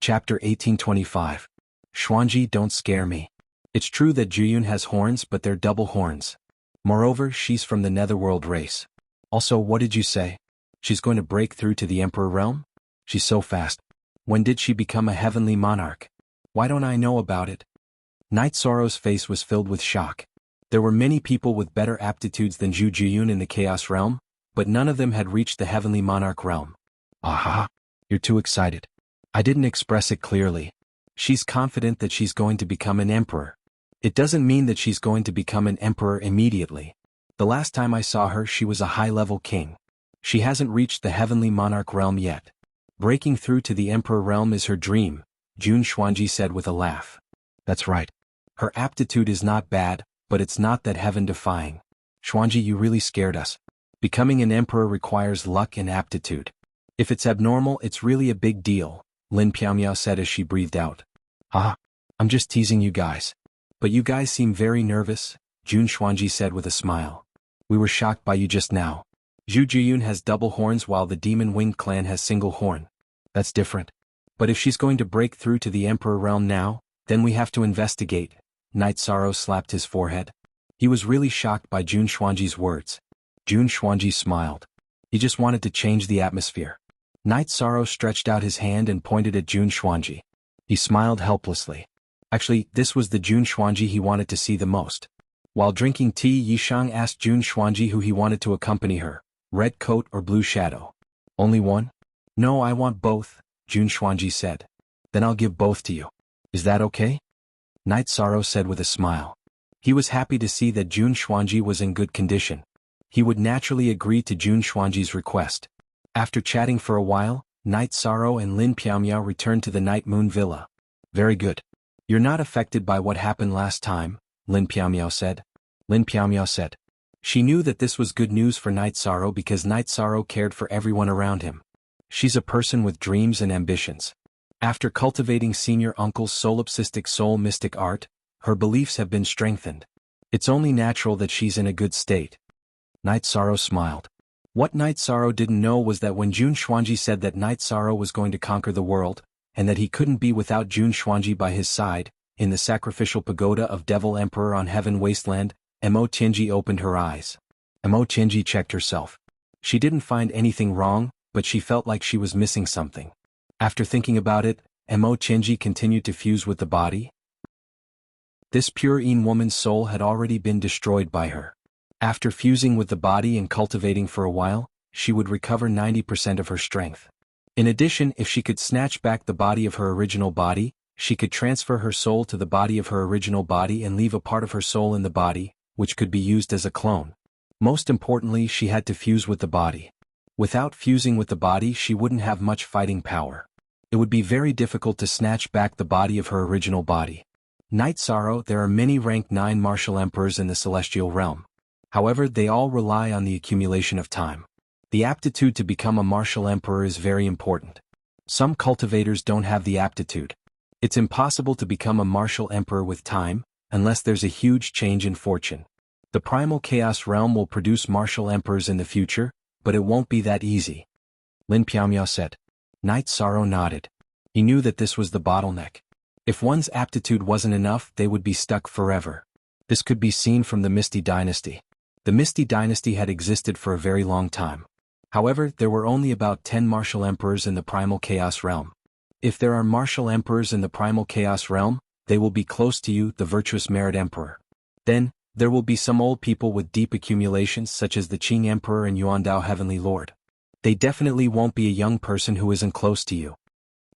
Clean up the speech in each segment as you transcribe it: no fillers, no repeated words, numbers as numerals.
Chapter 1825. Xuanji, don't scare me. It's true that Juyun has horns, but they're double horns. Moreover, she's from the Netherworld race. Also, what did you say? She's going to break through to the Emperor realm? She's so fast. When did she become a heavenly monarch? Why don't I know about it? Knight Sorrow's face was filled with shock. There were many people with better aptitudes than Zhu Juyun in the Chaos realm, but none of them had reached the heavenly monarch realm. Aha! You're too excited. I didn't express it clearly. She's confident that she's going to become an emperor. It doesn't mean that she's going to become an emperor immediately. The last time I saw her, she was a high-level king. She hasn't reached the heavenly monarch realm yet. Breaking through to the emperor realm is her dream, Jun Xuanji said with a laugh. That's right. Her aptitude is not bad, but it's not that heaven-defying. Xuanji, you really scared us. Becoming an emperor requires luck and aptitude. If it's abnormal, it's really a big deal, Lin Piaomiao said as she breathed out. I'm just teasing you guys. But you guys seem very nervous, Jun Xuanji said with a smile. We were shocked by you just now. Zhu Juyun has double horns while the demon-winged clan has single horn. That's different. But if she's going to break through to the emperor realm now, then we have to investigate. Knight Sorrow slapped his forehead. He was really shocked by Jun Xuanji's words. Jun Xuanji smiled. He just wanted to change the atmosphere. Knight Sorrow stretched out his hand and pointed at Jun Xuanji. He smiled helplessly. Actually, this was the Jun Xuanji he wanted to see the most. While drinking tea, Yishang asked Jun Xuanji who he wanted to accompany her, Red Coat or Blue Shadow. Only one? No, I want both, Jun Xuanji said. Then I'll give both to you. Is that okay? Knight Sorrow said with a smile. He was happy to see that Jun Xuanji was in good condition. He would naturally agree to Jun Xuanji's request. After chatting for a while, Knight Sorrow and Lin Piaomiao returned to the Night Moon Villa. Very good. You're not affected by what happened last time, Lin Piaomiao said. Lin Piaomiao said. She knew that this was good news for Knight Sorrow because Knight Sorrow cared for everyone around him. She's a person with dreams and ambitions. After cultivating Senior Uncle's solipsistic soul mystic art, her beliefs have been strengthened. It's only natural that she's in a good state. Knight Sorrow smiled. What Knight Sorrow didn't know was that when Jun Xuanji said that Knight Sorrow was going to conquer the world, and that he couldn't be without Jun Xuanji by his side, in the sacrificial pagoda of Devil Emperor on Heaven Wasteland, Mo Tianji opened her eyes. Mo Tianji checked herself. She didn't find anything wrong, but she felt like she was missing something. After thinking about it, Mo Tianji continued to fuse with the body. This pure Yin woman's soul had already been destroyed by her. After fusing with the body and cultivating for a while, she would recover 90% of her strength. In addition, if she could snatch back the body of her original body, she could transfer her soul to the body of her original body and leave a part of her soul in the body, which could be used as a clone. Most importantly, she had to fuse with the body. Without fusing with the body, she wouldn't have much fighting power. It would be very difficult to snatch back the body of her original body. Knight Sorrow, there are many rank 9 martial emperors in the celestial realm. However, they all rely on the accumulation of time. The aptitude to become a martial emperor is very important. Some cultivators don't have the aptitude. It's impossible to become a martial emperor with time, unless there's a huge change in fortune. The primal chaos realm will produce martial emperors in the future, but it won't be that easy. Lin Piaomiao said. Knight Sorrow nodded. He knew that this was the bottleneck. If one's aptitude wasn't enough, they would be stuck forever. This could be seen from the Misty Dynasty. The Misty Dynasty had existed for a very long time. However, there were only about 10 martial emperors in the primal chaos realm. If there are martial emperors in the primal chaos realm, they will be close to you, the virtuous merit emperor. Then, there will be some old people with deep accumulations such as the Qing Emperor and Yuandao Heavenly Lord. They definitely won't be a young person who isn't close to you.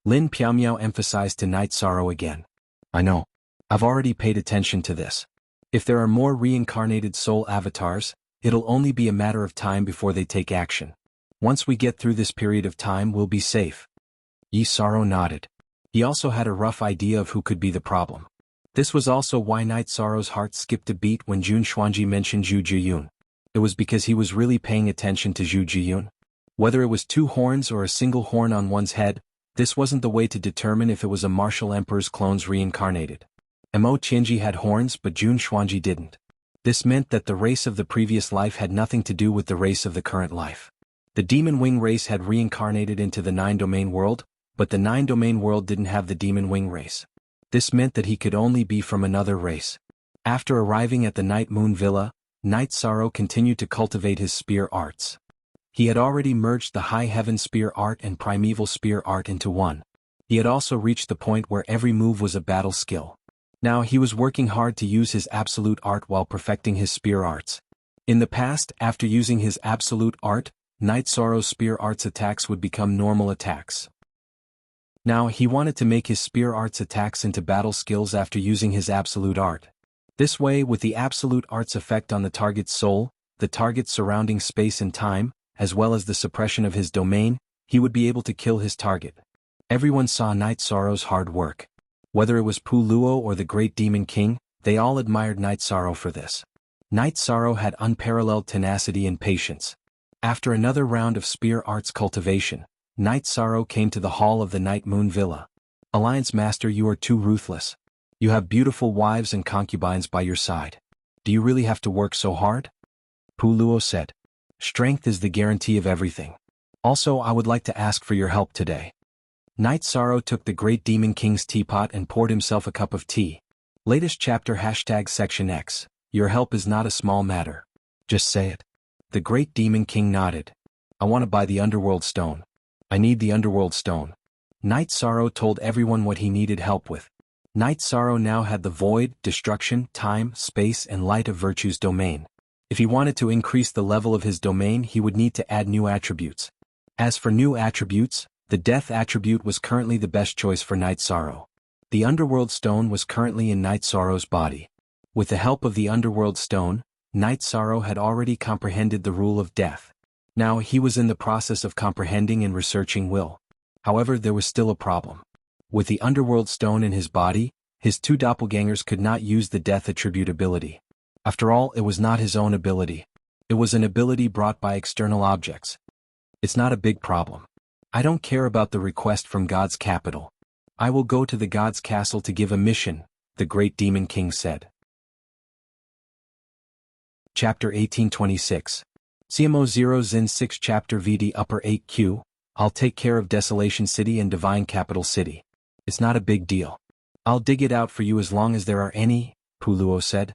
Lin Piaomiao emphasized to Knight Sorrow again. I know. I've already paid attention to this. If there are more reincarnated soul avatars, it'll only be a matter of time before they take action. Once we get through this period of time, we'll be safe. Yi Sorrow nodded. He also had a rough idea of who could be the problem. This was also why Knight Sorrow's heart skipped a beat when Jun Xuanji mentioned Zhu Juyun. It was because he was really paying attention to Zhu Juyun. Whether it was 2 horns or a single horn on one's head, this wasn't the way to determine if it was a martial emperor's clones reincarnated. Mo Tianji had horns but Jun Xuanji didn't. This meant that the race of the previous life had nothing to do with the race of the current life. The demon wing race had reincarnated into the 9-domain world, but the 9-domain world didn't have the demon wing race. This meant that he could only be from another race. After arriving at the Night Moon Villa, Night Sorrow continued to cultivate his spear arts. He had already merged the High Heaven spear art and Primeval spear art into one. He had also reached the point where every move was a battle skill. Now he was working hard to use his absolute art while perfecting his spear arts. In the past, after using his absolute art, Night Sorrow's spear arts attacks would become normal attacks. Now he wanted to make his spear arts attacks into battle skills after using his absolute art. This way, with the absolute art's effect on the target's soul, the target's surrounding space and time, as well as the suppression of his domain, he would be able to kill his target. Everyone saw Night Sorrow's hard work. Whether it was Pu Luo or the Great Demon King, they all admired Night Sorrow for this. Night Sorrow had unparalleled tenacity and patience. After another round of spear arts cultivation, Night Sorrow came to the hall of the Night Moon Villa. Alliance Master, you are too ruthless. You have beautiful wives and concubines by your side. Do you really have to work so hard? Pu Luo said. Strength is the guarantee of everything. Also, I would like to ask for your help today. Night Sorrow took the Great Demon King's teapot and poured himself a cup of tea. Latest chapter #Section X. Your help is not a small matter. Just say it. The Great Demon King nodded. I want to buy the Underworld Stone. I need the Underworld Stone. Night Sorrow told everyone what he needed help with. Night Sorrow now had the void, destruction, time, space and light of virtue's domain. If he wanted to increase the level of his domain, he would need to add new attributes. As for new attributes, the death attribute was currently the best choice for Night Sorrow. The Underworld Stone was currently in Night Sorrow's body. With the help of the Underworld Stone, Night Sorrow had already comprehended the rule of death. Now he was in the process of comprehending and researching will. However, there was still a problem. With the Underworld Stone in his body, his two doppelgangers could not use the death attribute ability. After all, it was not his own ability. It was an ability brought by external objects. It's not a big problem. I don't care about the request from God's capital. I will go to the God's castle to give a mission, the Great Demon King said. Chapter 1826. CMO 0 Zin 6 Chapter VD Upper 8Q, I'll take care of Desolation City and Divine Capital City. It's not a big deal. I'll dig it out for you as long as there are any, Pu Luo said.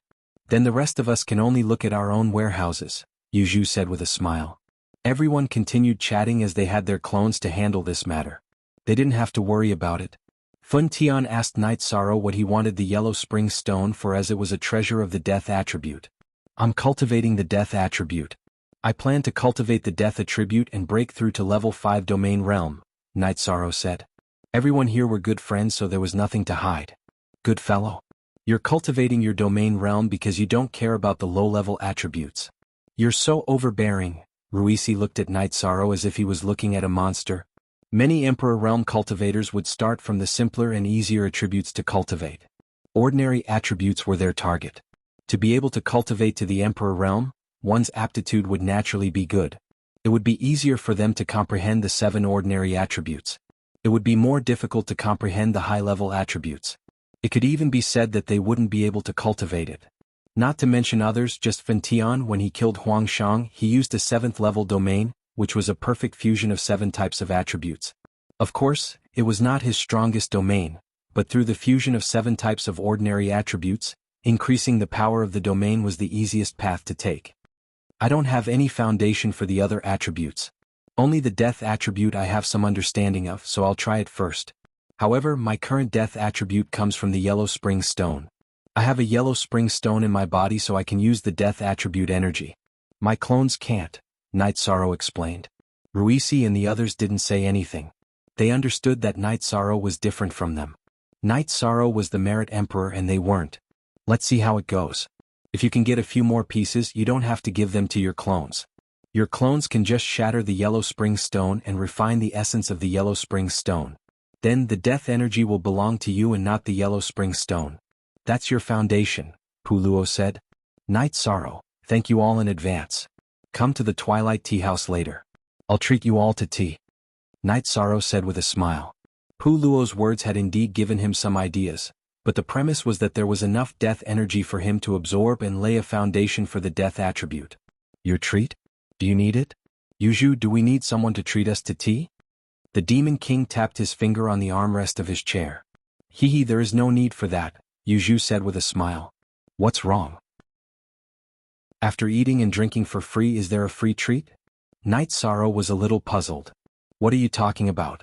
Then the rest of us can only look at our own warehouses, Yu Zhu said with a smile. Everyone continued chatting as they had their clones to handle this matter. They didn't have to worry about it. Fun Tian asked Night Sorrow what he wanted the Yellow Spring Stone for, as it was a treasure of the death attribute. I'm cultivating the death attribute. I plan to cultivate the death attribute and break through to level 5 domain realm, Night Sorrow said. Everyone here were good friends, so there was nothing to hide. Good fellow. You're cultivating your domain realm because you don't care about the low-level attributes. You're so overbearing. Ruisi looked at Night Sorrow as if he was looking at a monster. Many Emperor Realm cultivators would start from the simpler and easier attributes to cultivate. Ordinary attributes were their target. To be able to cultivate to the Emperor Realm, one's aptitude would naturally be good. It would be easier for them to comprehend the 7 ordinary attributes. It would be more difficult to comprehend the high-level attributes. It could even be said that they wouldn't be able to cultivate it. Not to mention others, just Fan Tian, when he killed Huang Shang, he used a 7th level domain, which was a perfect fusion of 7 types of attributes. Of course, it was not his strongest domain, but through the fusion of 7 types of ordinary attributes, increasing the power of the domain was the easiest path to take. I don't have any foundation for the other attributes. Only the death attribute I have some understanding of, so I'll try it first. However, my current death attribute comes from the Yellow Spring Stone. I have a Yellow Spring Stone in my body, so I can use the death attribute energy. My clones can't, Night Sorrow explained. Ruisi and the others didn't say anything. They understood that Night Sorrow was different from them. Night Sorrow was the Merit Emperor and they weren't. Let's see how it goes. If you can get a few more pieces, you don't have to give them to your clones. Your clones can just shatter the Yellow Spring Stone and refine the essence of the Yellow Spring Stone. Then the death energy will belong to you and not the Yellow Spring Stone. That's your foundation, Pu Luo said. Night Sorrow, thank you all in advance. Come to the Twilight Tea House later. I'll treat you all to tea. Night Sorrow said with a smile. Pu Luo's words had indeed given him some ideas, but the premise was that there was enough death energy for him to absorb and lay a foundation for the death attribute. Your treat? Do you need it? Yu Zhu, do we need someone to treat us to tea? The Demon King tapped his finger on the armrest of his chair. Hee, there is no need for that, Yuzhu said with a smile. What's wrong? After eating and drinking for free, is there a free treat? Night Sorrow was a little puzzled. What are you talking about?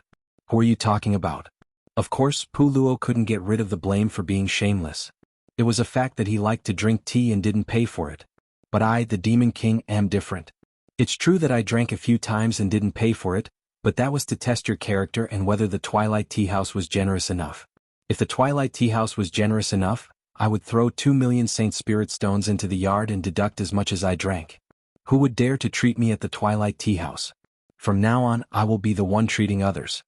Who are you talking about? Of course, Pu Luo couldn't get rid of the blame for being shameless. It was a fact that he liked to drink tea and didn't pay for it. But I, the Demon King, am different. It's true that I drank a few times and didn't pay for it, but that was to test your character and whether the Twilight Tea House was generous enough. If the Twilight Tea House was generous enough, I would throw 2 million Saint Spirit Stones into the yard and deduct as much as I drank. Who would dare to treat me at the Twilight Tea House? From now on, I will be the one treating others.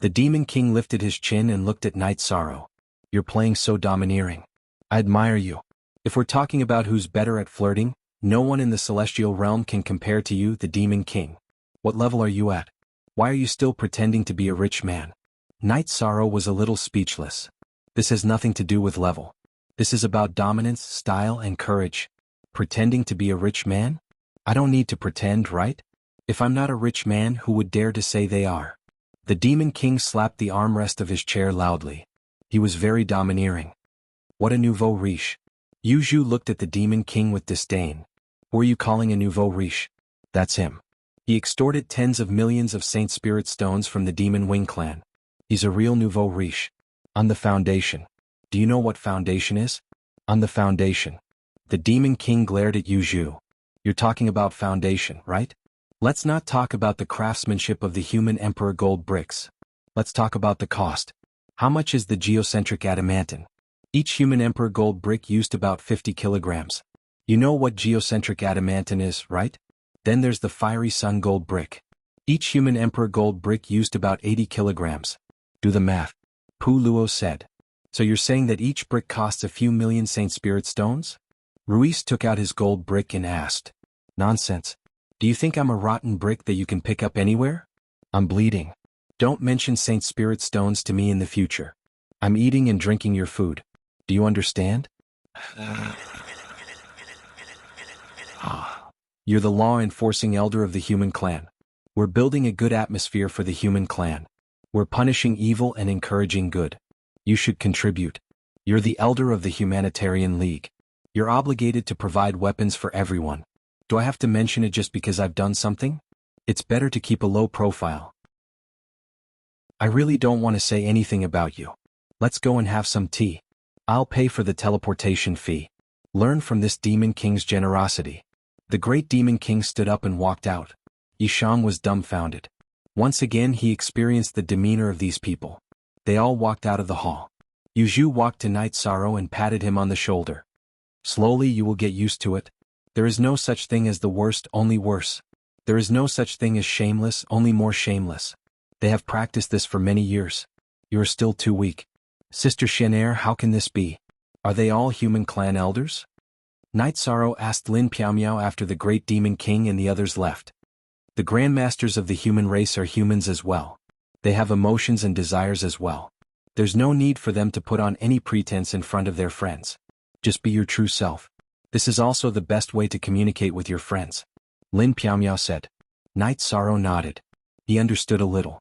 The Demon King lifted his chin and looked at Night Sorrow. You're playing so domineering. I admire you. If we're talking about who's better at flirting, no one in the celestial realm can compare to you, the Demon King. What level are you at? Why are you still pretending to be a rich man? Night Sorrow was a little speechless. This has nothing to do with level. This is about dominance, style, and courage. Pretending to be a rich man? I don't need to pretend, right? If I'm not a rich man, who would dare to say they are? The Demon King slapped the armrest of his chair loudly. He was very domineering. What a nouveau riche. Yuzhu looked at the Demon King with disdain. Who are you calling a nouveau riche? That's him. He extorted tens of millions of Saint Spirit Stones from the Demon Wing clan. He's a real nouveau riche. On the Foundation. Do you know what Foundation is? On the Foundation. The Demon King glared at Yuzhu. You're talking about Foundation, right? Let's not talk about the craftsmanship of the human Emperor gold bricks. Let's talk about the cost. How much is the geocentric adamantine? Each human Emperor gold brick used about 50 kilograms. You know what geocentric adamantine is, right? Then there's the Fiery Sun gold brick. Each human Emperor gold brick used about 80 kilograms. Do the math. Pu Luo said. So you're saying that each brick costs a few million Saint Spirit Stones? Ruiz took out his gold brick and asked. Nonsense. Do you think I'm a rotten brick that you can pick up anywhere? I'm bleeding. Don't mention Saint Spirit Stones to me in the future. I'm eating and drinking your food. Do you understand? You're the law-enforcing elder of the human clan. We're building a good atmosphere for the human clan. We're punishing evil and encouraging good. You should contribute. You're the elder of the Humanitarian League. You're obligated to provide weapons for everyone. Do I have to mention it just because I've done something? It's better to keep a low profile. I really don't want to say anything about you. Let's go and have some tea. I'll pay for the teleportation fee. Learn from this Demon King's generosity. The great Demon King stood up and walked out. Yishang was dumbfounded. Once again he experienced the demeanor of these people. They all walked out of the hall. Yuzhu walked to Night Sorrow and patted him on the shoulder. Slowly you will get used to it. There is no such thing as the worst, only worse. There is no such thing as shameless, only more shameless. They have practiced this for many years. You are still too weak. Sister Shen'er, how can this be? Are they all human clan elders? Night Sorrow asked Lin Piaomiao after the great Demon King and the others left. The grandmasters of the human race are humans as well. They have emotions and desires as well. There's no need for them to put on any pretense in front of their friends. Just be your true self. This is also the best way to communicate with your friends. Lin Piaomiao said. Night Sorrow nodded. He understood a little.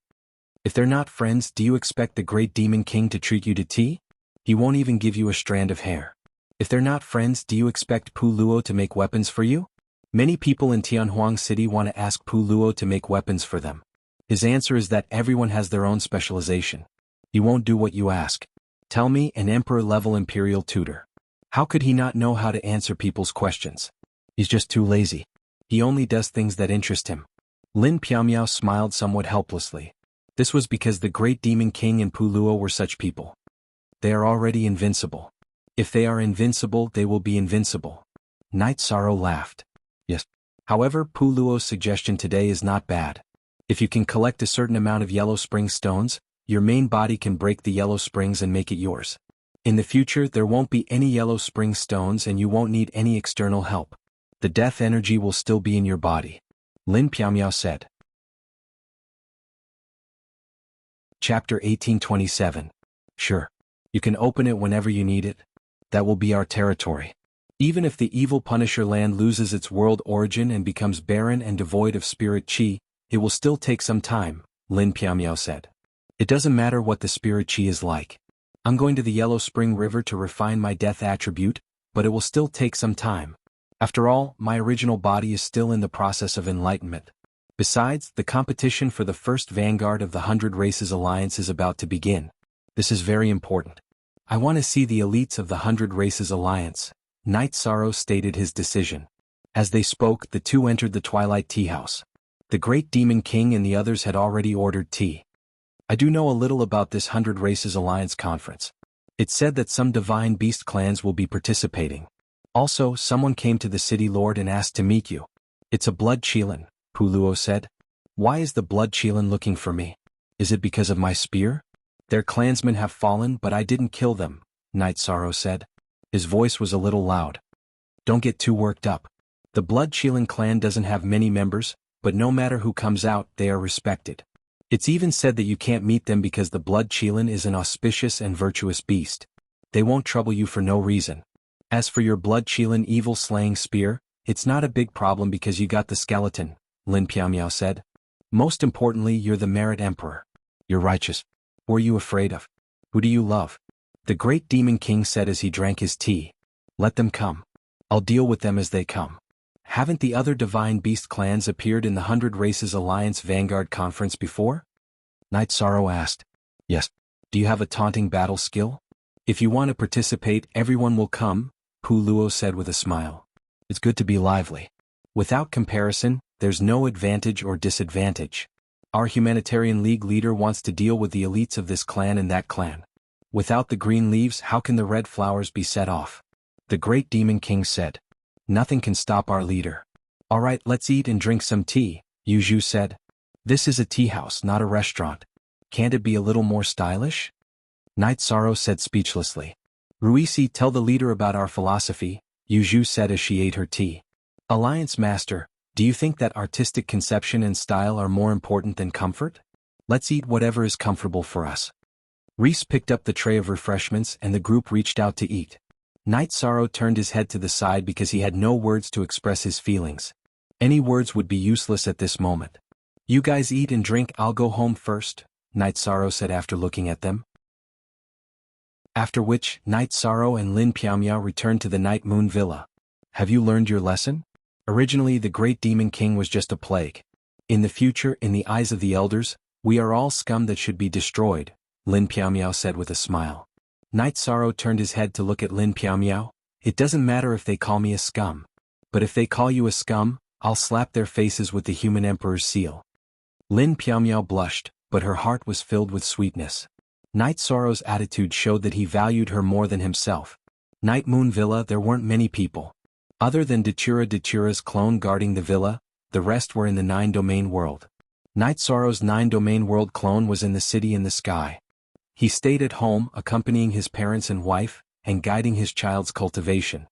If they're not friends, do you expect the great Demon King to treat you to tea? He won't even give you a strand of hair. If they're not friends, do you expect Pu Luo to make weapons for you? Many people in Tianhuang City want to ask Pu Luo to make weapons for them. His answer is that everyone has their own specialization. He won't do what you ask. Tell me, an emperor-level imperial tutor. How could he not know how to answer people's questions? He's just too lazy. He only does things that interest him. Lin Piaomiao smiled somewhat helplessly. This was because the great Demon King and Pu Luo were such people. They are already invincible. If they are invincible, they will be invincible. Night Sorrow laughed. Yes. However, Pu Luo's suggestion today is not bad. If you can collect a certain amount of yellow spring stones, your main body can break the yellow springs and make it yours. In the future, there won't be any yellow spring stones and you won't need any external help. The death energy will still be in your body. Lin Piaomiao said. Chapter 1827. Sure. You can open it whenever you need it. That will be our territory. Even if the evil Punisher land loses its world origin and becomes barren and devoid of spirit chi, it will still take some time, Lin Piamiao said. It doesn't matter what the spirit chi is like. I'm going to the Yellow Spring River to refine my death attribute, but it will still take some time. After all, my original body is still in the process of enlightenment. Besides, the competition for the first vanguard of the 100 Races Alliance is about to begin. This is very important. I want to see the elites of the 100 Races Alliance. Knight Sorrow stated his decision. As they spoke, the two entered the Twilight Tea House. The Great Demon King and the others had already ordered tea. I do know a little about this 100 Races Alliance conference. It said that some divine beast clans will be participating. Also, someone came to the city lord and asked to meet you. It's a blood Qilin, Puluo said. Why is the blood Qilin looking for me? Is it because of my spear? Their clansmen have fallen, but I didn't kill them, Knight Sorrow said. His voice was a little loud. Don't get too worked up. The blood Qilin clan doesn't have many members, but no matter who comes out, they are respected. It's even said that you can't meet them because the blood Qilin is an auspicious and virtuous beast. They won't trouble you for no reason. As for your blood Qilin evil-slaying spear, it's not a big problem because you got the skeleton, Lin Piamiao said. Most importantly, you're the Merit Emperor. You're righteous. Who are you afraid of? Who do you love? The Great Demon King said as he drank his tea. Let them come. I'll deal with them as they come. Haven't the other divine beast clans appeared in the 100 Races Alliance Vanguard Conference before? Knight Sorrow asked. Yes. Do you have a taunting battle skill? If you want to participate, everyone will come, Pu Luo said with a smile. It's good to be lively. Without comparison, there's no advantage or disadvantage. Our humanitarian league leader wants to deal with the elites of this clan and that clan. Without the green leaves, how can the red flowers be set off? The Great Demon King said. Nothing can stop our leader. All right, let's eat and drink some tea, Yu Zhu said. This is a tea house, not a restaurant. Can't it be a little more stylish? Knight Sorrow said speechlessly. Ruisi, tell the leader about our philosophy, Yu Zhu said as she ate her tea. Alliance Master, do you think that artistic conception and style are more important than comfort? Let's eat whatever is comfortable for us. Reese picked up the tray of refreshments and the group reached out to eat. Knight Sorrow turned his head to the side because he had no words to express his feelings. Any words would be useless at this moment. You guys eat and drink, I'll go home first, Knight Sorrow said after looking at them. After which, Knight Sorrow and Lin Piamiao returned to the Night Moon Villa. Have you learned your lesson? Originally the Great Demon King was just a plague. In the future, in the eyes of the elders, we are all scum that should be destroyed, Lin Piamiao said with a smile. Knight Sorrow turned his head to look at Lin Piamiao. It doesn't matter if they call me a scum. But if they call you a scum, I'll slap their faces with the human emperor's seal. Lin Piamiao blushed, but her heart was filled with sweetness. Knight Sorrow's attitude showed that he valued her more than himself. Night Moon Villa, there weren't many people. Other than Datura's clone guarding the villa, the rest were in the 9-domain world. Knight Sorrow's 9-domain world clone was in the city in the sky. He stayed at home, accompanying his parents and wife, and guiding his child's cultivation.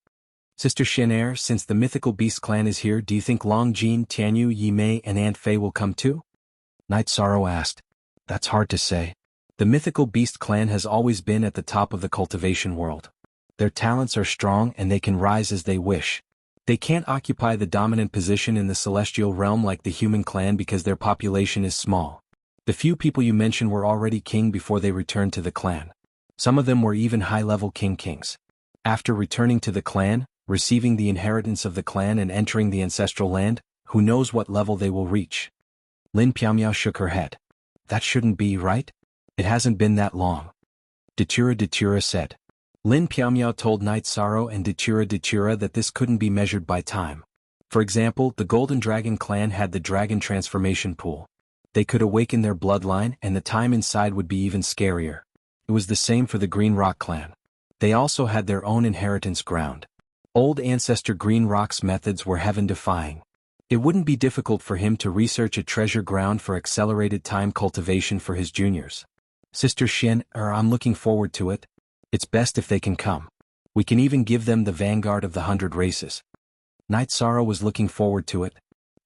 Sister Shen'er, since the mythical beast clan is here, do you think Long Jin, Tianyu, Yimei, and Aunt Fei will come too? Knight Sorrow asked. That's hard to say. The mythical beast clan has always been at the top of the cultivation world. Their talents are strong and they can rise as they wish. They can't occupy the dominant position in the celestial realm like the human clan because their population is small. The few people you mention were already king before they returned to the clan. Some of them were even high-level kings. After returning to the clan, receiving the inheritance of the clan and entering the ancestral land, who knows what level they will reach. Lin Piamiao shook her head. That shouldn't be, right? It hasn't been that long. Datura said. Lin Piamiao told Knight Sorrow and Datura that this couldn't be measured by time. For example, the Golden Dragon clan had the Dragon Transformation Pool. They could awaken their bloodline and the time inside would be even scarier. It was the same for the Green Rock clan. They also had their own inheritance ground. Old ancestor Green Rock's methods were heaven-defying. It wouldn't be difficult for him to research a treasure ground for accelerated time cultivation for his juniors. Sister I'm looking forward to it. It's best if they can come. We can even give them the vanguard of the 100 races. Knight Sorrow was looking forward to it.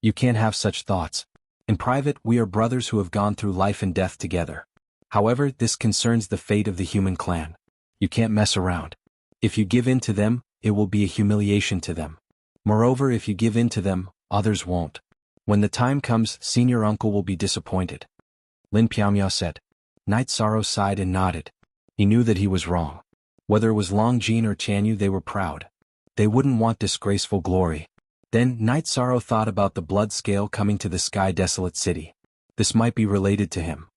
You can't have such thoughts. In private, we are brothers who have gone through life and death together. However, this concerns the fate of the human clan. You can't mess around. If you give in to them, it will be a humiliation to them. Moreover, if you give in to them, others won't. When the time comes, senior uncle will be disappointed. Lin Piaomiao said. Night Sorrow sighed and nodded. He knew that he was wrong. Whether it was Long Jin or Chanyu, they were proud. They wouldn't want disgraceful glory. Then Night Sorrow thought about the blood scale coming to the Sky Desolate City. This might be related to him.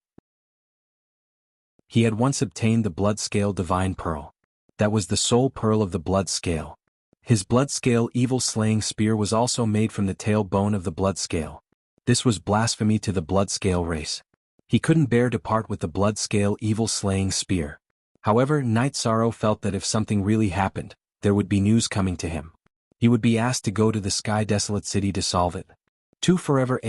He had once obtained the blood scale divine pearl. That was the soul pearl of the blood scale. His blood scale evil slaying spear was also made from the tailbone of the blood scale. This was blasphemy to the blood scale race. He couldn't bear to part with the blood scale evil slaying spear. However, Night Sorrow felt that if something really happened, there would be news coming to him. He would be asked to go to the Sky Desolate City to solve it. 2 Forever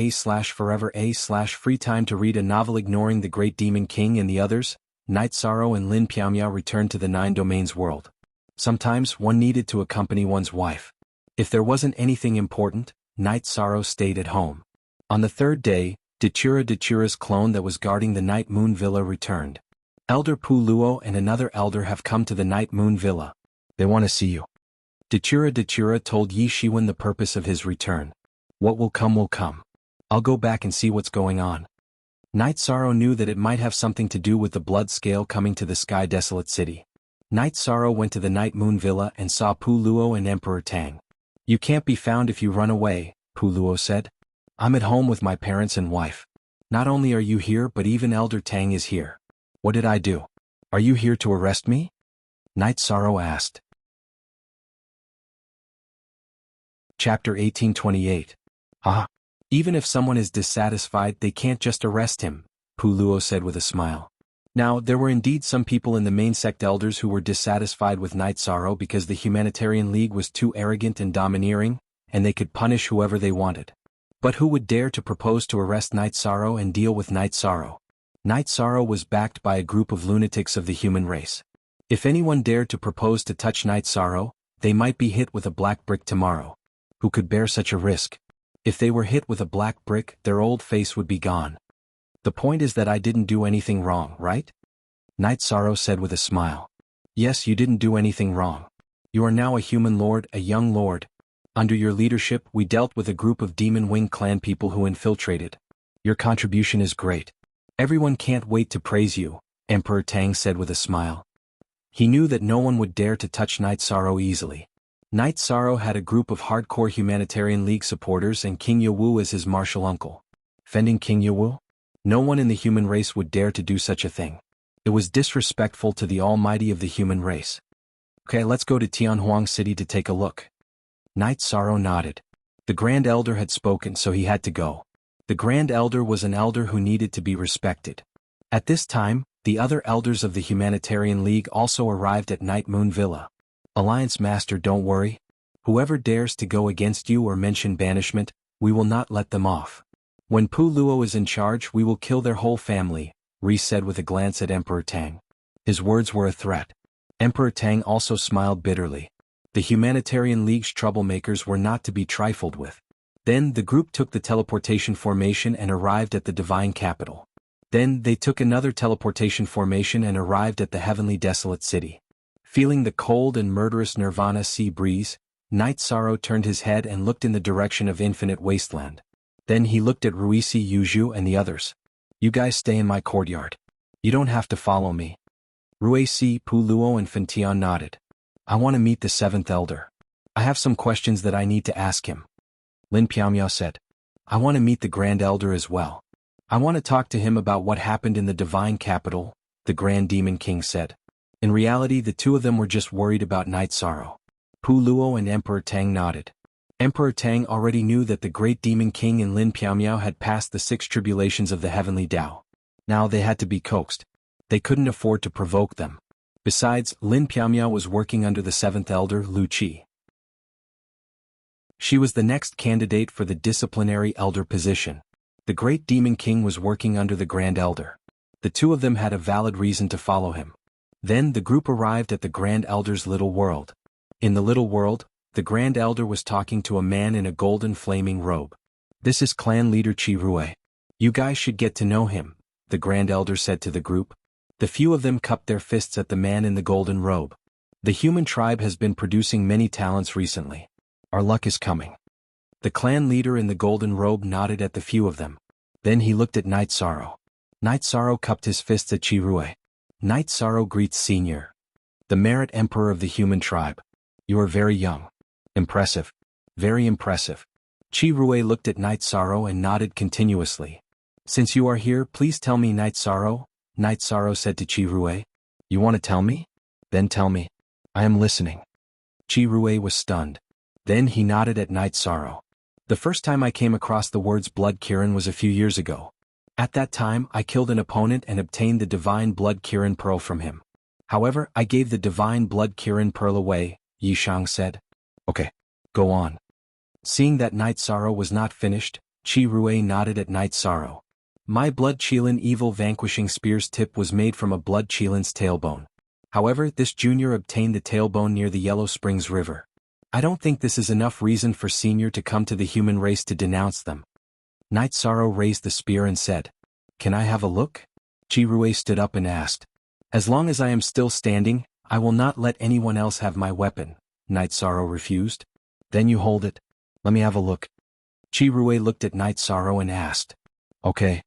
free time to read a novel. Ignoring the Great Demon King and the others, Night Sorrow and Lin Piaomiao returned to the Nine Domains world. Sometimes one needed to accompany one's wife. If there wasn't anything important, Night Sorrow stayed at home. On the third day, Dachura's clone that was guarding the Night Moon Villa returned. Elder Pu Luo and another elder have come to the Night Moon Villa. They want to see you. Dachura told Yi Shiwen the purpose of his return. What will come will come. I'll go back and see what's going on. Night Sorrow knew that it might have something to do with the blood scale coming to the Sky Desolate City. Night Sorrow went to the Night Moon Villa and saw Pu Luo and Emperor Tang. You can't be found if you run away, Pu Luo said. I'm at home with my parents and wife. Not only are you here but even Elder Tang is here. What did I do? Are you here to arrest me? Night Sorrow asked. Chapter 1828. Even if someone is dissatisfied they can't just arrest him, Pu Luo said with a smile. Now, there were indeed some people in the main sect elders who were dissatisfied with Night Sorrow because the Humanitarian League was too arrogant and domineering, and they could punish whoever they wanted. But who would dare to propose to arrest Night Sorrow and deal with Night Sorrow? Night Sorrow was backed by a group of lunatics of the human race. If anyone dared to propose to touch Night Sorrow, they might be hit with a black brick tomorrow. Who could bear such a risk? If they were hit with a black brick, their old face would be gone. The point is that I didn't do anything wrong, right? Night Sorrow said with a smile. Yes, you didn't do anything wrong. You are now a human lord, a young lord. Under your leadership, we dealt with a group of Demon Wing clan people who infiltrated. Your contribution is great. Everyone can't wait to praise you, Emperor Tang said with a smile. He knew that no one would dare to touch Night Sorrow easily. Night Sorrow had a group of hardcore Humanitarian League supporters and King Yewu as his martial uncle. Fending King Yewu? No one in the human race would dare to do such a thing. It was disrespectful to the almighty of the human race. Okay, let's go to Tianhuang City to take a look. Night Sorrow nodded. The Grand Elder had spoken, so he had to go. The Grand Elder was an elder who needed to be respected. At this time, the other elders of the Humanitarian League also arrived at Night Moon Villa. Alliance Master, don't worry. Whoever dares to go against you or mention banishment, we will not let them off. When Pu Luo is in charge, we will kill their whole family, Ri said with a glance at Emperor Tang. His words were a threat. Emperor Tang also smiled bitterly. The Humanitarian League's troublemakers were not to be trifled with. Then the group took the teleportation formation and arrived at the divine capital. Then they took another teleportation formation and arrived at the heavenly desolate city. Feeling the cold and murderous nirvana sea breeze, Night Sorrow turned his head and looked in the direction of infinite wasteland. Then he looked at Ruisi Yuju and the others. You guys stay in my courtyard. You don't have to follow me. Ruisi, Pu Luo and Fentian nodded. I want to meet the seventh elder. I have some questions that I need to ask him. Lin Piaomiao said. I want to meet the Grand Elder as well. I want to talk to him about what happened in the divine capital, the Grand Demon King said. In reality, the two of them were just worried about Night Sorrow. Pu Luo and Emperor Tang nodded. Emperor Tang already knew that the Great Demon King and Lin Piaomiao had passed the 6 tribulations of the Heavenly Tao. Now they had to be coaxed. They couldn't afford to provoke them. Besides, Lin Piaomiao was working under the 7th Elder, Lu Qi. She was the next candidate for the disciplinary elder position. The Great Demon King was working under the Grand Elder. The two of them had a valid reason to follow him. Then the group arrived at the Grand Elder's little world. In the little world, the Grand Elder was talking to a man in a golden flaming robe. This is clan leader Qi Rui. You guys should get to know him, the Grand Elder said to the group. The few of them cupped their fists at the man in the golden robe. The human tribe has been producing many talents recently. Our luck is coming. The clan leader in the golden robe nodded at the few of them. Then he looked at Night Sorrow. Night Sorrow cupped his fists at Qirui. Night Sorrow greets Senior, the Merit Emperor of the human tribe. You are very young. Impressive. Very impressive. Qirui looked at Night Sorrow and nodded continuously. Since you are here, please tell me, Night Sorrow. Night Sorrow said to Qirui. You want to tell me? Then tell me. I am listening. Qirui was stunned. Then he nodded at Night Sorrow. The first time I came across the words Blood Kirin was a few years ago. At that time, I killed an opponent and obtained the Divine Blood Kirin Pearl from him. However, I gave the Divine Blood Kirin Pearl away, Yishang said. Okay. Go on. Seeing that Night Sorrow was not finished, Qirui nodded at Night Sorrow. My Blood Qilin Evil Vanquishing Spear's tip was made from a Blood Qilin's tailbone. However, this junior obtained the tailbone near the Yellow Springs River. I don't think this is enough reason for Senior to come to the human race to denounce them. Night Sorrow raised the spear and said, Can I have a look? Qirui stood up and asked. As long as I am still standing, I will not let anyone else have my weapon. Night Sorrow refused. Then you hold it. Let me have a look. Qirui looked at Night Sorrow and asked. Okay.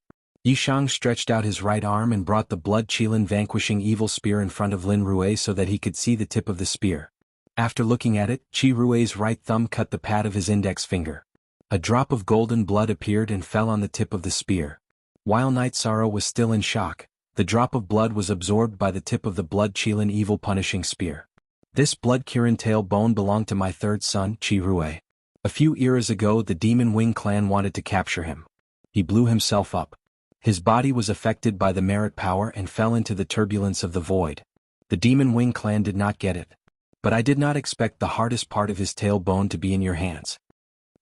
Yishang stretched out his right arm and brought the Blood Qilin Vanquishing Evil Spear in front of Lin Rui so that he could see the tip of the spear. After looking at it, Qirui's right thumb cut the pad of his index finger. A drop of golden blood appeared and fell on the tip of the spear. While Night Sorrow was still in shock, the drop of blood was absorbed by the tip of the Blood Qilin Evil Punishing Spear. This Blood Kirin tail bone belonged to my third son, Qirui. A few eras ago, the Demon Wing clan wanted to capture him. He blew himself up. His body was affected by the merit power and fell into the turbulence of the void. The Demon Wing clan did not get it. But I did not expect the hardest part of his tailbone to be in your hands.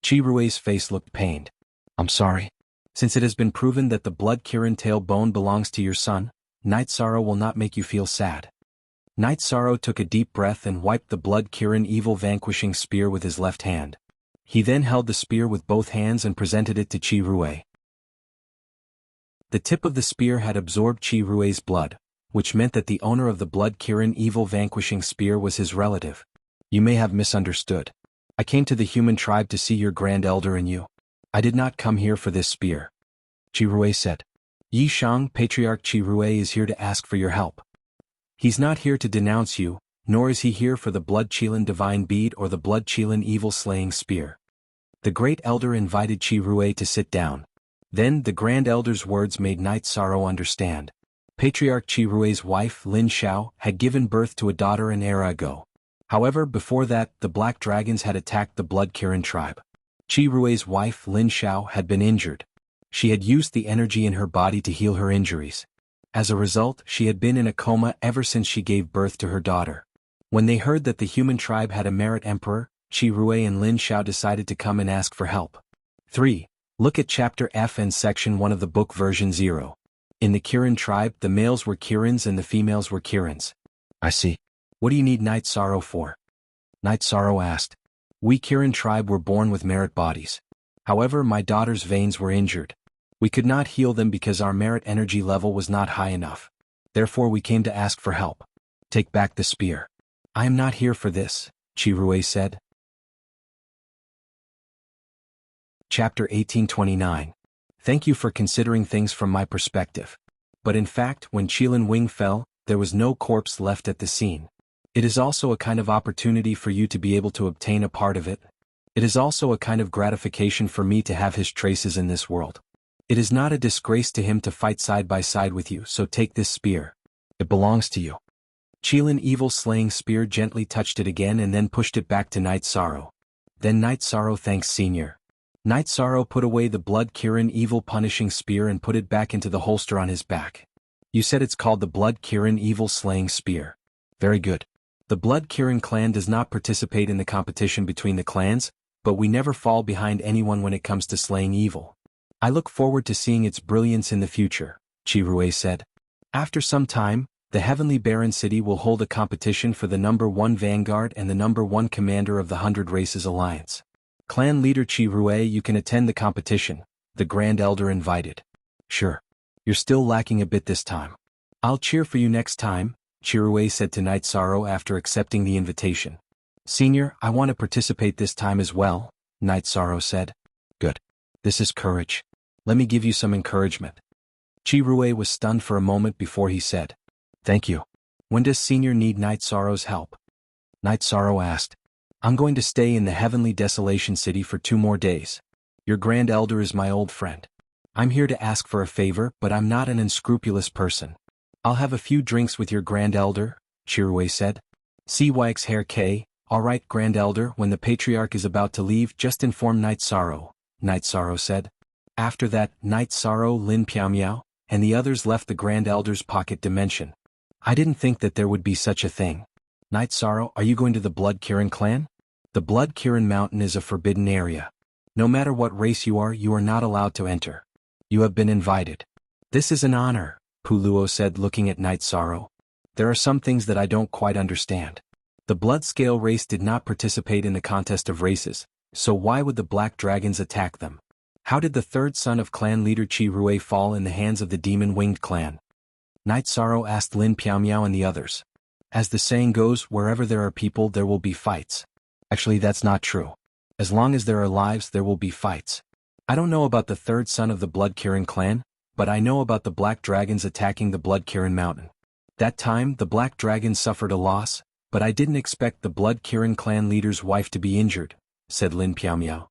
Qirui's face looked pained. I'm sorry. Since it has been proven that the Blood Kirin tailbone belongs to your son, Night Sorrow will not make you feel sad. Night Sorrow took a deep breath and wiped the Blood Kirin Evil Vanquishing Spear with his left hand. He then held the spear with both hands and presented it to Qirui. The tip of the spear had absorbed Qirui's blood, which meant that the owner of the Blood Kirin Evil Vanquishing Spear was his relative. You may have misunderstood. I came to the human tribe to see your Grand Elder and you. I did not come here for this spear. Qirui said. Yishang, Patriarch Qirui is here to ask for your help. He's not here to denounce you, nor is he here for the Blood Qilin Divine Bead or the Blood Qilin Evil Slaying Spear. The Great Elder invited Qirui to sit down. Then the Grand Elder's words made Night Sorrow understand. Patriarch Qirui's wife, Lin Xiao, had given birth to a daughter an era ago. However, before that, the Black Dragons had attacked the Blood Kirin tribe. Qirui's wife, Lin Xiao, had been injured. She had used the energy in her body to heal her injuries. As a result, she had been in a coma ever since she gave birth to her daughter. When they heard that the human tribe had a merit emperor, Qirui and Lin Xiao decided to come and ask for help. 3. Look at Chapter F and Section 1 of the book version 0. In the Kirin tribe, the males were Kirins and the females were Kirins. I see. What do you need Night Sorrow for? Night Sorrow asked. We Kirin tribe were born with merit bodies. However, my daughter's veins were injured. We could not heal them because our merit energy level was not high enough. Therefore we came to ask for help. Take back the spear. I am not here for this, Qirui said. Chapter 1829. Thank you for considering things from my perspective. But in fact, when Qilin Wing fell, there was no corpse left at the scene. It is also a kind of opportunity for you to be able to obtain a part of it. It is also a kind of gratification for me to have his traces in this world. It is not a disgrace to him to fight side by side with you, so take this spear. It belongs to you. Qilin Evil Slaying Spear gently touched it again and then pushed it back to Night Sorrow. Then Night Sorrow thanks Senior. Night Sorrow put away the Blood Kirin Evil Punishing Spear and put it back into the holster on his back. You said it's called the Blood Kirin Evil Slaying Spear. Very good. The Blood Kirin clan does not participate in the competition between the clans, but we never fall behind anyone when it comes to slaying evil. I look forward to seeing its brilliance in the future, Qirui said. After some time, the Heavenly Baron City will hold a competition for the number 1 Vanguard and the number 1 Commander of the 100 Races Alliance. Clan leader Qirui, you can attend the competition, the Grand Elder invited. Sure. You're still lacking a bit this time. I'll cheer for you next time, Qirui said to Night Sorrow after accepting the invitation. Senior, I want to participate this time as well, Night Sorrow said. Good. This is courage. Let me give you some encouragement. Chi Rui was stunned for a moment before he said, "Thank you. When does Senior need Night Sorrow's help?" Night Sorrow asked. "I'm going to stay in the Heavenly Desolation City for 2 more days. Your Grand Elder is my old friend. I'm here to ask for a favor, but I'm not an unscrupulous person. I'll have a few drinks with your Grand Elder," Chi Rui said. CYX Hair K, "All right, Grand Elder, when the Patriarch is about to leave, just inform Night Sorrow," Night Sorrow said. After that, Night Sorrow, Lin Piao, and the others left the Grand Elder's pocket dimension. I didn't think that there would be such a thing. Night Sorrow, are you going to the Blood Kirin clan? The Blood Kirin Mountain is a forbidden area. No matter what race you are not allowed to enter. You have been invited. This is an honor, Puluo said, looking at Night Sorrow. There are some things that I don't quite understand. The Blood Scale race did not participate in the contest of races, so why would the Black Dragons attack them? How did the third son of clan leader Chi Rui fall in the hands of the Demon-Winged clan? Night Sorrow asked Lin Piao and the others. As the saying goes, wherever there are people there will be fights. Actually, that's not true. As long as there are lives there will be fights. I don't know about the third son of the Blood Kirin clan, but I know about the Black Dragons attacking the Blood Kirin Mountain. That time the Black Dragons suffered a loss, but I didn't expect the Blood Kirin clan leader's wife to be injured, said Lin Piao.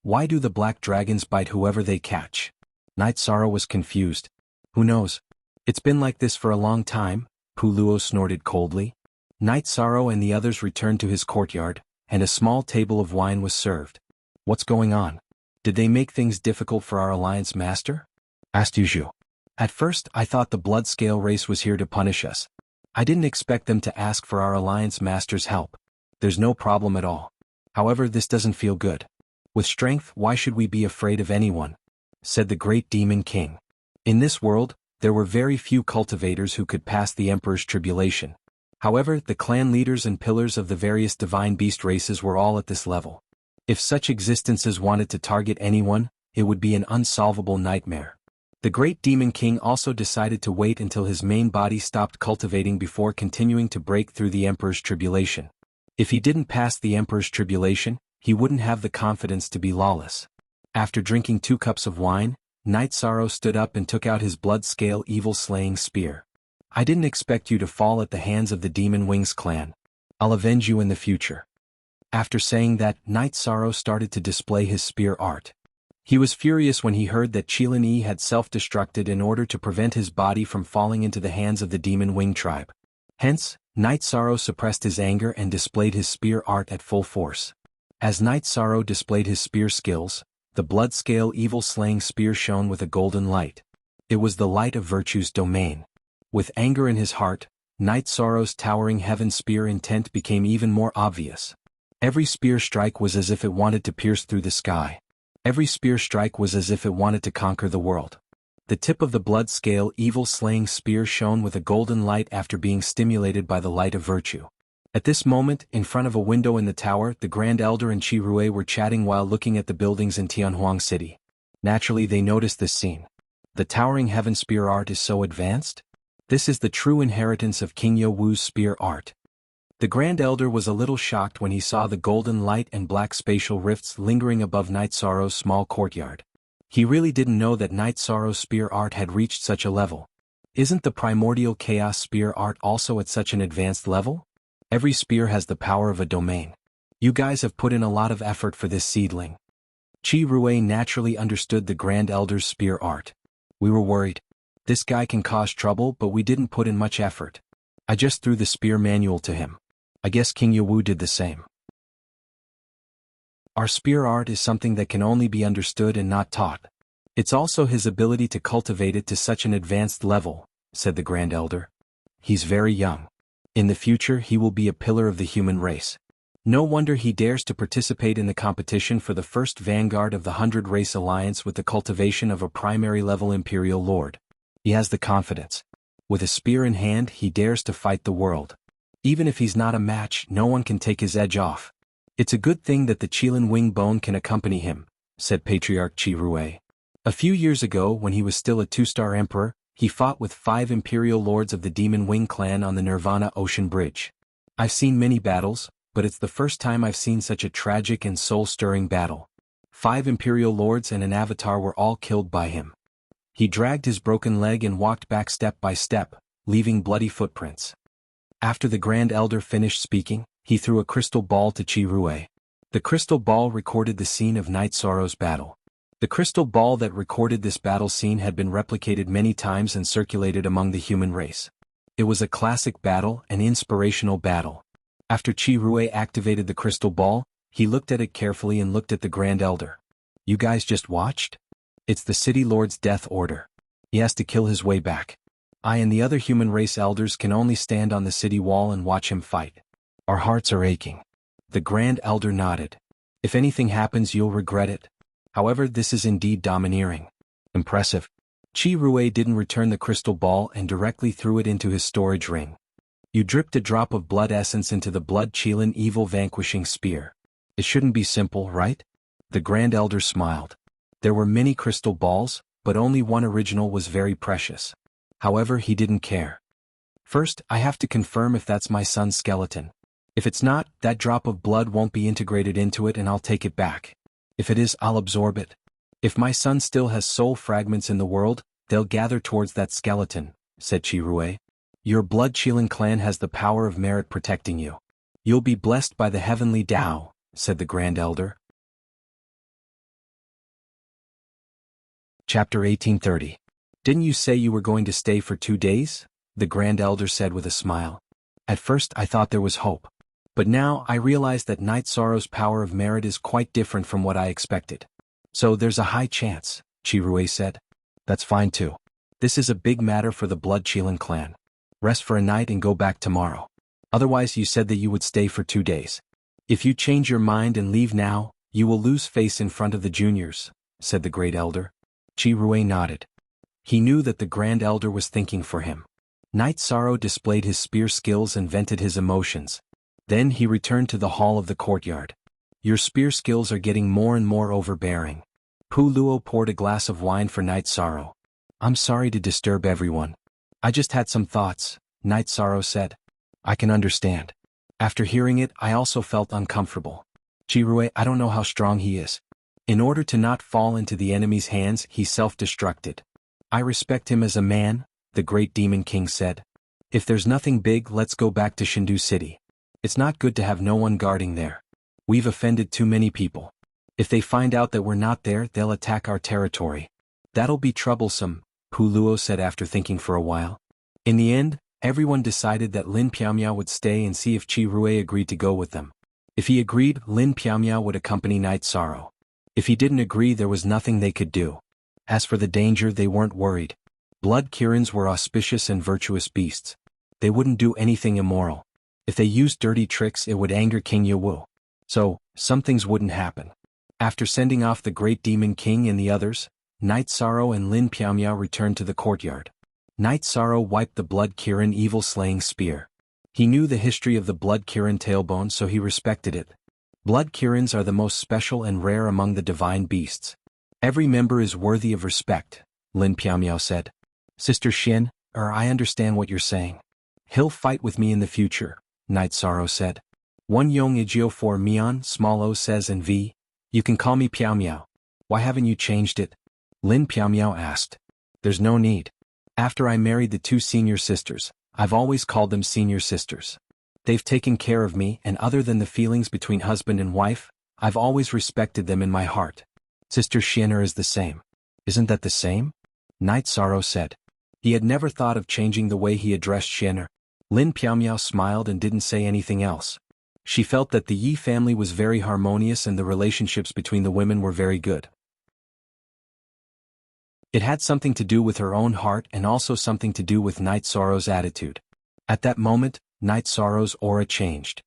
Why do the Black Dragons bite whoever they catch? Night Sorrow was confused. Who knows? It's been like this for a long time, Puluo snorted coldly. Night Sorrow and the others returned to his courtyard, and a small table of wine was served. What's going on? Did they make things difficult for our Alliance Master? Asked Yuzhu. At first I thought the Blood Scale race was here to punish us. I didn't expect them to ask for our Alliance Master's help. There's no problem at all. However, this doesn't feel good. With strength, why should we be afraid of anyone? Said the Great Demon King. In this world, there were very few cultivators who could pass the Emperor's tribulation. However, the clan leaders and pillars of the various divine beast races were all at this level. If such existences wanted to target anyone, it would be an unsolvable nightmare. The Great Demon King also decided to wait until his main body stopped cultivating before continuing to break through the Emperor's tribulation. If he didn't pass the Emperor's tribulation, he wouldn't have the confidence to be lawless. After drinking 2 cups of wine, Night Sorrow stood up and took out his Blood Scale evil-slaying spear. I didn't expect you to fall at the hands of the Demon Wings clan. I'll avenge you in the future. After saying that, Night Sorrow started to display his spear art. He was furious when he heard that Qilin Yi had self-destructed in order to prevent his body from falling into the hands of the Demon Wing tribe. Hence, Night Sorrow suppressed his anger and displayed his spear art at full force. As Night Sorrow displayed his spear skills, the Blood Scale evil-slaying spear shone with a golden light. It was the light of virtue's domain. With anger in his heart, Night Sorrow's towering heaven spear intent became even more obvious. Every spear strike was as if it wanted to pierce through the sky. Every spear strike was as if it wanted to conquer the world. The tip of the Blood Scale evil-slaying spear shone with a golden light after being stimulated by the light of virtue. At this moment, in front of a window in the tower, the Grand Elder and Chi Rui were chatting while looking at the buildings in Tianhuang City. Naturally, they noticed this scene. The towering heaven spear art is so advanced? This is the true inheritance of King Yo Wu's spear art. The Grand Elder was a little shocked when he saw the golden light and black spatial rifts lingering above Night Sorrow's small courtyard. He really didn't know that Night Sorrow's spear art had reached such a level. Isn't the primordial chaos spear art also at such an advanced level? Every spear has the power of a domain. You guys have put in a lot of effort for this seedling. Chi Rui naturally understood the Grand Elder's spear art. We were worried. This guy can cause trouble, but we didn't put in much effort. I just threw the spear manual to him. I guess King Yawu did the same. Our spear art is something that can only be understood and not taught. It's also his ability to cultivate it to such an advanced level, said the Grand Elder. He's very young. In the future he will be a pillar of the human race. No wonder he dares to participate in the competition for the first vanguard of the 100 Race Alliance with the cultivation of a primary level Imperial Lord. He has the confidence. With a spear in hand he dares to fight the world. Even if he's not a match, no one can take his edge off. It's a good thing that the Qilin Wing Bone can accompany him, said Patriarch Chi Rui. A few years ago, when he was still a 2-star emperor, he fought with 5 Imperial Lords of the Demon Wing clan on the Nirvana Ocean Bridge. I've seen many battles, but it's the first time I've seen such a tragic and soul-stirring battle. 5 Imperial Lords and an Avatar were all killed by him. He dragged his broken leg and walked back step by step, leaving bloody footprints. After the Grand Elder finished speaking, he threw a crystal ball to Qi Rui. The crystal ball recorded the scene of Night Sorrow's battle. The crystal ball that recorded this battle scene had been replicated many times and circulated among the human race. It was a classic battle, an inspirational battle. After Qi Rui activated the crystal ball, he looked at it carefully and looked at the Grand Elder. You guys just watched? It's the City Lord's death order. He has to kill his way back. I and the other human race elders can only stand on the city wall and watch him fight. Our hearts are aching. The Grand Elder nodded. If anything happens, you'll regret it. However, this is indeed domineering. Impressive. Qi Rui didn't return the crystal ball and directly threw it into his storage ring. You dripped a drop of blood essence into the blood Qilin evil vanquishing spear. It shouldn't be simple, right? The Grand Elder smiled. There were many crystal balls, but only one original was very precious. However, he didn't care. First, I have to confirm if that's my son's skeleton. If it's not, that drop of blood won't be integrated into it and I'll take it back. If it is, I'll absorb it. If my son still has soul fragments in the world, they'll gather towards that skeleton, said Qi Rui. Your blood Qilin clan has the power of merit protecting you. You'll be blessed by the heavenly Tao, said the Grand Elder. Chapter 1830. Didn't you say you were going to stay for 2 days? The Grand Elder said with a smile. At first I thought there was hope. But now I realize that Night Sorrow's power of merit is quite different from what I expected. So there's a high chance, Qi Rui said. That's fine too. This is a big matter for the Blood Qilin clan. Rest for a night and go back tomorrow. Otherwise you said that you would stay for 2 days. If you change your mind and leave now, you will lose face in front of the juniors, said the Great Elder. Qi Rui nodded. He knew that the Grand Elder was thinking for him. Night Sorrow displayed his spear skills and vented his emotions. Then he returned to the hall of the courtyard. Your spear skills are getting more and more overbearing. Pu Luo poured a glass of wine for Night Sorrow. I'm sorry to disturb everyone. I just had some thoughts, Night Sorrow said. I can understand. After hearing it, I also felt uncomfortable. Qi Rui, I don't know how strong he is. In order to not fall into the enemy's hands, he self-destructed. I respect him as a man, the great Demon King said. If there's nothing big, let's go back to Shindu City. It's not good to have no one guarding there. We've offended too many people. If they find out that we're not there, they'll attack our territory. That'll be troublesome, Pu Luo said after thinking for a while. In the end, everyone decided that Lin Piaomiao would stay and see if Qi Rui agreed to go with them. If he agreed, Lin Piaomiao would accompany Night Sorrow. If he didn't agree, there was nothing they could do. As for the danger, they weren't worried. Blood Qirins were auspicious and virtuous beasts. They wouldn't do anything immoral. If they used dirty tricks, it would anger King Yewu. So, some things wouldn't happen. After sending off the Great Demon King and the others, Night Sorrow and Lin Piaomiao returned to the courtyard. Night Sorrow wiped the Blood Qirin evil-slaying spear. He knew the history of the Blood Qirin tailbone, so he respected it. Blood Qirins are the most special and rare among the divine beasts. Every member is worthy of respect, Lin Piaomiao said. Sister Xin, I understand what you're saying. He'll fight with me in the future, Night Sorrow said. One Yong Igio for Mian, small O says and V. You can call me Piaomiao. Why haven't you changed it? Lin Piaomiao asked. There's no need. After I married the 2 senior sisters, I've always called them senior sisters. They've taken care of me, and other than the feelings between husband and wife, I've always respected them in my heart. Sister Xian'er is the same. Isn't that the same? Night Sorrow said. He had never thought of changing the way he addressed Xian'er. Lin Piaomiao smiled and didn't say anything else. She felt that the Yi family was very harmonious and the relationships between the women were very good. It had something to do with her own heart and also something to do with Night Sorrow's attitude. At that moment, Night Sorrow's aura changed.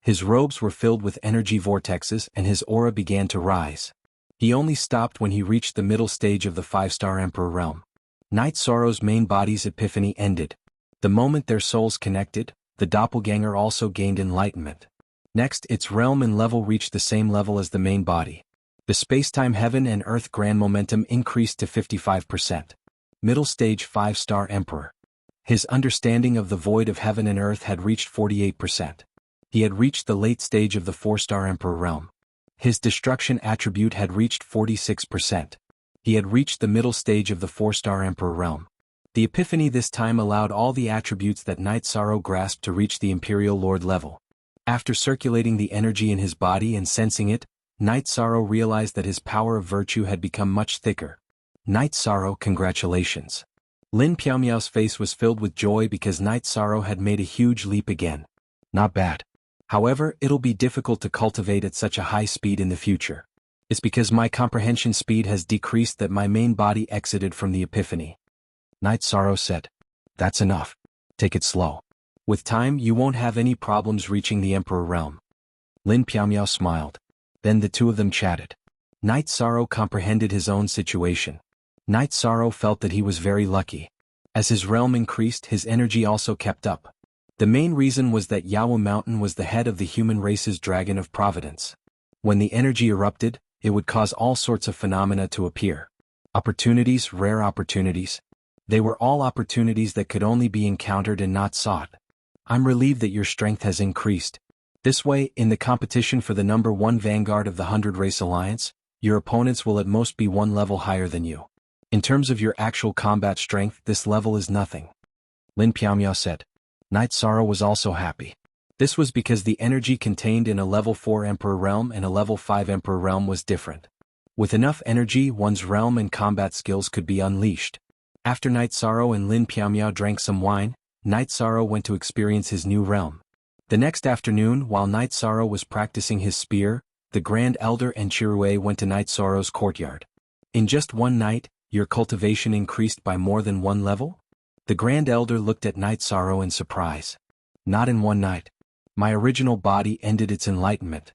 His robes were filled with energy vortexes and his aura began to rise. He only stopped when he reached the middle stage of the 5-star Emperor realm. Night Sorrow's main body's epiphany ended. The moment their souls connected, the doppelganger also gained enlightenment. Next, its realm and level reached the same level as the main body. The spacetime heaven and earth grand momentum increased to 55%. Middle stage 5-star Emperor. His understanding of the void of heaven and earth had reached 48%. He had reached the late stage of the 4-star Emperor realm. His destruction attribute had reached 46%. He had reached the middle stage of the 4-star Emperor realm. The epiphany this time allowed all the attributes that Night Sorrow grasped to reach the Imperial Lord level. After circulating the energy in his body and sensing it, Night Sorrow realized that his power of virtue had become much thicker. Night Sorrow, congratulations. Lin Piaomiao's face was filled with joy because Night Sorrow had made a huge leap again. Not bad. However, it'll be difficult to cultivate at such a high speed in the future. It's because my comprehension speed has decreased that my main body exited from the epiphany. Night Sorrow said. That's enough. Take it slow. With time you won't have any problems reaching the Emperor realm. Lin Piaomiao smiled. Then the two of them chatted. Night Sorrow comprehended his own situation. Night Sorrow felt that he was very lucky. As his realm increased, his energy also kept up. The main reason was that Yawu Mountain was the head of the human race's dragon of providence. When the energy erupted, it would cause all sorts of phenomena to appear. Opportunities, rare opportunities. They were all opportunities that could only be encountered and not sought. I'm relieved that your strength has increased. This way, in the competition for the number 1 vanguard of the 100 Race Alliance, your opponents will at most be 1 level higher than you. In terms of your actual combat strength, this level is nothing. Lin Piaomiao said. Night Sorrow was also happy. This was because the energy contained in a level 4 Emperor realm and a level 5 Emperor realm was different. With enough energy, one's realm and combat skills could be unleashed. After Night Sorrow and Lin Piaomiao drank some wine, Night Sorrow went to experience his new realm. The next afternoon, while Night Sorrow was practicing his spear, the Grand Elder and Chirue went to Night Sorrow's courtyard. In just one night, your cultivation increased by more than 1 level? The Grand Elder looked at Night Sorrow in surprise. Not in one night. My original body ended its enlightenment.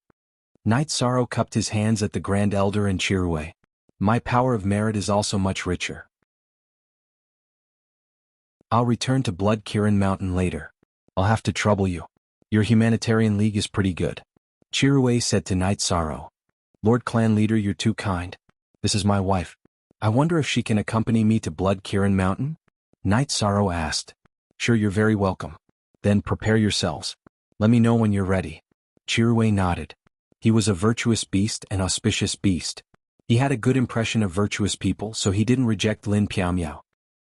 Night Sorrow cupped his hands at the Grand Elder and Chirue. My power of merit is also much richer. I'll return to Blood Kirin Mountain later. I'll have to trouble you. Your humanitarian league is pretty good. Chirue said to Night Sorrow. Lord Clan Leader, you're too kind. This is my wife. I wonder if she can accompany me to Blood Kirin Mountain? Night Sorrow asked. Sure, you're very welcome. Then prepare yourselves. Let me know when you're ready. Chirue nodded. He was a virtuous beast, an auspicious beast. He had a good impression of virtuous people, so he didn't reject Lin Piaomiao.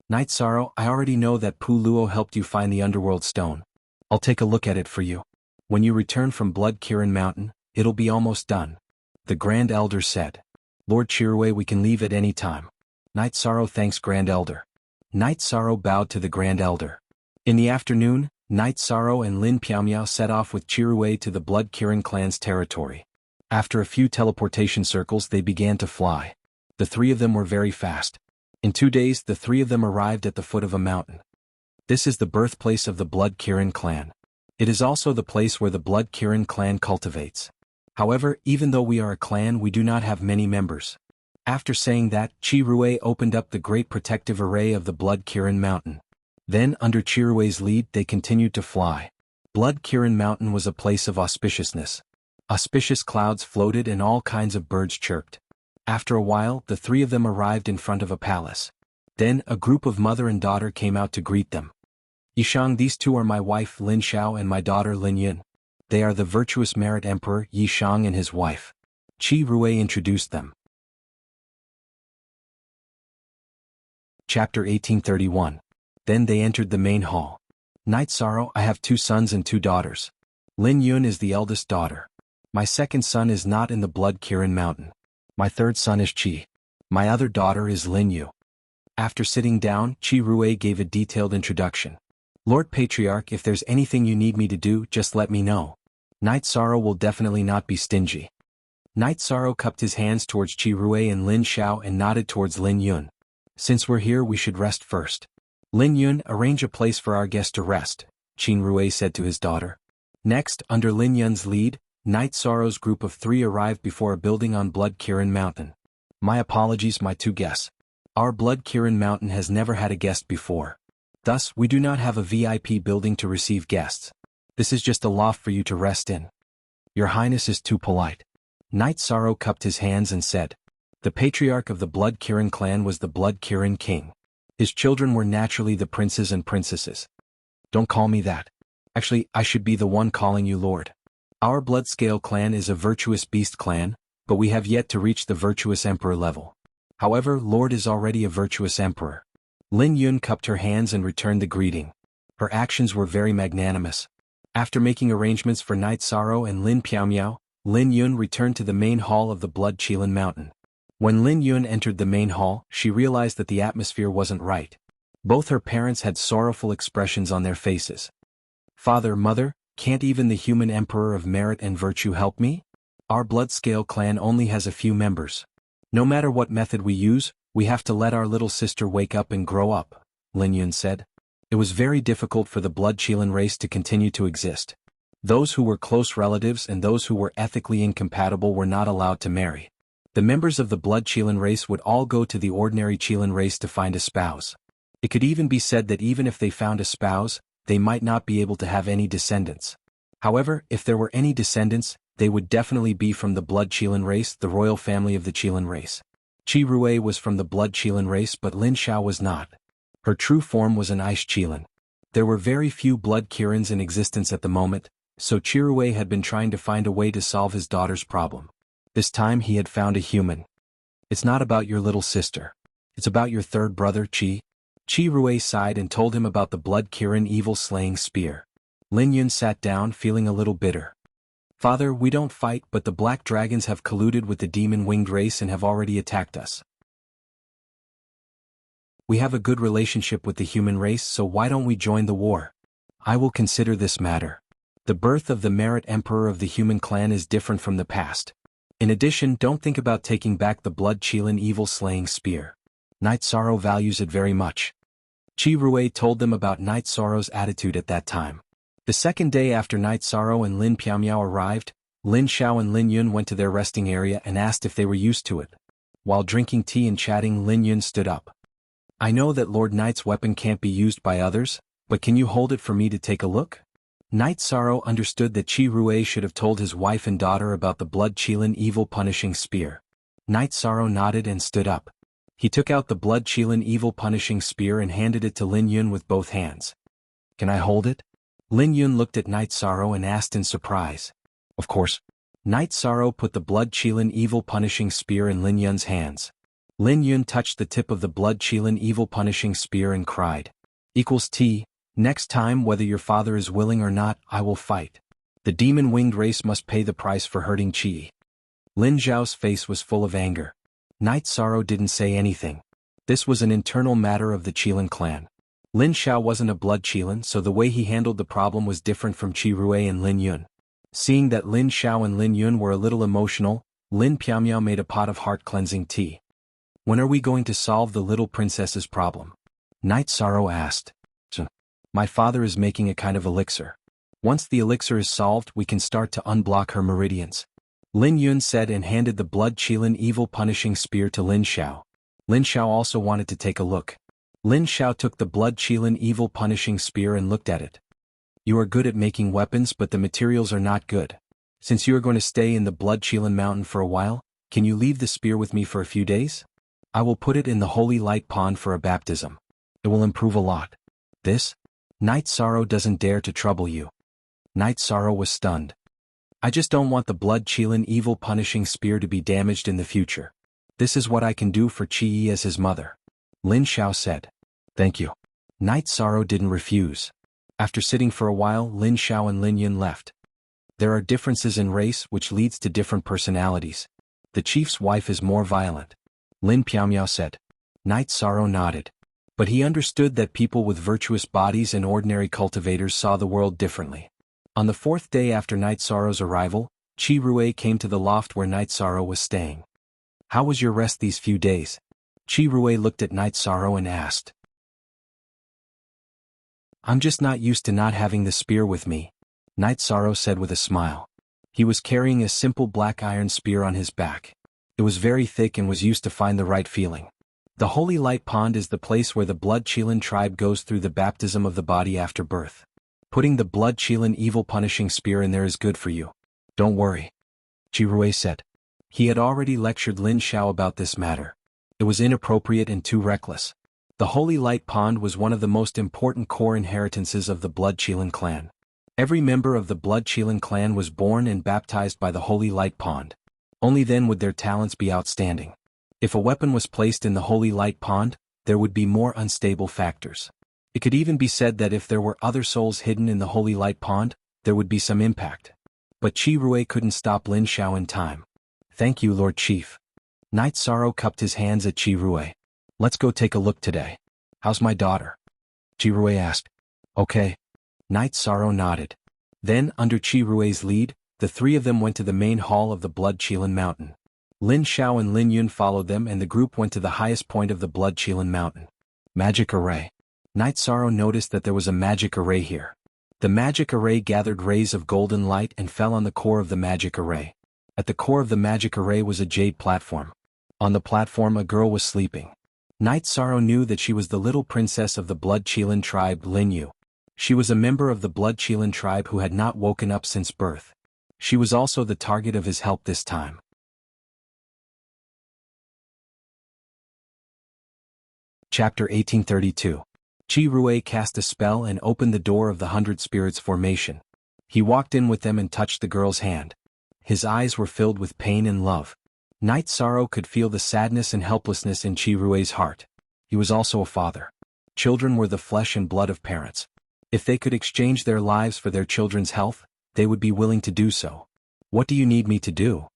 Night Sorrow, I already know that Pu Luo helped you find the Underworld Stone. I'll take a look at it for you. When you return from Blood Kirin Mountain, it'll be almost done. The Grand Elder said. Lord Chirue, we can leave at any time. Night Sorrow thanks Grand Elder. Night Sorrow bowed to the Grand Elder. In the afternoon, Night Sorrow and Lin Piaomiao set off with Chirue to the Blood Kirin clan's territory. After a few teleportation circles, they began to fly. The 3 of them were very fast. In 2 days, the 3 of them arrived at the foot of a mountain. This is the birthplace of the Blood Kirin clan. It is also the place where the Blood Kirin clan cultivates. However, even though we are a clan, we do not have many members. After saying that, Chirue opened up the great protective array of the Blood Kirin Mountain. Then, under Chirue's lead, they continued to fly. Blood Kirin Mountain was a place of auspiciousness. Auspicious clouds floated and all kinds of birds chirped. After a while, the 3 of them arrived in front of a palace. Then, a group of mother and daughter came out to greet them. Yishang, these 2 are my wife Lin Xiao and my daughter Lin Yun. They are the virtuous merit Emperor Yishang and his wife. Chirue introduced them. Chapter 1831. Then they entered the main hall. Night Sorrow, I have 2 sons and 2 daughters. Lin Yun is the eldest daughter. My second son is not in the Blood Kirin Mountain. My third son is Qi. My other daughter is Lin Yu. After sitting down, Chirue gave a detailed introduction. Lord Patriarch, if there's anything you need me to do, just let me know. Night Sorrow will definitely not be stingy. Night Sorrow cupped his hands towards Chirue and Lin Xiao and nodded towards Lin Yun. Since we're here, we should rest first. Lin Yun, arrange a place for our guest to rest, Chirue said to his daughter. Next, under Lin Yun's lead, Night Sorrow's group of 3 arrived before a building on Blood Kirin Mountain. My apologies, my 2 guests. Our Blood Kirin Mountain has never had a guest before. Thus, we do not have a VIP building to receive guests. This is just a loft for you to rest in. Your Highness is too polite. Night Sorrow cupped his hands and said. The patriarch of the Blood Kirin clan was the Blood Kirin king. His children were naturally the princes and princesses. Don't call me that. Actually, I should be the one calling you Lord. Our Bloodscale clan is a virtuous beast clan, but we have yet to reach the virtuous emperor level. However, Lord is already a virtuous emperor. Lin Yun cupped her hands and returned the greeting. Her actions were very magnanimous. After making arrangements for Night Sorrow and Lin Piaomiao, Lin Yun returned to the main hall of the Blood Qilin Mountain. When Lin Yun entered the main hall, she realized that the atmosphere wasn't right. Both her parents had sorrowful expressions on their faces. Father, mother, can't even the human emperor of merit and virtue help me? Our Bloodscale clan only has a few members. No matter what method we use, we have to let our little sister wake up and grow up, Lin Yun said. It was very difficult for the Blood Qilin race to continue to exist. Those who were close relatives and those who were ethically incompatible were not allowed to marry. The members of the Blood Qilin race would all go to the ordinary Qilin race to find a spouse. It could even be said that even if they found a spouse, they might not be able to have any descendants. However, if there were any descendants, they would definitely be from the Blood Qilin race, the royal family of the Qilin race. Qi Rui was from the Blood Qilin race, but Lin Xiao was not. Her true form was an Ice Qilin. There were very few Blood Qirins in existence at the moment, so Qi Rui had been trying to find a way to solve his daughter's problem. This time he had found a human. It's not about your little sister. It's about your third brother, Qi. Qi Rui sighed and told him about the Blood Qirin evil-slaying spear. Lin Yun sat down feeling a little bitter. Father, we don't fight, but the black dragons have colluded with the demon-winged race and have already attacked us. We have a good relationship with the human race, so why don't we join the war? I will consider this matter. The birth of the Merit Emperor of the human clan is different from the past. In addition, don't think about taking back the Blood Qilin evil-slaying spear. Night Sorrow values it very much. Qi Rui told them about Night Sorrow's attitude at that time. The second day after Night Sorrow and Lin Piaomiao arrived, Lin Xiao and Lin Yun went to their resting area and asked if they were used to it. While drinking tea and chatting, Lin Yun stood up. I know that Lord Night's weapon can't be used by others, but can you hold it for me to take a look? Night Sorrow understood that Qi Rui should have told his wife and daughter about the Blood Qilin evil-punishing spear. Night Sorrow nodded and stood up. He took out the Blood Qilin evil-punishing spear and handed it to Lin Yun with both hands. Can I hold it? Lin Yun looked at Night Sorrow and asked in surprise. Of course. Night Sorrow put the Blood Qilin evil-punishing spear in Lin Yun's hands. Lin Yun touched the tip of the Blood Qilin evil-punishing spear and cried. T. Next time, whether your father is willing or not, I will fight. The demon-winged race must pay the price for hurting Qi. Lin Zhao's face was full of anger. Night Sorrow didn't say anything. This was an internal matter of the Qilin clan. Lin Xiao wasn't a Blood Qilin, so the way he handled the problem was different from Qi Rui and Lin Yun. Seeing that Lin Xiao and Lin Yun were a little emotional, Lin Piaomiao made a pot of heart-cleansing tea. When are we going to solve the little princess's problem? Night Sorrow asked. My father is making a kind of elixir. Once the elixir is solved, we can start to unblock her meridians. Lin Yun said and handed the Blood Qilin evil-punishing spear to Lin Xiao. Lin Xiao also wanted to take a look. Lin Xiao took the Blood Qilin evil-punishing spear and looked at it. You are good at making weapons, but the materials are not good. Since you are going to stay in the Blood Qilin mountain for a while, can you leave the spear with me for a few days? I will put it in the Holy Light Pond for a baptism. It will improve a lot. This? Night Sorrow doesn't dare to trouble you. Night Sorrow was stunned. I just don't want the Blood Qilin evil-punishing spear to be damaged in the future. This is what I can do for Qi as his mother. Lin Xiao said. Thank you. Night Sorrow didn't refuse. After sitting for a while, Lin Xiao and Lin Yun left. There are differences in race which leads to different personalities. The chief's wife is more violent. Lin Piaomiao said. Night Sorrow nodded. But he understood that people with virtuous bodies and ordinary cultivators saw the world differently. On the fourth day after Night Sorrow's arrival, Qi Rui came to the loft where Night Sorrow was staying. How was your rest these few days? Qi Rui looked at Night Sorrow and asked. I'm just not used to not having the spear with me, Night Sorrow said with a smile. He was carrying a simple black iron spear on his back. It was very thick and was used to find the right feeling. The Holy Light Pond is the place where the Blood Qilin tribe goes through the baptism of the body after birth. Putting the Blood Qilin evil-punishing spear in there is good for you. Don't worry. Qi Rui said. He had already lectured Lin Xiao about this matter. It was inappropriate and too reckless. The Holy Light Pond was one of the most important core inheritances of the Blood Qilin clan. Every member of the Blood Qilin clan was born and baptized by the Holy Light Pond. Only then would their talents be outstanding. If a weapon was placed in the holy light pond, there would be more unstable factors. It could even be said that if there were other souls hidden in the holy light pond, there would be some impact. But Qi Rui couldn't stop Lin Xiao in time. Thank you, Lord Chief. Knight Sorrow cupped his hands at Qi Rui. Let's go take a look today. How's my daughter? Qi Rui asked. Okay. Knight Sorrow nodded. Then, under Qi Rui's lead, the three of them went to the main hall of the Blood Qilin Mountain. Lin Xiao and Lin Yun followed them and the group went to the highest point of the Blood Qilin Mountain. Magic Array. Knight Sorrow noticed that there was a magic array here. The magic array gathered rays of golden light and fell on the core of the magic array. At the core of the magic array was a jade platform. On the platform a girl was sleeping. Knight Sorrow knew that she was the little princess of the Blood Qilin tribe, Lin Yu. She was a member of the Blood Qilin tribe who had not woken up since birth. She was also the target of his help this time. Chapter 1832. Qi Rui cast a spell and opened the door of the 100 Spirits formation. He walked in with them and touched the girl's hand. His eyes were filled with pain and love. Knight Sorrow could feel the sadness and helplessness in Qi Rui's heart. He was also a father. Children were the flesh and blood of parents. If they could exchange their lives for their children's health, they would be willing to do so. What do you need me to do?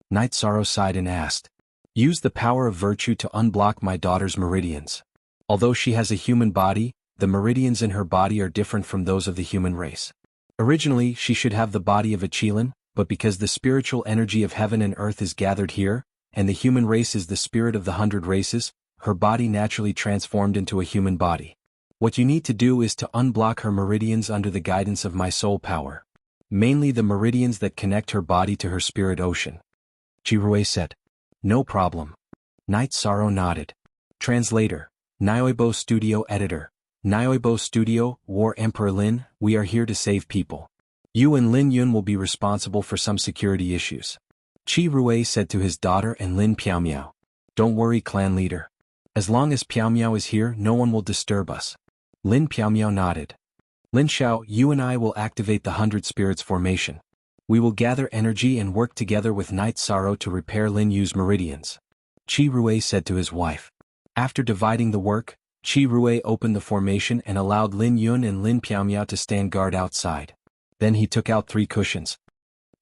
Knight Sorrow sighed and asked. Use the power of virtue to unblock my daughter's meridians. Although she has a human body, the meridians in her body are different from those of the human race. Originally, she should have the body of a Qilin, but because the spiritual energy of heaven and earth is gathered here, and the human race is the spirit of the 100 races, her body naturally transformed into a human body. What you need to do is to unblock her meridians under the guidance of my soul power. Mainly the meridians that connect her body to her spirit ocean. Qi Rui said. No problem. Knight Sorrow nodded. Translator. Nioibo Studio Editor. Nioibo Studio, War Emperor Lin, we are here to save people. You and Lin Yun will be responsible for some security issues. Qi Rui said to his daughter and Lin Piaomiao. Don't worry, clan leader. As long as Piaomiao is here, no one will disturb us. Lin Piaomiao nodded. Lin Xiao, you and I will activate the 100 Spirits formation. We will gather energy and work together with Knight Sorrow to repair Lin Yu's meridians. Qi Rui said to his wife. After dividing the work, Qi Rui opened the formation and allowed Lin Yun and Lin Piaomiao to stand guard outside. Then he took out 3 cushions.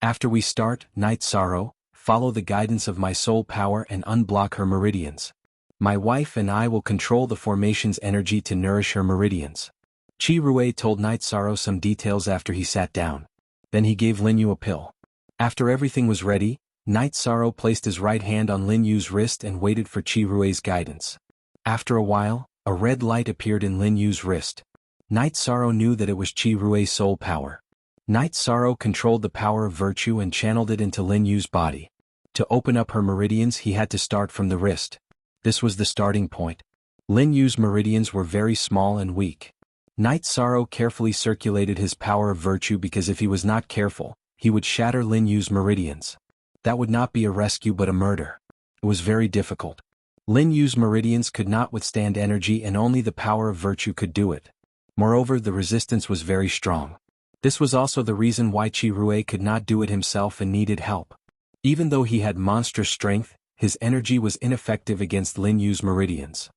After we start, Knight Sorrow, follow the guidance of my soul power and unblock her meridians. My wife and I will control the formation's energy to nourish her meridians. Qi Rui told Knight Sorrow some details after he sat down. Then he gave Lin Yu a pill. After everything was ready, Knight Sorrow placed his right hand on Lin Yu's wrist and waited for Qi Rui's guidance. After a while, a red light appeared in Lin Yu's wrist. Knight Sorrow knew that it was Qi Rui's soul power. Knight Sorrow controlled the power of virtue and channeled it into Lin Yu's body. To open up her meridians he had to start from the wrist. This was the starting point. Lin Yu's meridians were very small and weak. Knight Sorrow carefully circulated his power of virtue because if he was not careful, he would shatter Lin Yu's meridians. That would not be a rescue but a murder. It was very difficult. Lin Yu's meridians could not withstand energy and only the power of virtue could do it. Moreover, the resistance was very strong. This was also the reason why Qi Rui could not do it himself and needed help. Even though he had monstrous strength, his energy was ineffective against Lin Yu's meridians.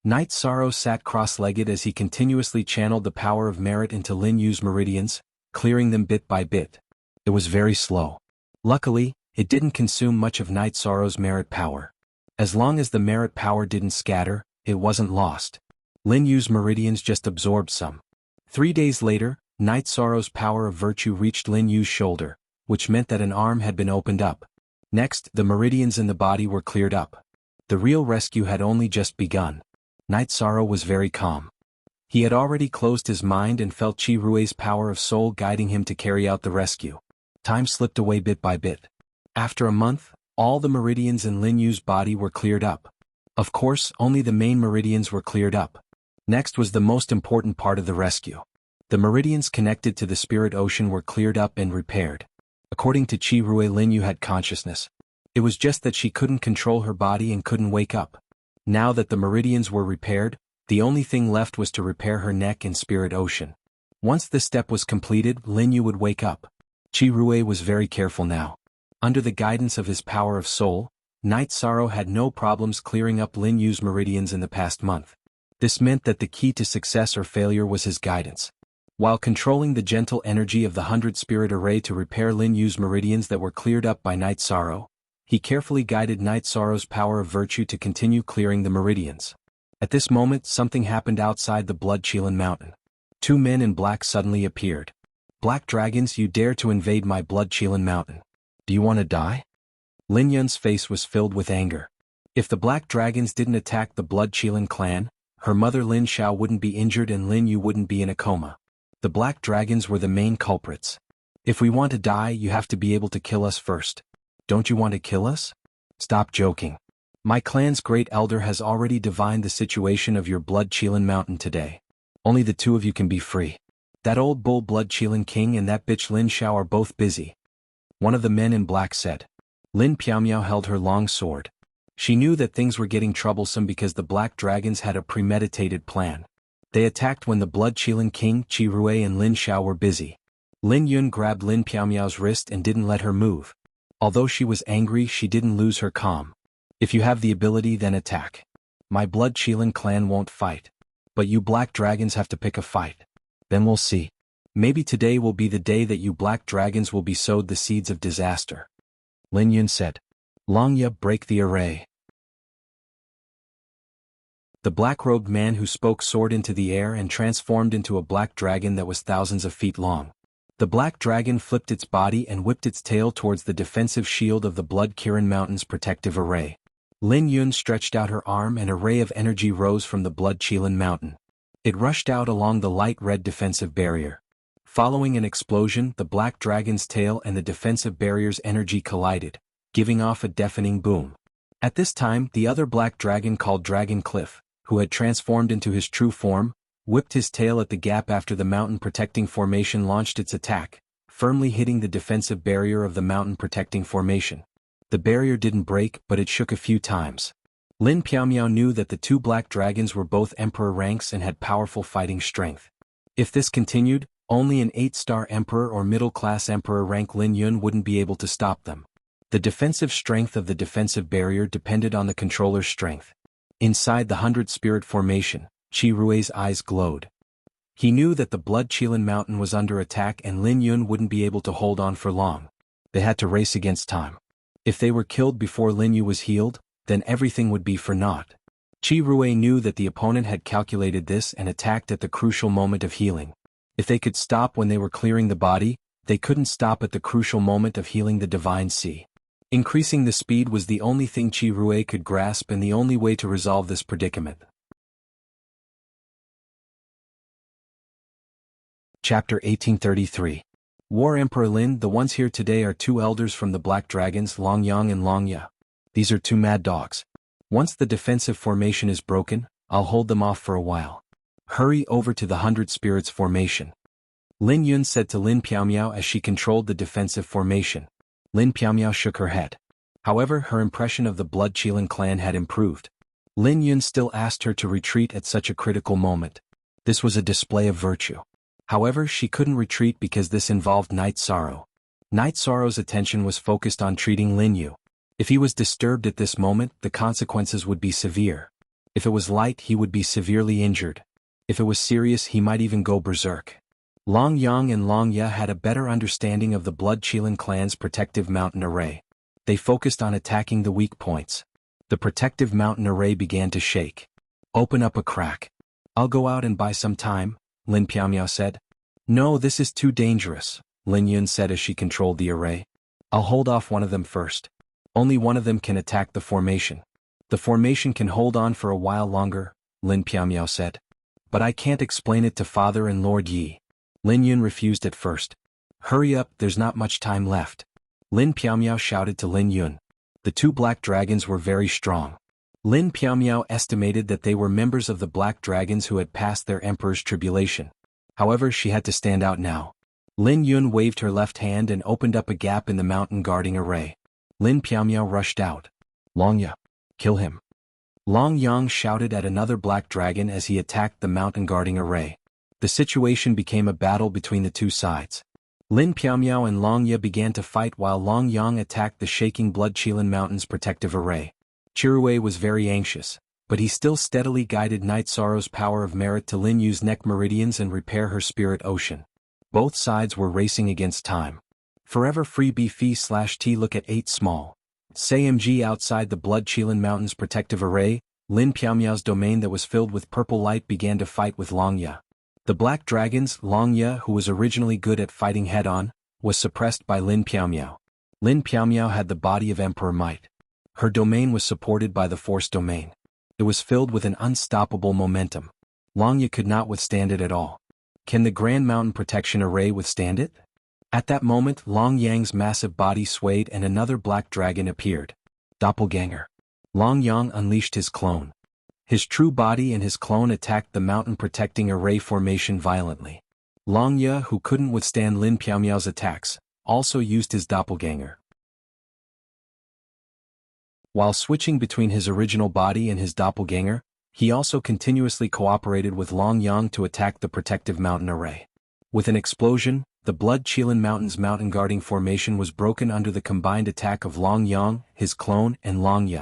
Knight Sorrow sat cross-legged as he continuously channeled the power of merit into Lin Yu's meridians, clearing them bit by bit. It was very slow. Luckily, it didn't consume much of Knight Sorrow's merit power. As long as the merit power didn't scatter, it wasn't lost. Lin Yu's meridians just absorbed some. 3 days later, Knight Sorrow's power of virtue reached Lin Yu's shoulder, which meant that an arm had been opened up. Next, the meridians in the body were cleared up. The real rescue had only just begun. Knight Sorrow was very calm. He had already closed his mind and felt Qi Rui's power of soul guiding him to carry out the rescue. Time slipped away bit by bit. After a month, all the meridians in Lin Yu's body were cleared up. Of course, only the main meridians were cleared up. Next was the most important part of the rescue. The meridians connected to the spirit ocean were cleared up and repaired. According to Qi Rui, Lin Yu had consciousness. It was just that she couldn't control her body and couldn't wake up. Now that the meridians were repaired, the only thing left was to repair her neck and spirit ocean. Once this step was completed, Lin Yu would wake up. Qi Rui was very careful now. Under the guidance of his power of soul, Night Sorrow had no problems clearing up Lin Yu's meridians in the past month. This meant that the key to success or failure was his guidance. While controlling the gentle energy of the 100-spirit array to repair Lin Yu's meridians that were cleared up by Night Sorrow, he carefully guided Night Sorrow's power of virtue to continue clearing the meridians. At this moment, something happened outside the Blood-Qilin Mountain. Two men in black suddenly appeared. "Black dragons, you dare to invade my Blood-Qilin Mountain. Do you want to die?" Lin Yun's face was filled with anger. If the black dragons didn't attack the Blood-Qilin clan, her mother Lin Xiao wouldn't be injured and Lin Yu wouldn't be in a coma. The black dragons were the main culprits. "If we want to die, you have to be able to kill us first. Don't you want to kill us? Stop joking. My clan's great elder has already divined the situation of your Blood-Qilin Mountain today. Only the two of you can be free. That old bull Blood-Qilin king and that bitch Lin Xiao are both busy," one of the men in black said. Lin Piaomiao held her long sword. She knew that things were getting troublesome because the black dragons had a premeditated plan. They attacked when the Blood-Qilin king, Qi Rui and Lin Xiao were busy. Lin Yun grabbed Lin Piaomiao's wrist and didn't let her move. Although she was angry, she didn't lose her calm. "If you have the ability, then attack. My Blood-Qilin clan won't fight. But you black dragons have to pick a fight. Then we'll see. Maybe today will be the day that you black dragons will be sowed the seeds of disaster," Lin Yun said. "Longya, break the array." The black-robed man who spoke soared into the air and transformed into a black dragon that was thousands of feet long. The black dragon flipped its body and whipped its tail towards the defensive shield of the Blood-Qilin Mountain's protective array. Lin Yun stretched out her arm and a ray of energy rose from the Blood-Qilin Mountain. It rushed out along the light red defensive barrier. Following an explosion, the black dragon's tail and the defensive barrier's energy collided, giving off a deafening boom. At this time, the other black dragon called Dragon Cliff, who had transformed into his true form, whipped his tail at the gap after the mountain protecting formation launched its attack, firmly hitting the defensive barrier of the mountain protecting formation. The barrier didn't break, but it shook a few times. Lin Piaomiao knew that the two black dragons were both emperor ranks and had powerful fighting strength. If this continued, only an 8-star emperor or middle-class emperor rank Lin Yun wouldn't be able to stop them. The defensive strength of the defensive barrier depended on the controller's strength. Inside the 100-spirit formation, Qi Rui's eyes glowed. He knew that the Blood-Qilin Mountain was under attack and Lin Yun wouldn't be able to hold on for long. They had to race against time. If they were killed before Lin Yu was healed, then everything would be for naught. Qi Rui knew that the opponent had calculated this and attacked at the crucial moment of healing. If they could stop when they were clearing the body, they couldn't stop at the crucial moment of healing the Divine Sea. Increasing the speed was the only thing Qi Rui could grasp and the only way to resolve this predicament. Chapter 1833. War Emperor Lin, the ones here today are two elders from the Black Dragons, Long Yang and Long Ya. These are two mad dogs. Once the defensive formation is broken, I'll hold them off for a while. Hurry over to the 100 Spirits formation. Lin Yun said to Lin Piaomiao as she controlled the defensive formation. Lin Piaomiao shook her head. However, her impression of the Blood-Qilin clan had improved. Lin Yun still asked her to retreat at such a critical moment. This was a display of virtue. However, she couldn't retreat because this involved Night Sorrow. Night Sorrow's attention was focused on treating Lin Yu. If he was disturbed at this moment, the consequences would be severe. If it was light, he would be severely injured. If it was serious, he might even go berserk. Long Yang and Long Ya had a better understanding of the Blood-Qilin clan's protective mountain array. They focused on attacking the weak points. The protective mountain array began to shake. Open up a crack. I'll go out and buy some time, Lin Piaomiao said. No, this is too dangerous, Lin Yun said as she controlled the array. I'll hold off one of them first. Only one of them can attack the formation. The formation can hold on for a while longer, Lin Piaomiao said. But I can't explain it to Father and Lord Yi. Lin Yun refused at first. Hurry up, there's not much time left. Lin Piaomiao shouted to Lin Yun. The two black dragons were very strong. Lin Piaomiao estimated that they were members of the black dragons who had passed their emperor's tribulation. However, she had to stand out now. Lin Yun waved her left hand and opened up a gap in the mountain guarding array. Lin Piaomiao rushed out. Long Ya, kill him. Long Yang shouted at another black dragon as he attacked the mountain guarding array. The situation became a battle between the two sides. Lin Piaomiao and Long Ye began to fight while Long Yang attacked the shaking Blood Qilin Mountain's protective array. Qirui was very anxious, but he still steadily guided Night Sorrow's power of merit to Lin Yu's neck meridians and repair her spirit ocean. Both sides were racing against time. Forever Free BF/T Look at 8 Small. SAMG outside the Blood Qilin Mountain's protective array, Lin Piaomiao's domain that was filled with purple light began to fight with Long Ye. The Black Dragons, Long Ye, who was originally good at fighting head-on, was suppressed by Lin Piaomiao. Lin Piaomiao had the body of Emperor Might. Her domain was supported by the Force domain. It was filled with an unstoppable momentum. Long Ye could not withstand it at all. Can the Grand Mountain Protection Array withstand it? At that moment, Long Yang's massive body swayed and another black dragon appeared. Doppelganger. Long Yang unleashed his clone. His true body and his clone attacked the mountain protecting array formation violently. Long Ye, who couldn't withstand Lin Piaomiao's attacks, also used his doppelganger. While switching between his original body and his doppelganger, he also continuously cooperated with Long Yang to attack the protective mountain array. With an explosion, the Blood Qilin Mountain's mountain guarding formation was broken under the combined attack of Long Yang, his clone, and Long Ye.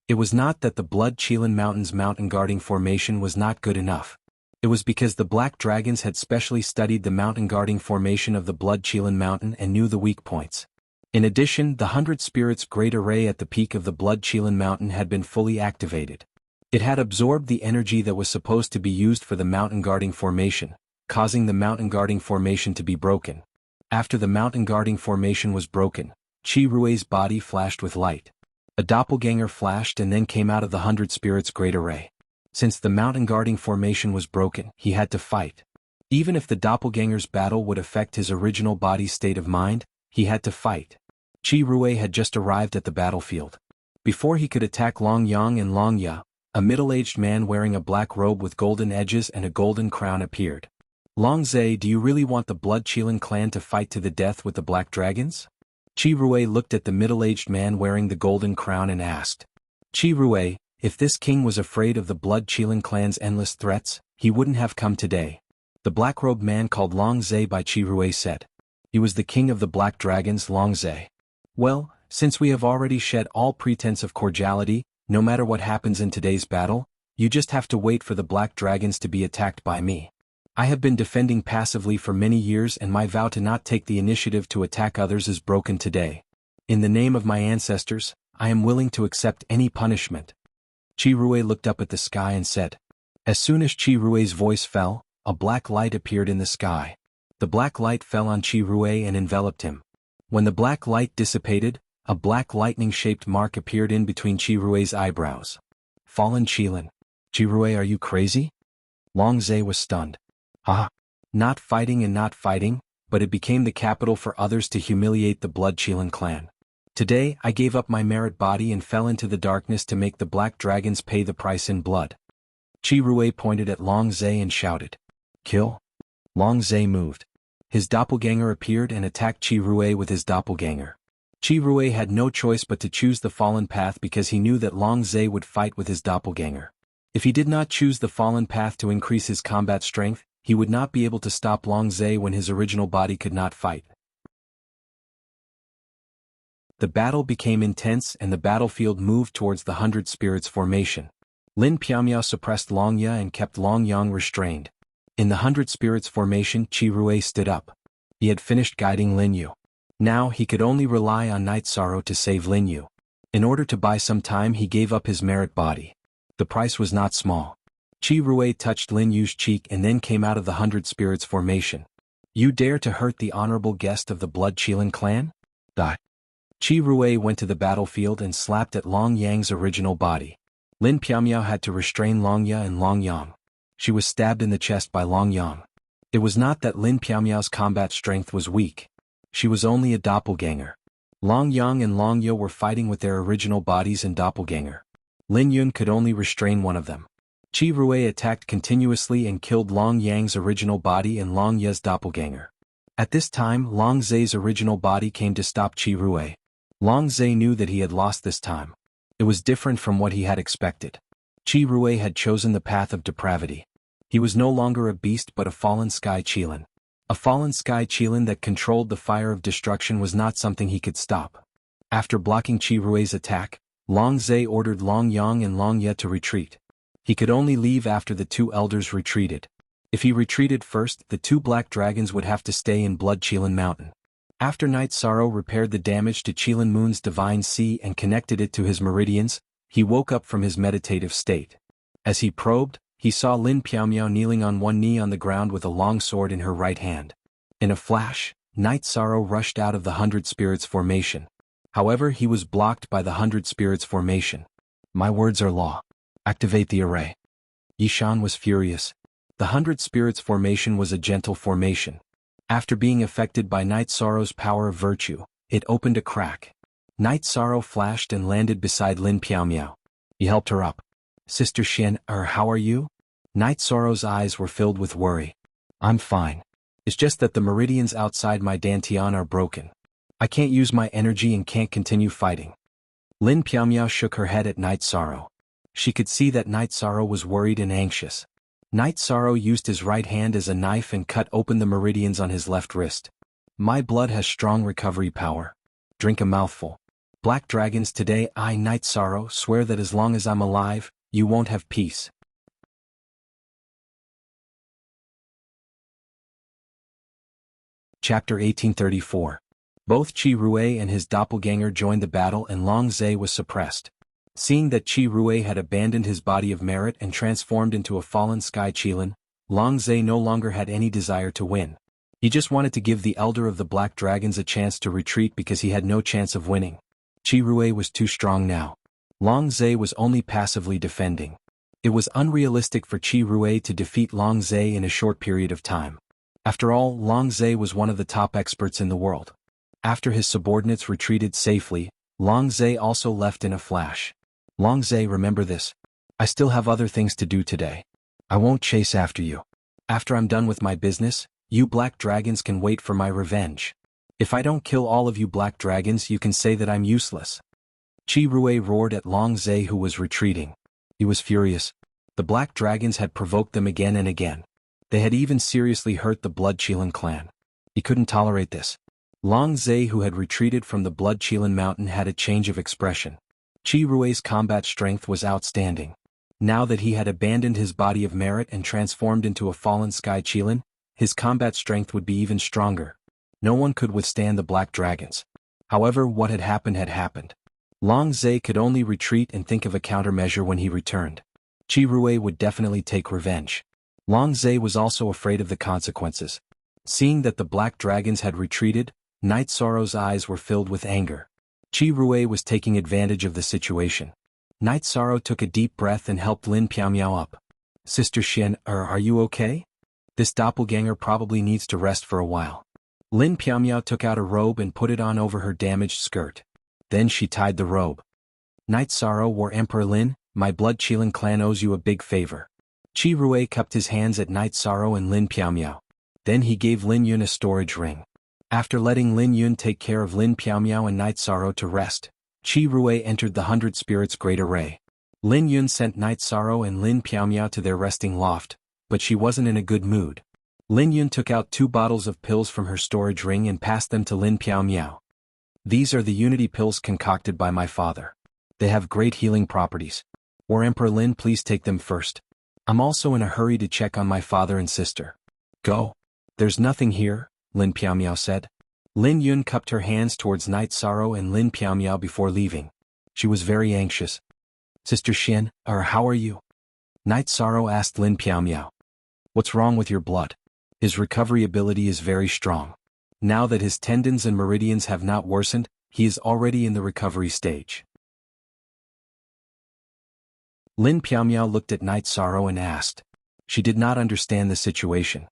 It was not that the Blood Qilin Mountain's mountain guarding formation was not good enough. It was because the Black Dragons had specially studied the mountain guarding formation of the Blood Qilin Mountain and knew the weak points. In addition, the 100 Spirits Great Array at the peak of the Blood Qilin Mountain had been fully activated. It had absorbed the energy that was supposed to be used for the mountain guarding formation, causing the mountain guarding formation to be broken. After the mountain guarding formation was broken, Qirui's body flashed with light. A doppelganger flashed and then came out of the 100 Spirits Great Array. Since the mountain guarding formation was broken, he had to fight. Even if the doppelganger's battle would affect his original body's state of mind, he had to fight. Qirui had just arrived at the battlefield. Before he could attack Long Yang and Long Ye, a middle-aged man wearing a black robe with golden edges and a golden crown appeared. Long Zhe, do you really want the Blood Qilin clan to fight to the death with the Black Dragons? Qirui looked at the middle-aged man wearing the golden crown and asked. Qirui, if this king was afraid of the Blood Qilin clan's endless threats, he wouldn't have come today. The black-robed man called Long Zhe by Qirui said. He was the king of the Black Dragons, Long Zhe. Well, since we have already shed all pretense of cordiality, no matter what happens in today's battle, you just have to wait for the Black Dragons to be attacked by me. I have been defending passively for many years and my vow to not take the initiative to attack others is broken today. In the name of my ancestors, I am willing to accept any punishment. Qirui looked up at the sky and said. As soon as Qirui's voice fell, a black light appeared in the sky. The black light fell on Qirui and enveloped him. When the black light dissipated, a black lightning-shaped mark appeared in between Qirui's eyebrows. Fallen Qilin. Qirui, are you crazy? Long Zhe was stunned. Ah, not fighting and not fighting, but it became the capital for others to humiliate the Blood Qilin clan. Today I gave up my merit body and fell into the darkness to make the Black Dragons pay the price in blood. Qirui pointed at Long Zhe and shouted. Kill? Long Zhe moved. His doppelganger appeared and attacked Qirui with his doppelganger. Qirui had no choice but to choose the fallen path because he knew that Long Zhe would fight with his doppelganger. If he did not choose the fallen path to increase his combat strength, he would not be able to stop Long Zhe when his original body could not fight. The battle became intense and the battlefield moved towards the 100 Spirits formation. Lin Piaomiao suppressed Long Ye and kept Long Yang restrained. In the 100 Spirits formation, Qirui stood up. He had finished guiding Lin Yu. Now he could only rely on Night Sorrow to save Lin Yu. In order to buy some time, he gave up his merit body. The price was not small. Qirui touched Lin Yu's cheek and then came out of the 100 Spirits formation. You dare to hurt the honorable guest of the Blood Qilin clan? Die. Qirui went to the battlefield and slapped at Long Yang's original body. Lin Piaomiao had to restrain Long Ye and Long Yang. She was stabbed in the chest by Long Yang. It was not that Lin Piaomiao's combat strength was weak. She was only a doppelganger. Long Yang and Long Ye were fighting with their original bodies and doppelganger. Lin Yun could only restrain one of them. Qirui attacked continuously and killed Long Yang's original body and Long Ye's doppelganger. At this time, Long Zhe's original body came to stop Qirui. Long Zhe knew that he had lost this time. It was different from what he had expected. Qirui had chosen the path of depravity. He was no longer a beast but a fallen sky Qilin. A fallen sky Qilin that controlled the fire of destruction was not something he could stop. After blocking Qi Rui's attack, Long Zhe ordered Long Yang and Long Ye to retreat. He could only leave after the two elders retreated. If he retreated first, the two black dragons would have to stay in Blood Qilin Mountain. After Night Sorrow repaired the damage to Qilin Moon's divine sea and connected it to his meridians, he woke up from his meditative state. As he probed, he saw Lin Piaomiao kneeling on one knee on the ground with a long sword in her right hand. In a flash, Night Sorrow rushed out of the 100 Spirits formation. However, he was blocked by the 100 Spirits formation. My words are law. Activate the array. Yishan was furious. The 100 Spirits formation was a gentle formation. After being affected by Night Sorrow's power of virtue, it opened a crack. Night Sorrow flashed and landed beside Lin Piaomiao. He helped her up. Sister Xian, how are you? Night Sorrow's eyes were filled with worry. I'm fine. It's just that the meridians outside my dantian are broken. I can't use my energy and can't continue fighting. Lin Piaomiao shook her head at Night Sorrow. She could see that Night Sorrow was worried and anxious. Night Sorrow used his right hand as a knife and cut open the meridians on his left wrist. My blood has strong recovery power. Drink a mouthful. Black dragons, today I, Night Sorrow, swear that as long as I'm alive, you won't have peace. Chapter 1834. Both Qi Rui and his doppelganger joined the battle and Long Zhe was suppressed. Seeing that Qi Rui had abandoned his body of merit and transformed into a fallen sky Qilin, Long Zhe no longer had any desire to win. He just wanted to give the elder of the black dragons a chance to retreat because he had no chance of winning. Qi Rui was too strong now. Long Zhe was only passively defending. It was unrealistic for Qi Rui to defeat Long Zhe in a short period of time. After all, Long Zhe was one of the top experts in the world. After his subordinates retreated safely, Long Zhe also left in a flash. Long Zhe, remember this. I still have other things to do today. I won't chase after you. After I'm done with my business, you black dragons can wait for my revenge. If I don't kill all of you black dragons, you can say that I'm useless. Qi Rui roared at Long Zhe, who was retreating. He was furious. The black dragons had provoked them again and again. They had even seriously hurt the Blood Qilin clan. He couldn't tolerate this. Long Zhe, who had retreated from the Blood Qilin mountain, had a change of expression. Qi Rui's combat strength was outstanding. Now that he had abandoned his body of merit and transformed into a fallen sky Qilin, his combat strength would be even stronger. No one could withstand the black dragons. However, what had happened had happened. Long Zhe could only retreat and think of a countermeasure when he returned. Qi Rui would definitely take revenge. Long Zhe was also afraid of the consequences. Seeing that the black dragons had retreated, Night Sorrow's eyes were filled with anger. Qi Rui was taking advantage of the situation. Night Sorrow took a deep breath and helped Lin Piaomiao up. Sister Xian, are you okay? This doppelganger probably needs to rest for a while. Lin Piaomiao took out a robe and put it on over her damaged skirt. Then she tied the robe. Night Sorrow, War Emperor Lin, my Blood Qilin clan owes you a big favor. Qi Rui cupped his hands at Night Sorrow and Lin Piaomiao. Then he gave Lin Yun a storage ring. After letting Lin Yun take care of Lin Piaomiao and Night Sorrow to rest, Qi Rui entered the 100 Spirits Great Array. Lin Yun sent Night Sorrow and Lin Piaomiao to their resting loft, but she wasn't in a good mood. Lin Yun took out 2 bottles of pills from her storage ring and passed them to Lin Piaomiao. These are the Unity pills concocted by my father. They have great healing properties. War Emperor Lin, please take them first. I'm also in a hurry to check on my father and sister. Go. There's nothing here, Lin Piaomiao said. Lin Yun cupped her hands towards Night Sorrow and Lin Piaomiao before leaving. She was very anxious. Sister Xian, how are you? Night Sorrow asked Lin Piaomiao. What's wrong with your blood? His recovery ability is very strong. Now that his tendons and meridians have not worsened, he is already in the recovery stage. Lin Piaomiao looked at Night Sorrow and asked. She did not understand the situation.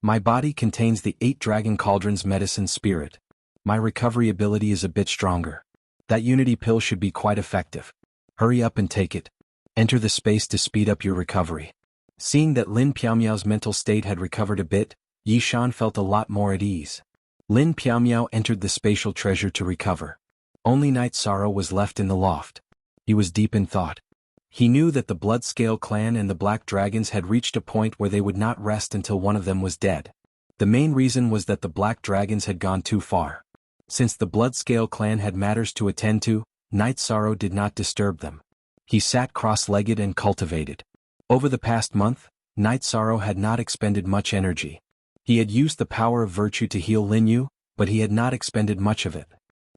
My body contains the 8 Dragon Cauldron's medicine spirit. My recovery ability is a bit stronger. That Unity pill should be quite effective. Hurry up and take it. Enter the space to speed up your recovery. Seeing that Lin Piaomiao's mental state had recovered a bit, Yishan felt a lot more at ease. Lin Piaomiao entered the spatial treasure to recover. Only Night Sorrow was left in the loft. He was deep in thought. He knew that the Bloodscale clan and the Black Dragons had reached a point where they would not rest until one of them was dead. The main reason was that the black dragons had gone too far. Since the Bloodscale clan had matters to attend to, Night Sorrow did not disturb them. He sat cross-legged and cultivated. Over the past month, Night Sorrow had not expended much energy. He had used the power of virtue to heal Lin Yu, but he had not expended much of it.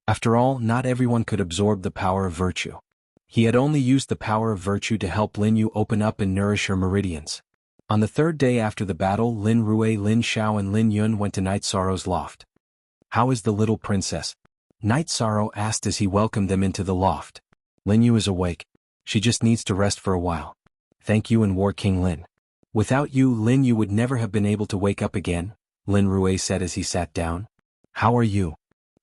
After all, not everyone could absorb the power of virtue. He had only used the power of virtue to help Lin Yu open up and nourish her meridians. On the third day after the battle, Lin Rui, Lin Xiao and Lin Yun went to Night Sorrow's loft. "How is the little princess?" Night Sorrow asked as he welcomed them into the loft. "Lin Yu is awake. She just needs to rest for a while. Thank you and War King Lin. Without you, Lin Yu would never have been able to wake up again," Lin Rui said as he sat down. "How are you?"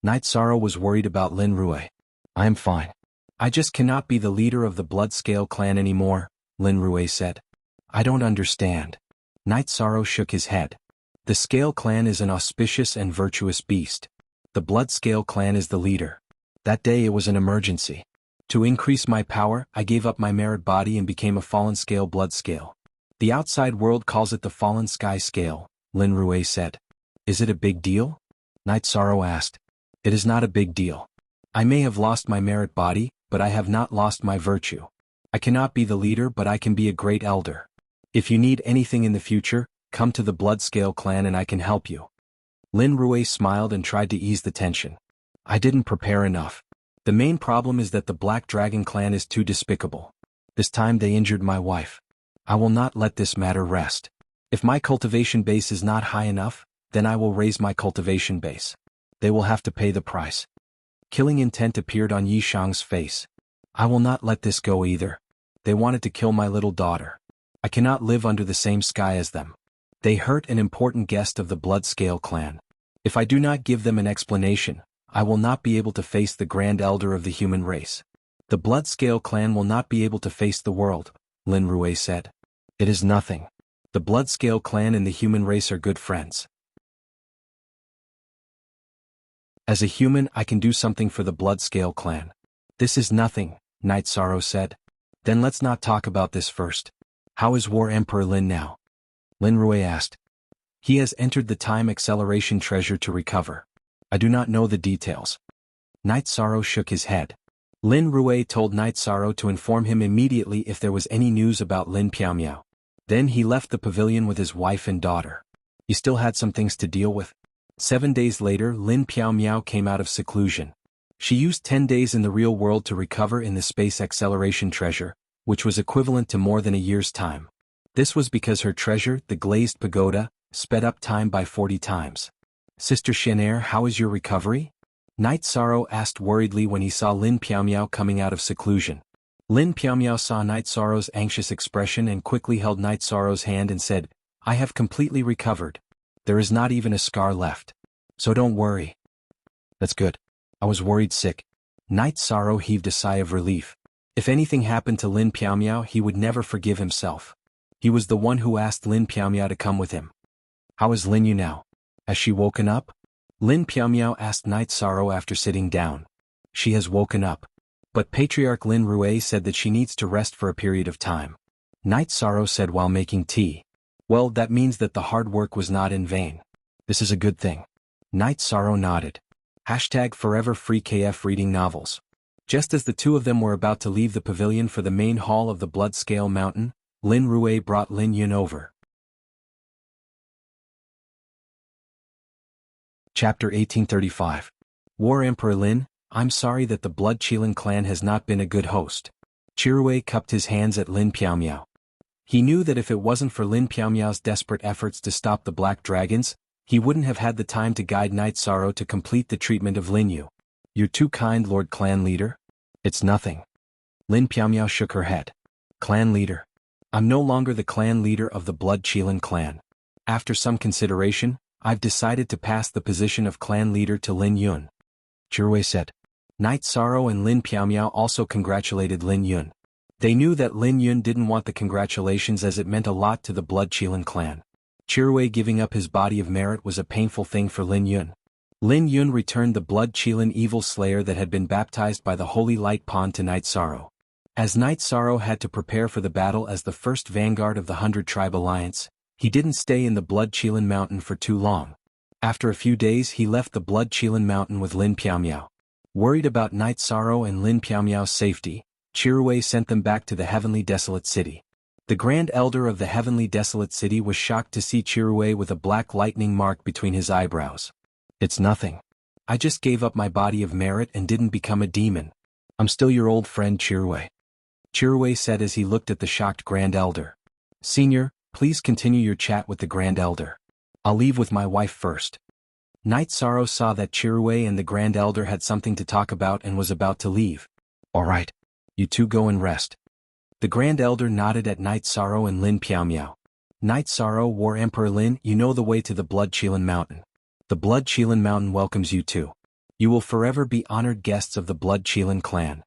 Night Sorrow was worried about Lin Rui. "I am fine. I just cannot be the leader of the Bloodscale clan anymore," Lin Rui said. "I don't understand." Night Sorrow shook his head. "The Scale clan is an auspicious and virtuous beast. The Bloodscale clan is the leader. That day it was an emergency. To increase my power, I gave up my merit body and became a fallen scale Bloodscale. The outside world calls it the Fallen Sky Scale," Lin Rui said. "Is it a big deal?" Night Sorrow asked. "It is not a big deal. I may have lost my merit body, but I have not lost my virtue. I cannot be the leader, but I can be a great elder. If you need anything in the future, come to the Bloodscale clan and I can help you." Lin Rui smiled and tried to ease the tension. "I didn't prepare enough. The main problem is that the Black Dragon clan is too despicable. This time they injured my wife. I will not let this matter rest. If my cultivation base is not high enough, then I will raise my cultivation base. They will have to pay the price." Killing intent appeared on Yi Shang's face. "I will not let this go either. They wanted to kill my little daughter. I cannot live under the same sky as them. They hurt an important guest of the Bloodscale clan. If I do not give them an explanation, I will not be able to face the Grand Elder of the human race. The Bloodscale clan will not be able to face the world," Lin Rui said. "It is nothing. The Bloodscale clan and the human race are good friends. As a human, I can do something for the Bloodscale clan." "This is nothing," Night Sorrow said. "Then let's not talk about this first. How is War Emperor Lin now?" Lin Rui asked. "He has entered the time acceleration treasure to recover. I do not know the details." Night Sorrow shook his head. Lin Rui told Night Sorrow to inform him immediately if there was any news about Lin Piaomiao. Then he left the pavilion with his wife and daughter. He still had some things to deal with. 7 days later, Lin Piaomiao came out of seclusion. She used 10 days in the real world to recover in the space acceleration treasure, which was equivalent to more than a year's time. This was because her treasure, the Glazed Pagoda, sped up time by 40 times. "Sister Xianair, how is your recovery?" Night Sorrow asked worriedly when he saw Lin Piaomiao coming out of seclusion. Lin Piaomiao saw Night Sorrow's anxious expression and quickly held Night Sorrow's hand and said, "I have completely recovered. There is not even a scar left. So don't worry." "That's good. I was worried sick." Night Sorrow heaved a sigh of relief. If anything happened to Lin Piaomiao, he would never forgive himself. He was the one who asked Lin Piaomiao to come with him. "How is Lin Yu now? Has she woken up?" Lin Piaomiao asked Night Sorrow after sitting down. "She has woken up. But Patriarch Lin Rui said that she needs to rest for a period of time." Night Sorrow said while making tea. "Well, that means that the hard work was not in vain. This is a good thing." Night Sorrow nodded. #Forever Free KF reading novels. Just as the two of them were about to leave the pavilion for the main hall of the Bloodscale Mountain, Lin Rui brought Lin Yun over. Chapter 1835. War Emperor Lin, I'm sorry that the Blood Qilin clan has not been a good host. Chirui cupped his hands at Lin Piaomiao. He knew that if it wasn't for Lin Piaomiao's desperate efforts to stop the Black Dragons, he wouldn't have had the time to guide Night Sorrow to complete the treatment of Lin Yu. "You're too kind, Lord Clan Leader." "It's nothing." Lin Piaomiao shook her head. "Clan Leader. I'm no longer the clan leader of the Blood Qilin clan. After some consideration, I've decided to pass the position of clan leader to Lin Yun." Chirui said. Night Sorrow and Lin Piaomiao also congratulated Lin Yun. They knew that Lin Yun didn't want the congratulations as it meant a lot to the Blood Qilin clan. Chirui giving up his body of merit was a painful thing for Lin Yun. Lin Yun returned the Blood Qilin evil slayer that had been baptized by the Holy Light Pond to Night Sorrow. As Night Sorrow had to prepare for the battle as the first vanguard of the 100 Tribe Alliance, He didn't stay in the Blood Qilin Mountain for too long. After a few days he left the Blood Qilin Mountain with Lin Piaomiao. Worried about Night Sorrow and Lin Piaomiao's safety, Chiruwei sent them back to the Heavenly Desolate City. The Grand Elder of the Heavenly Desolate City was shocked to see Chiruwei with a black lightning mark between his eyebrows. It's nothing. I just gave up my body of merit and didn't become a demon. I'm still your old friend Chiruwei. Chiruwei said as he looked at the shocked Grand Elder. Senior, please continue your chat with the Grand Elder. I'll leave with my wife first. Night Sorrow saw that Chiruwei and the Grand Elder had something to talk about and was about to leave. All right. You two go and rest. The Grand Elder nodded at Night Sorrow and Lin Piaomiao. Night Sorrow, War Emperor Lin, you know the way to the Blood Qilin Mountain. The Blood Qilin Mountain welcomes you too. You will forever be honored guests of the Blood Qilin clan.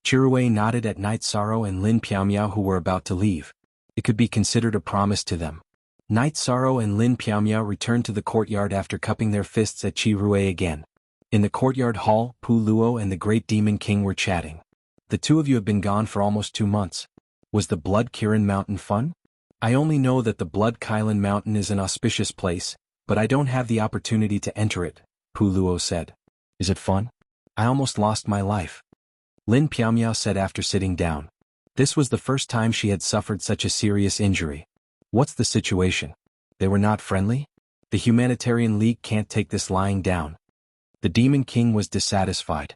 Chiruwei nodded at Night Sorrow and Lin Piaomiao who were about to leave. It could be considered a promise to them. Night Sorrow and Lin Piaomiao returned to the courtyard after cupping their fists at Chiruwei again. In the courtyard hall, Pu Luo and the Great Demon King were chatting. The two of you have been gone for almost 2 months. Was the Blood Qilin Mountain fun? I only know that the Blood Qilin Mountain is an auspicious place, but I don't have the opportunity to enter it, Pu Luo said. Is it fun? I almost lost my life. Lin Piaomiao said after sitting down. This was the first time she had suffered such a serious injury. What's the situation? They were not friendly? The Humanitarian League can't take this lying down. The Demon King was dissatisfied.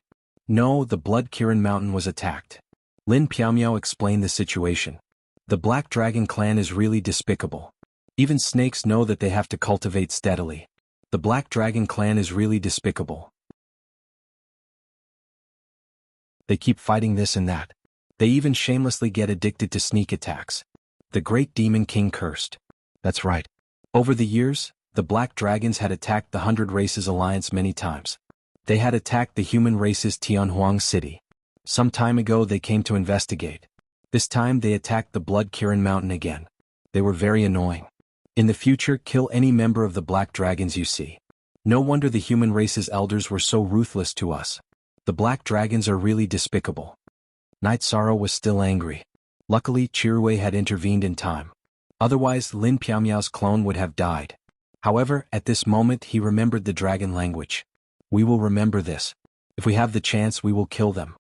No, the Blood Qilin Mountain was attacked. Lin Piaomiao explained the situation. The Black Dragon clan is really despicable. Even snakes know that they have to cultivate steadily. The Black Dragon clan is really despicable. They keep fighting this and that. They even shamelessly get addicted to sneak attacks. The Great Demon King cursed. That's right. Over the years, the Black Dragons had attacked the 100 Races Alliance many times. They had attacked the human race's Tianhuang City. Some time ago they came to investigate. This time they attacked the Blood Qilin Mountain again. They were very annoying. In the future, kill any member of the Black Dragons you see. No wonder the human race's elders were so ruthless to us. The Black Dragons are really despicable. Night Sorrow was still angry. Luckily, Chiruwei had intervened in time. Otherwise, Lin Piaomiao's clone would have died. However, at this moment he remembered the dragon language. We will remember this. If we have the chance we will kill them.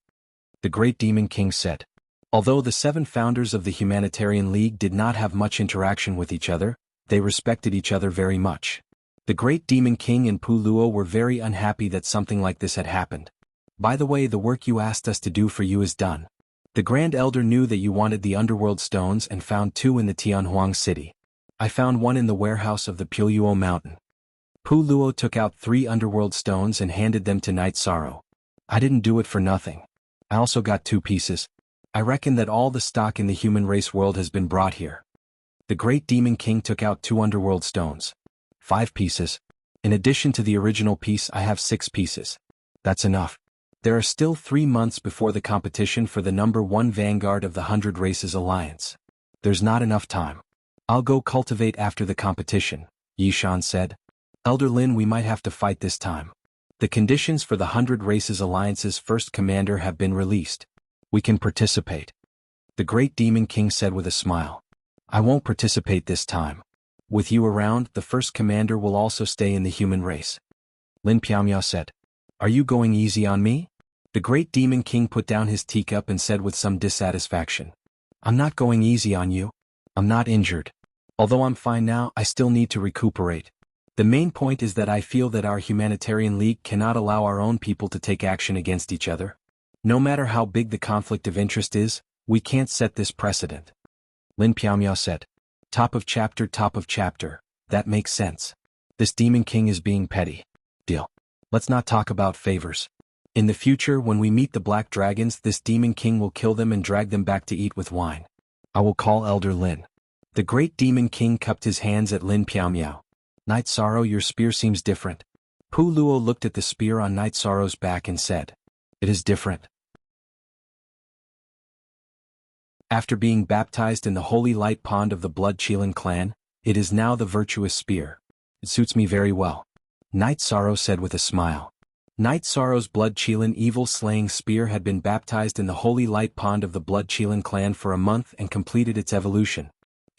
The Great Demon King said. Although the 7 founders of the Humanitarian League did not have much interaction with each other, they respected each other very much. The Great Demon King and Pu Luo were very unhappy that something like this had happened. By the way, the work you asked us to do for you is done. The Grand Elder knew that you wanted the Underworld Stones and found 2 in the Tianhuang City. I found 1 in the warehouse of the Puluo Mountain. Pu Luo took out 3 Underworld Stones and handed them to Night Sorrow. I didn't do it for nothing. I also got 2 pieces. I reckon that all the stock in the human race world has been brought here. The Great Demon King took out 2 Underworld Stones. 5 pieces. In addition to the original piece I have 6 pieces. That's enough. There are still 3 months before the competition for the number 1 vanguard of the 100 Races Alliance. There's not enough time. I'll go cultivate after the competition, Yishan said. Elder Lin, we might have to fight this time. The conditions for the 100 Races Alliance's first commander have been released. We can participate. The Great Demon King said with a smile. I won't participate this time. With you around, the first commander will also stay in the human race. Lin Piaomiao said. Are you going easy on me? The Great Demon King put down his teacup and said with some dissatisfaction. I'm not going easy on you. I'm not injured. Although I'm fine now, I still need to recuperate. The main point is that I feel that our Humanitarian League cannot allow our own people to take action against each other. No matter how big the conflict of interest is, we can't set this precedent. Lin Piaomiao said. Top of chapter, that makes sense. This Demon King is being petty. Deal. Let's not talk about favors. In the future, when we meet the Black Dragons, this Demon King will kill them and drag them back to eat with wine. I will call Elder Lin. The Great Demon King cupped his hands at Lin Piaomiao. Night Sorrow, your spear seems different. Pu Luo looked at the spear on Night Sorrow's back and said. It is different. After being baptized in the holy light pond of the Blood Qilin clan, it is now the virtuous spear. It suits me very well. Night Sorrow said with a smile. Night Sorrow's Blood Qilin evil-slaying spear had been baptized in the holy light pond of the Blood Qilin clan for a month and completed its evolution.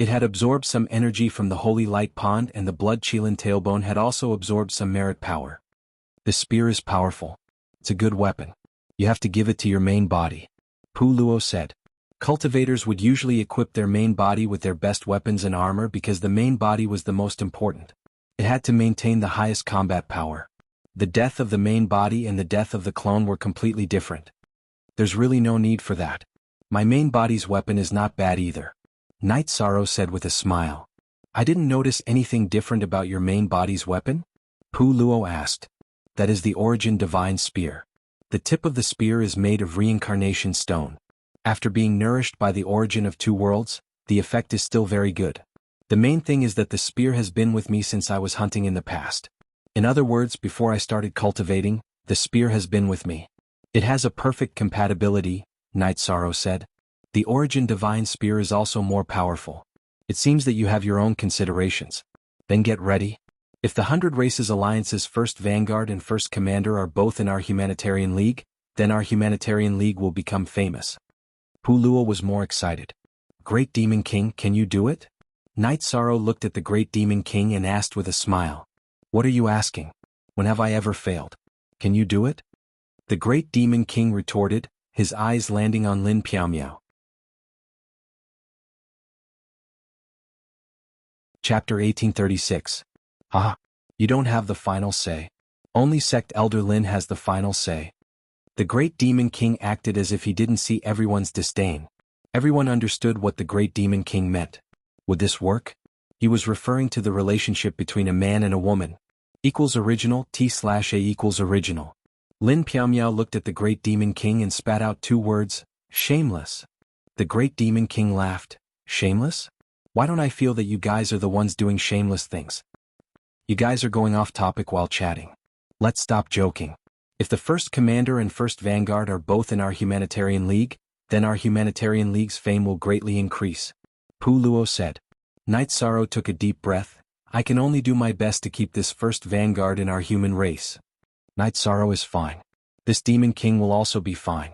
It had absorbed some energy from the Holy Light Pond, and the Blood Qilin tailbone had also absorbed some merit power. The spear is powerful. It's a good weapon. You have to give it to your main body, Pu Luo said. Cultivators would usually equip their main body with their best weapons and armor because the main body was the most important. It had to maintain the highest combat power. The death of the main body and the death of the clone were completely different. There's really no need for that. My main body's weapon is not bad either, Night Sorrow said with a smile. I didn't notice anything different about your main body's weapon? Pu Luo asked. That is the Origin Divine Spear. The tip of the spear is made of reincarnation stone. After being nourished by the origin of two worlds, the effect is still very good. The main thing is that the spear has been with me since I was hunting in the past. In other words, before I started cultivating, the spear has been with me. It has a perfect compatibility, Night Sorrow said. The Origin Divine Spear is also more powerful. It seems that you have your own considerations. Then get ready. If the 100 Races Alliance's first Vanguard and first Commander are both in our Humanitarian League, then our Humanitarian League will become famous. Pu Luo was more excited. Great Demon King, can you do it? Night Sorrow looked at the Great Demon King and asked with a smile. What are you asking? When have I ever failed? Can you do it? The Great Demon King retorted, his eyes landing on Lin Piaomiao. Chapter 1836. You don't have the final say. Only Sect Elder Lin has the final say. The Great Demon King acted as if he didn't see everyone's disdain. Everyone understood what the Great Demon King meant. Would this work? He was referring to the relationship between a man and a woman. Equals original, T/A equals original. Lin Piaomiao looked at the Great Demon King and spat out two words, shameless. The Great Demon King laughed. Shameless? Why don't I feel that you guys are the ones doing shameless things? You guys are going off topic while chatting. Let's stop joking. If the first Commander and first Vanguard are both in our Humanitarian League, then our Humanitarian League's fame will greatly increase, Pu Luo said. Night Sorrow took a deep breath. I can only do my best to keep this first Vanguard in our human race. Night Sorrow is fine. This Demon King will also be fine,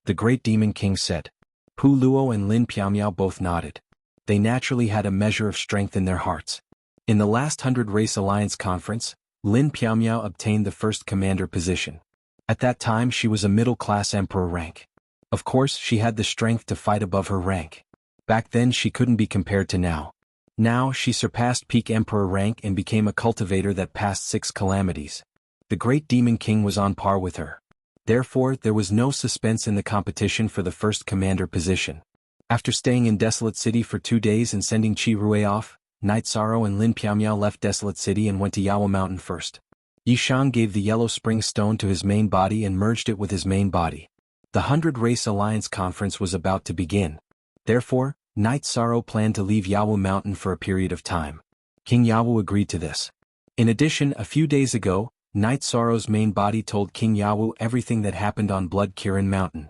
the Great Demon King said. Pu Luo and Lin Piaomiao both nodded. They naturally had a measure of strength in their hearts. In the last 100 Race Alliance conference, Lin Piaomiao obtained the first commander position. At that time she was a middle-class emperor rank. Of course she had the strength to fight above her rank. Back then she couldn't be compared to now. Now she surpassed peak emperor rank and became a cultivator that passed 6 calamities. The Great Demon King was on par with her. Therefore there was no suspense in the competition for the first commander position. After staying in Desolate City for 2 days and sending Qi Rui off, Night Sorrow and Lin Piaomiao left Desolate City and went to Yawo Mountain first. Yishang gave the Yellow Spring Stone to his main body and merged it with his main body. The 100 Race Alliance conference was about to begin. Therefore, Night Sorrow planned to leave Yawo Mountain for a period of time. King Yawo agreed to this. In addition, a few days ago, Night Sorrow's main body told King Yawo everything that happened on Blood Qilin Mountain.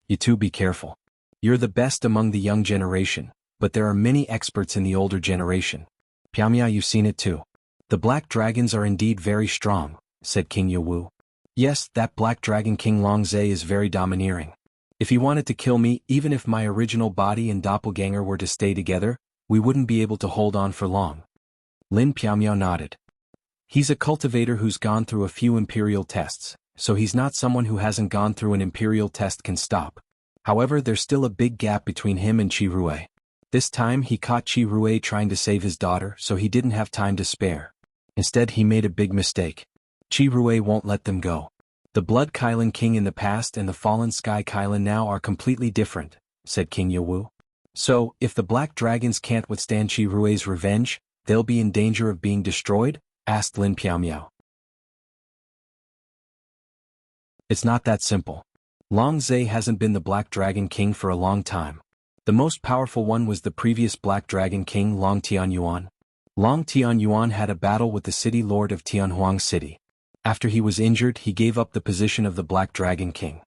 You two be careful. You're the best among the young generation, but there are many experts in the older generation. Piaomiao, you've seen it too. The Black Dragons are indeed very strong, said King Yawu. Yes, that Black Dragon King Longzhe is very domineering. If he wanted to kill me, even if my original body and doppelganger were to stay together, we wouldn't be able to hold on for long. Lin Piaomiao nodded. He's a cultivator who's gone through a few imperial tests, so he's not someone who hasn't gone through an imperial test can stop. However, there's still a big gap between him and Qi Rui. This time he caught Qi Rui trying to save his daughter, so he didn't have time to spare. Instead he made a big mistake. Qi Rui won't let them go. The Blood Qilin King in the past and the Fallen Sky Qilin now are completely different, said King Yawu. So, if the Black Dragons can't withstand Qi Rui's revenge, they'll be in danger of being destroyed? Asked Lin Piaomiao. It's not that simple. Longzhe hasn't been the Black Dragon King for a long time. The most powerful one was the previous Black Dragon King Long Tianyuan. Long Tianyuan had a battle with the city lord of Tianhuang City. After he was injured, he gave up the position of the Black Dragon King.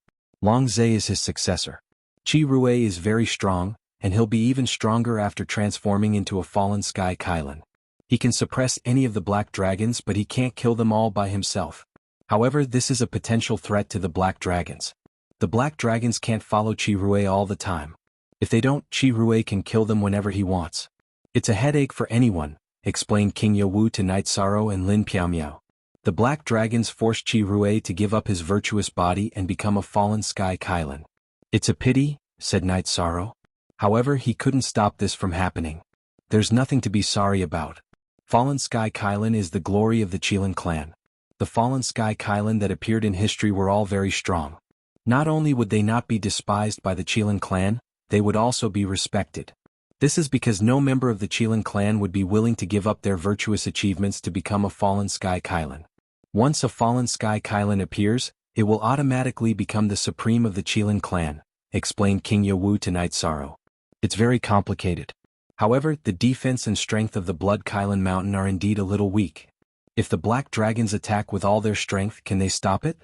Longzhe is his successor. Qi Rui is very strong, and he'll be even stronger after transforming into a Fallen Sky Qilin. He can suppress any of the Black Dragons, but he can't kill them all by himself. However, this is a potential threat to the Black Dragons. The Black Dragons can't follow Qi Rui all the time. If they don't, Qi Rui can kill them whenever he wants. It's a headache for anyone, explained King Yowu to Night Sorrow and Lin Piaomiao. The black dragons forced Qi Rui to give up his virtuous body and become a fallen sky Kailan. It's a pity, said Night Sorrow. However, he couldn't stop this from happening. There's nothing to be sorry about. Fallen Sky Kailan is the glory of the Qilin clan. The fallen Sky Kailan that appeared in history were all very strong. Not only would they not be despised by the Qilin clan, they would also be respected. This is because no member of the Qilin clan would be willing to give up their virtuous achievements to become a fallen Sky Kailan. Once a fallen Sky Kailan appears, it will automatically become the supreme of the Qilin clan, explained King Yowu to Night Sorrow. It's very complicated. However, the defense and strength of the Blood Kailan Mountain are indeed a little weak. If the black dragons attack with all their strength, can they stop it?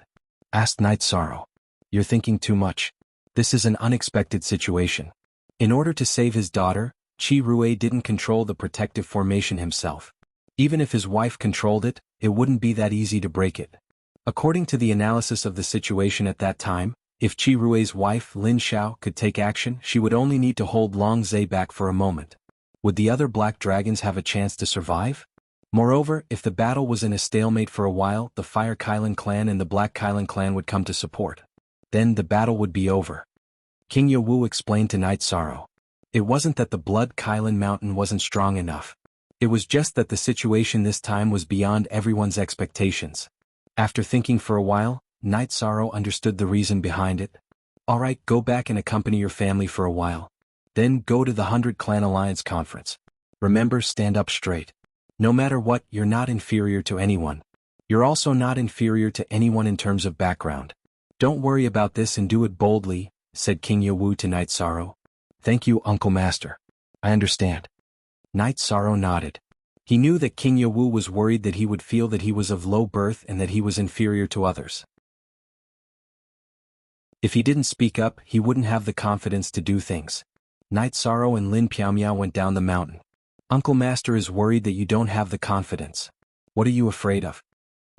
Asked Night Sorrow. You're thinking too much. This is an unexpected situation. In order to save his daughter, Qi Rui didn't control the protective formation himself. Even if his wife controlled it, it wouldn't be that easy to break it. According to the analysis of the situation at that time, if Qi Rui's wife Lin Xiao could take action, she would only need to hold Long Zhe back for a moment. Would the other black dragons have a chance to survive? Moreover, if the battle was in a stalemate for a while, the Fire Kailan clan and the Black Kailan clan would come to support. Then the battle would be over. King Yowu explained to Night Sorrow. It wasn't that the Blood Kailan Mountain wasn't strong enough. It was just that the situation this time was beyond everyone's expectations. After thinking for a while, Night Sorrow understood the reason behind it. Alright, go back and accompany your family for a while. Then go to the 100 Clan Alliance conference. Remember, stand up straight. No matter what, you're not inferior to anyone. You're also not inferior to anyone in terms of background. Don't worry about this and do it boldly, said King Yowu to Night Sorrow. Thank you, Uncle Master. I understand. Night Sorrow nodded. He knew that King Yowu was worried that he would feel that he was of low birth and that he was inferior to others. If he didn't speak up, he wouldn't have the confidence to do things. Night Sorrow and Lin Piaomiao went down the mountain. Uncle Master is worried that you don't have the confidence. What are you afraid of?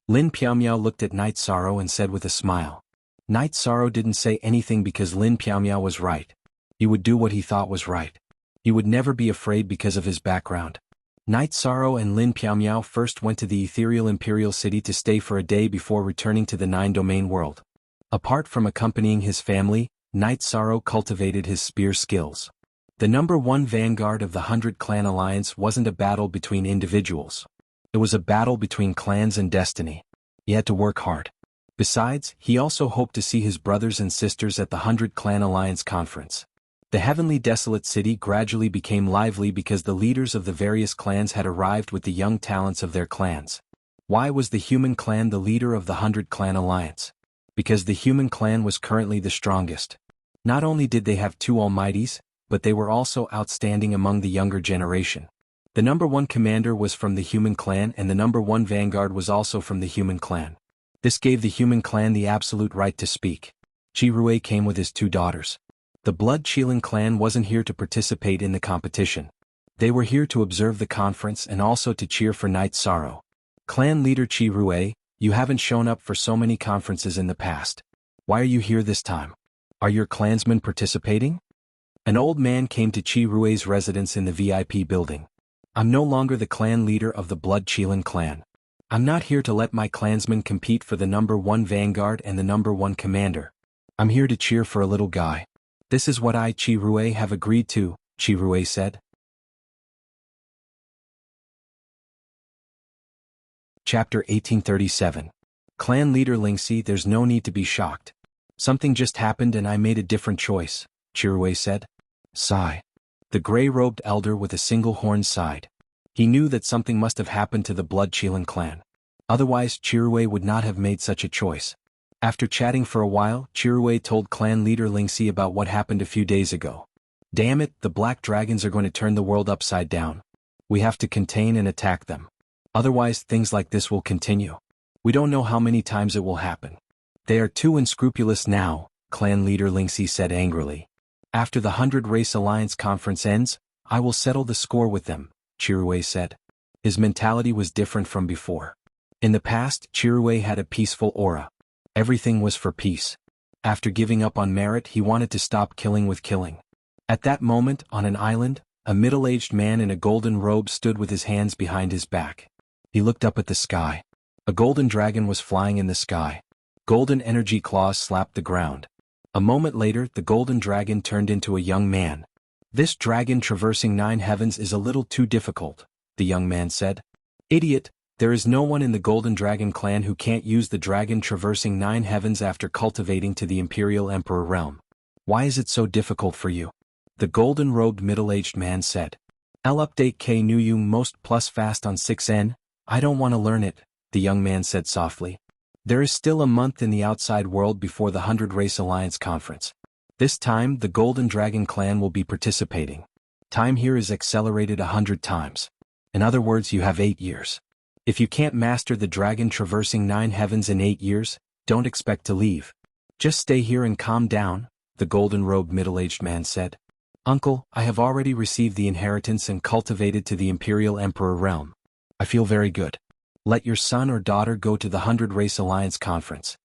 Lin Piaomiao looked at Night Sorrow and said with a smile. Night Sorrow didn't say anything because Lin Piaomiao was right. He would do what he thought was right. He would never be afraid because of his background. Night Sorrow and Lin Piaomiao first went to the ethereal imperial city to stay for a day before returning to the 9-domain world. Apart from accompanying his family, Night Sorrow cultivated his spear skills. The #1 vanguard of the 100 Clan Alliance wasn't a battle between individuals. It was a battle between clans and destiny. He had to work hard. Besides, he also hoped to see his brothers and sisters at the 100 Clan Alliance conference. The heavenly desolate city gradually became lively because the leaders of the various clans had arrived with the young talents of their clans. Why was the human clan the leader of the 100 Clan Alliance? Because the human clan was currently the strongest. Not only did they have 2 almighties, but they were also outstanding among the younger generation. The #1 commander was from the human clan and the #1 vanguard was also from the human clan. This gave the human clan the absolute right to speak. Qi Rui came with his 2 daughters. The Blood Qilin clan wasn't here to participate in the competition. They were here to observe the conference and also to cheer for Night Sorrow. Clan leader Qi Rui, you haven't shown up for so many conferences in the past. Why are you here this time? Are your clansmen participating? An old man came to Qi Rui's residence in the VIP building. I'm no longer the clan leader of the Blood Qilin clan. I'm not here to let my clansmen compete for the #1 vanguard and the #1 commander. I'm here to cheer for a little guy. This is what I, Qi Rui, have agreed to, Qi Rui said. Chapter 1837. Clan leader Lingxi, there's no need to be shocked. Something just happened and I made a different choice, Qi Rui said. Sigh. The gray-robed elder with a single horn sighed. He knew that something must have happened to the Blood Qilin clan. Otherwise, Qi Rui would not have made such a choice. After chatting for a while, Qi Rui told clan leader Lingxi about what happened a few days ago. Damn it, the black dragons are going to turn the world upside down. We have to contain and attack them. Otherwise, things like this will continue. We don't know how many times it will happen. They are too unscrupulous now, clan leader Lingxi said angrily. After the 100 Race Alliance conference ends, I will settle the score with them, Qi Rui said. His mentality was different from before. In the past, Qi Rui had a peaceful aura. Everything was for peace. After giving up on merit, he wanted to stop killing with killing. At that moment, on an island, A middle-aged man in a golden robe stood with his hands behind his back. He looked up at the sky. A golden dragon was flying in the sky. Golden energy claws slapped the ground. A moment later, the golden dragon turned into a young man. "This dragon traversing 9 heavens is a little too difficult," the young man said. "Idiot, there is no one in the Golden Dragon clan who can't use the dragon traversing 9 heavens after cultivating to the Imperial Emperor realm. Why is it so difficult for you?" The golden-robed middle-aged man said. "I'll update K Nu Yung most plus fast on 6N, I don't want to learn it," the young man said softly. "There is still a month in the outside world before the 100 Race Alliance conference. This time, the Golden Dragon clan will be participating. Time here is accelerated 100 times. In other words, you have 8 years. If you can't master the dragon traversing 9 heavens in 8 years, don't expect to leave. Just stay here and calm down," the golden-robed middle-aged man said. "Uncle, I have already received the inheritance and cultivated to the Imperial Emperor realm. I feel very good. Let your son or daughter go to the 100 Race Alliance conference,"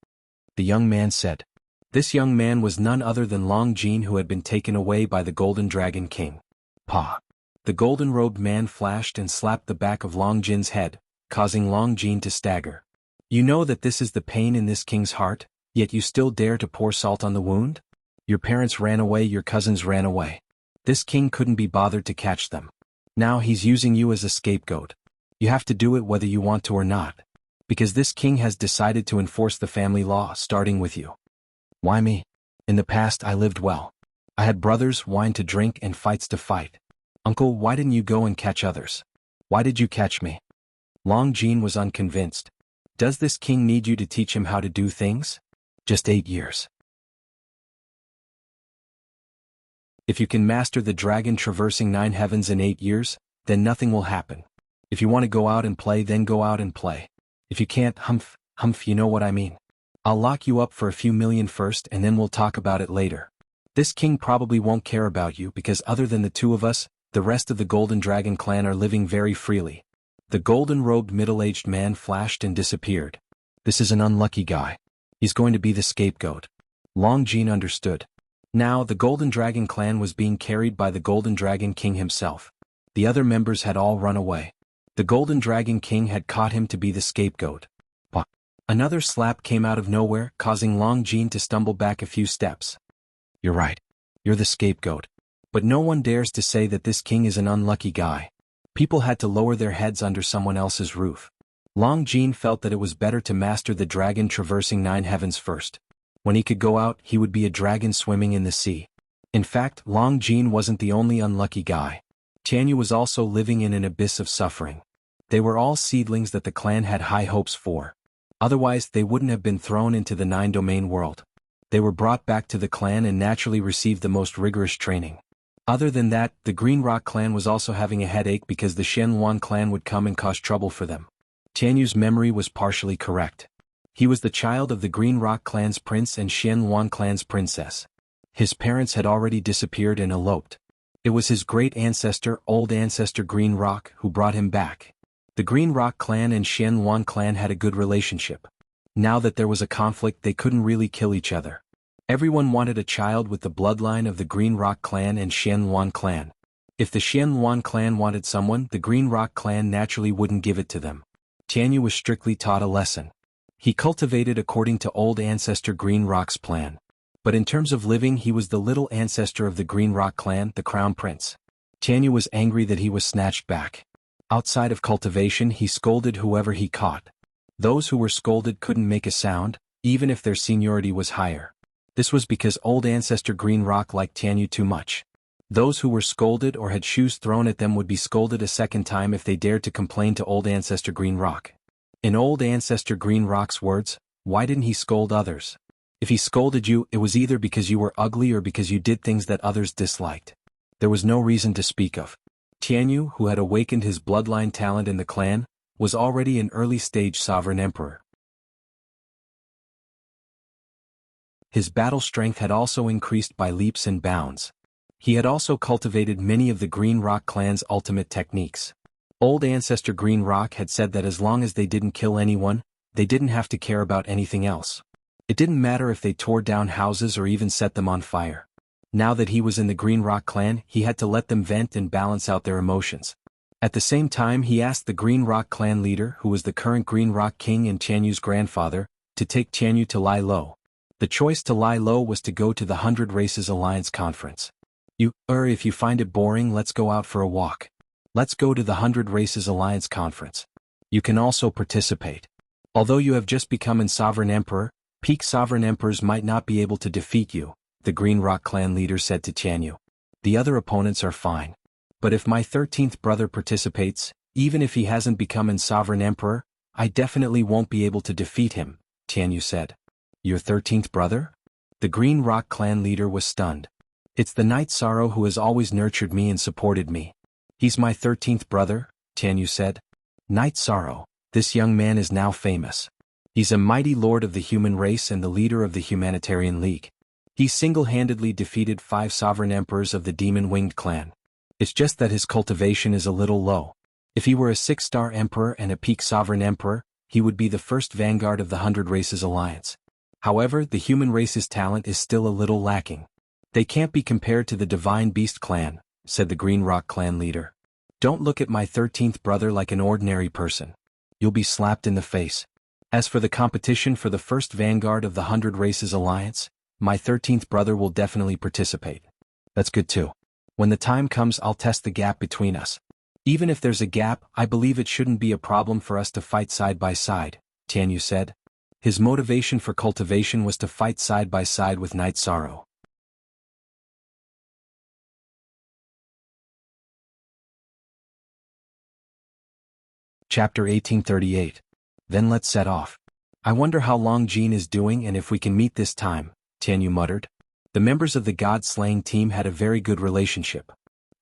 the young man said. This young man was none other than Long Jin, who had been taken away by the Golden Dragon King. "Pa!" The golden-robed man flashed and slapped the back of Long Jin's head, causing Long Jin to stagger. "You know that this is the pain in this king's heart, yet you still dare to pour salt on the wound? Your parents ran away, your cousins ran away. This king couldn't be bothered to catch them. Now he's using you as a scapegoat. You have to do it whether you want to or not. Because this king has decided to enforce the family law, starting with you." "Why me? In the past I lived well. I had brothers, wine to drink, and fights to fight. Uncle, why didn't you go and catch others? Why did you catch me?" Long Jin was unconvinced. Does this king need you to teach him how to do things? Just 8 years. If you can master the dragon traversing 9 heavens in 8 years, then nothing will happen. If you want to go out and play, then go out and play. If you can't, humph, you know what I mean. I'll lock you up for a few million first and then we'll talk about it later. This king probably won't care about you because other than the two of us, the rest of the Golden Dragon clan are living very freely." The golden-robed middle-aged man flashed and disappeared. "This is an unlucky guy. He's going to be the scapegoat." Long Jin understood. Now the Golden Dragon clan was being carried by the Golden Dragon King himself. The other members had all run away. The Golden Dragon King had caught him to be the scapegoat. Bah! Another slap came out of nowhere, causing Long Jin to stumble back a few steps. "You're right. You're the scapegoat. But no one dares to say that this king is an unlucky guy. People had to lower their heads under someone else's roof." Long Jin felt that it was better to master the dragon traversing 9 heavens first. When he could go out, he would be a dragon swimming in the sea. In fact, Long Jin wasn't the only unlucky guy. Jianghu was also living in an abyss of suffering. They were all seedlings that the clan had high hopes for. Otherwise, they wouldn't have been thrown into the 9-domain world. They were brought back to the clan and naturally received the most rigorous training. Other than that, the Green Rock clan was also having a headache because the Shenluan clan would come and cause trouble for them. Jianghu's memory was partially correct. He was the child of the Green Rock clan's prince and Shenluan clan's princess. His parents had already disappeared and eloped. It was his great ancestor, old ancestor Green Rock, who brought him back. The Green Rock clan and Shenluan clan had a good relationship. Now that there was a conflict, they couldn't really kill each other. Everyone wanted a child with the bloodline of the Green Rock clan and Shenluan clan. If the Shenluan clan wanted someone, the Green Rock clan naturally wouldn't give it to them. Jianghu was strictly taught a lesson. He cultivated according to old ancestor Green Rock's plan. But in terms of living, he was the little ancestor of the Green Rock clan, the crown prince. Jianghu was angry that he was snatched back. Outside of cultivation, he scolded whoever he caught. Those who were scolded couldn't make a sound, even if their seniority was higher. This was because old ancestor Green Rock liked Jianghu too much. Those who were scolded or had shoes thrown at them would be scolded a second time if they dared to complain to old ancestor Green Rock. In old ancestor Green Rock's words, why didn't he scold others? If he scolded you, it was either because you were ugly or because you did things that others disliked. There was no reason to speak of. Jianghu, who had awakened his bloodline talent in the clan, was already an early-stage sovereign emperor. His battle strength had also increased by leaps and bounds. He had also cultivated many of the Green Rock clan's ultimate techniques. Old ancestor Green Rock had said that as long as they didn't kill anyone, they didn't have to care about anything else. It didn't matter if they tore down houses or even set them on fire. Now that he was in the Green Rock clan, he had to let them vent and balance out their emotions. At the same time, he asked the Green Rock clan leader, who was the current Green Rock king and Tianyu's grandfather, to take Tianyu to lie low. The choice to lie low was to go to the 100 Races Alliance conference. If you find it boring, let's go out for a walk. Let's go to the 100 Races Alliance conference. You can also participate. Although you have just become an sovereign emperor, peak sovereign emperors might not be able to defeat you, the Green Rock clan leader said to Tianyu. The other opponents are fine. But if my 13th brother participates, even if he hasn't become an sovereign emperor, I definitely won't be able to defeat him, Tianyu said. Your 13th brother? The Green Rock clan leader was stunned. It's the Knight Sorrow who has always nurtured me and supported me. He's my 13th brother, Tianyu said. Knight Sorrow, this young man is now famous. He's a mighty lord of the human race and the leader of the Humanitarian League. He single-handedly defeated 5 sovereign emperors of the Demon-Winged clan. It's just that his cultivation is a little low. If he were a 6-star emperor and a peak sovereign emperor, he would be the first vanguard of the 100 Races Alliance. However, the human race's talent is still a little lacking. They can't be compared to the Divine Beast clan, said the Green Rock clan leader. Don't look at my 13th brother like an ordinary person. You'll be slapped in the face. As for the competition for the first vanguard of the 100 Races Alliance, my 13th brother will definitely participate. That's good too. When the time comes, I'll test the gap between us. Even if there's a gap, I believe it shouldn't be a problem for us to fight side by side, Tianyu said. His motivation for cultivation was to fight side by side with Knight Sorrow. Chapter 1838. Then let's set off. I wonder how Long Jin is doing and if we can meet this time, Tianyu muttered. The members of the god-slaying team had a very good relationship.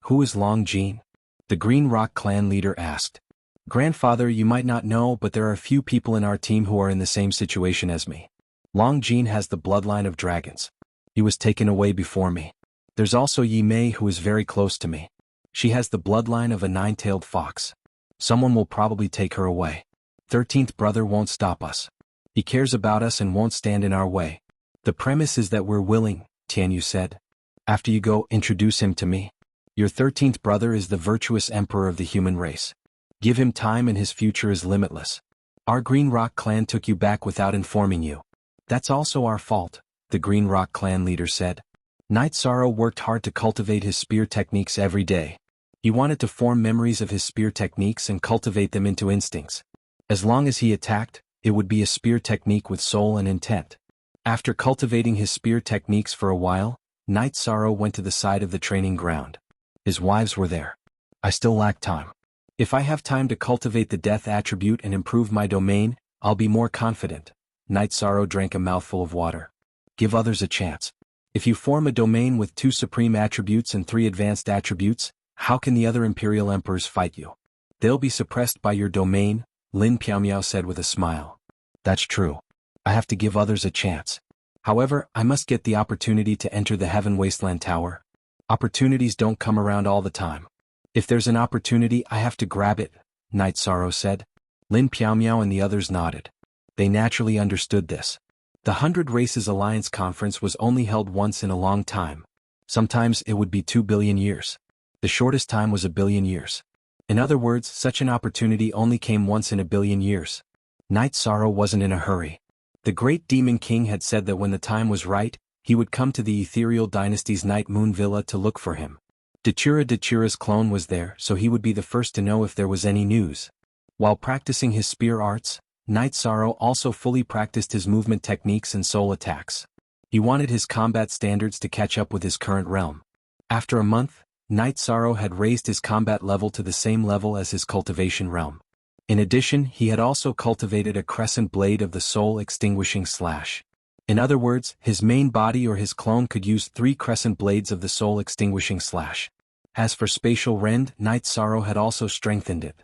Who is Long Jin? The Green Rock clan leader asked. Grandfather, you might not know, but there are a few people in our team who are in the same situation as me. Long Jin has the bloodline of dragons. He was taken away before me. There's also Yi Mei, who is very close to me. She has the bloodline of a 9-tailed fox. Someone will probably take her away. 13th brother won't stop us. He cares about us and won't stand in our way. The premise is that we're willing, Tianyu said. After you go, introduce him to me. Your 13th brother is the virtuous emperor of the human race. Give him time and his future is limitless. Our Green Rock clan took you back without informing you. That's also our fault, the Green Rock clan leader said. Knight Sorrow worked hard to cultivate his spear techniques every day. He wanted to form memories of his spear techniques and cultivate them into instincts. As long as he attacked, it would be a spear technique with soul and intent. After cultivating his spear techniques for a while, Knight Sorrow went to the side of the training ground. His wives were there. I still lack time. If I have time to cultivate the death attribute and improve my domain, I'll be more confident. Knight Sorrow drank a mouthful of water. Give others a chance. If you form a domain with 2 supreme attributes and 3 advanced attributes, how can the other Imperial Emperors fight you? They'll be suppressed by your domain, Lin Piaomiao said with a smile. That's true. I have to give others a chance. However, I must get the opportunity to enter the Heaven Wasteland Tower. Opportunities don't come around all the time. If there's an opportunity, I have to grab it, Knight Sorrow said. Lin Piaomiao and the others nodded. They naturally understood this. The 100 Races Alliance conference was only held once in a long time. Sometimes it would be 2 billion years. The shortest time was 1 billion years. In other words, such an opportunity only came once in 1 billion years. Knight Sorrow wasn't in a hurry. The great Demon King had said that when the time was right, he would come to the Ethereal Dynasty's Night Moon Villa to look for him. Dachura's clone was there, so he would be the first to know if there was any news. While practicing his spear arts, Knight Sorrow also fully practiced his movement techniques and soul attacks. He wanted his combat standards to catch up with his current realm. After a month, Knight Sorrow had raised his combat level to the same level as his cultivation realm. In addition, he had also cultivated a crescent blade of the soul extinguishing slash. In other words, his main body or his clone could use 3 crescent blades of the soul extinguishing slash. As for spatial rend, Knight Sorrow had also strengthened it.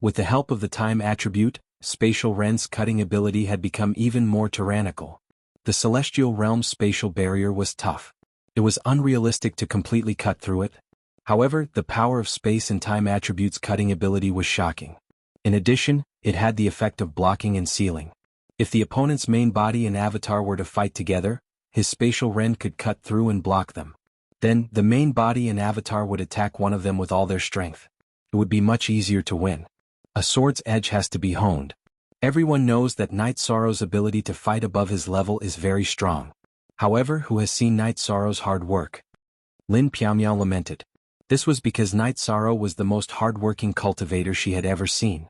With the help of the time attribute, spatial rend's cutting ability had become even more tyrannical. The celestial realm's spatial barrier was tough. It was unrealistic to completely cut through it. However, the power of space and time attributes' cutting ability was shocking. In addition, it had the effect of blocking and sealing. If the opponent's main body and avatar were to fight together, his spatial rend could cut through and block them. Then, the main body and avatar would attack one of them with all their strength. It would be much easier to win. A sword's edge has to be honed. Everyone knows that Night Sorrow's ability to fight above his level is very strong. However, who has seen Night Sorrow's hard work? Lin Piaomiao lamented. This was because Night Sorrow was the most hard-working cultivator she had ever seen.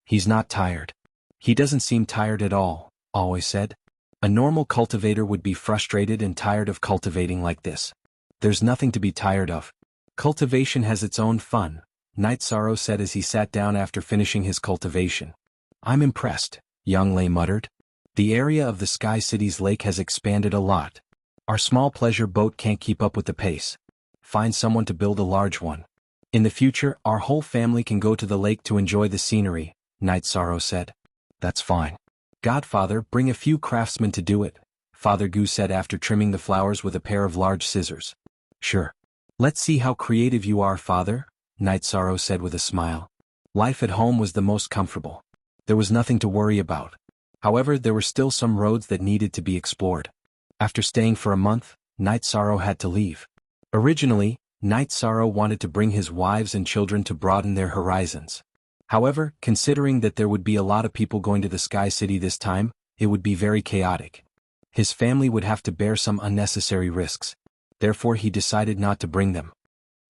He's not tired. He doesn't seem tired at all, always said. A normal cultivator would be frustrated and tired of cultivating like this. There's nothing to be tired of. Cultivation has its own fun, Night Sorrow said as he sat down after finishing his cultivation. I'm impressed, Yang Lei muttered. The area of the Sky City's lake has expanded a lot. Our small pleasure boat can't keep up with the pace. Find someone to build a large one. In the future, our whole family can go to the lake to enjoy the scenery, Night Sorrow said. That's fine. Godfather, bring a few craftsmen to do it, Father Gu said after trimming the flowers with a pair of large scissors. Sure. Let's see how creative you are, Father, Night Sorrow said with a smile. Life at home was the most comfortable. There was nothing to worry about. However, there were still some roads that needed to be explored. After staying for a month, Night Sorrow had to leave. Originally, Night Sorrow wanted to bring his wives and children to broaden their horizons. However, considering that there would be a lot of people going to the Sky City this time, it would be very chaotic. His family would have to bear some unnecessary risks. Therefore he decided not to bring them.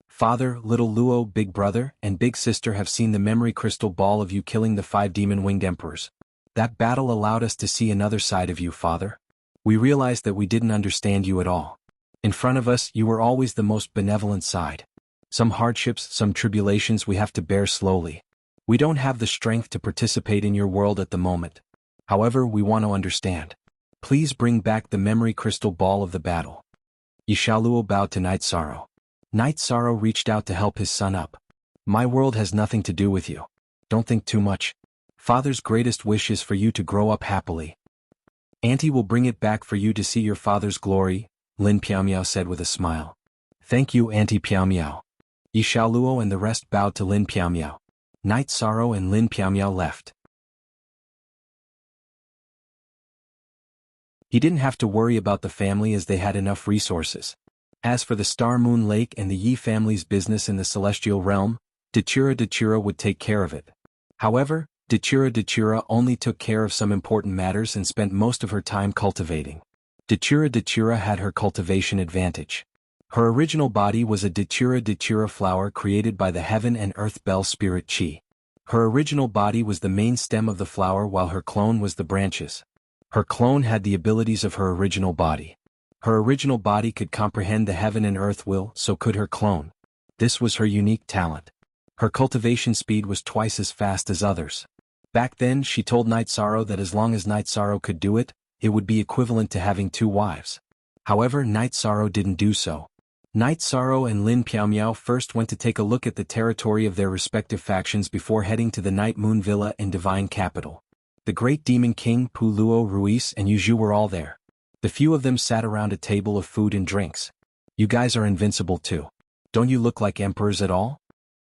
Father, little Luo, big brother, and big sister have seen the memory crystal ball of you killing the 5 demon-winged emperors. That battle allowed us to see another side of you, Father. We realized that we didn't understand you at all. In front of us, you were always the most benevolent side. Some hardships, some tribulations we have to bear slowly. We don't have the strength to participate in your world at the moment. However, we want to understand. Please bring back the memory crystal ball of the battle. Yishaluo bowed to Night Sorrow. Night Sorrow reached out to help his son up. My world has nothing to do with you. Don't think too much. Father's greatest wish is for you to grow up happily. Auntie will bring it back for you to see your father's glory, Lin Piaomiao said with a smile. Thank you, Auntie Piaomiao. Yishaluo and the rest bowed to Lin Piaomiao. Night Sorrow and Lin Piaomiao left. He didn't have to worry about the family as they had enough resources. As for the Star Moon Lake and the Yi family's business in the celestial realm, Dachura would take care of it. However, Dachura only took care of some important matters and spent most of her time cultivating. Dachura had her cultivation advantage. Her original body was a Dachura flower created by the Heaven and Earth Bell Spirit Chi. Her original body was the main stem of the flower while her clone was the branches. Her clone had the abilities of her original body. Her original body could comprehend the Heaven and Earth will, so could her clone. This was her unique talent. Her cultivation speed was twice as fast as others. Back then she told Night Sorrow that as long as Night Sorrow could do it, it would be equivalent to having 2 wives. However, Night Sorrow didn't do so. Night Sorrow and Lin Piaomiao first went to take a look at the territory of their respective factions before heading to the Night Moon Villa in Divine Capital. The great demon king Pu Luo, Ruiz, and Yuzhu were all there. The few of them sat around a table of food and drinks. You guys are invincible too. Don't you look like emperors at all?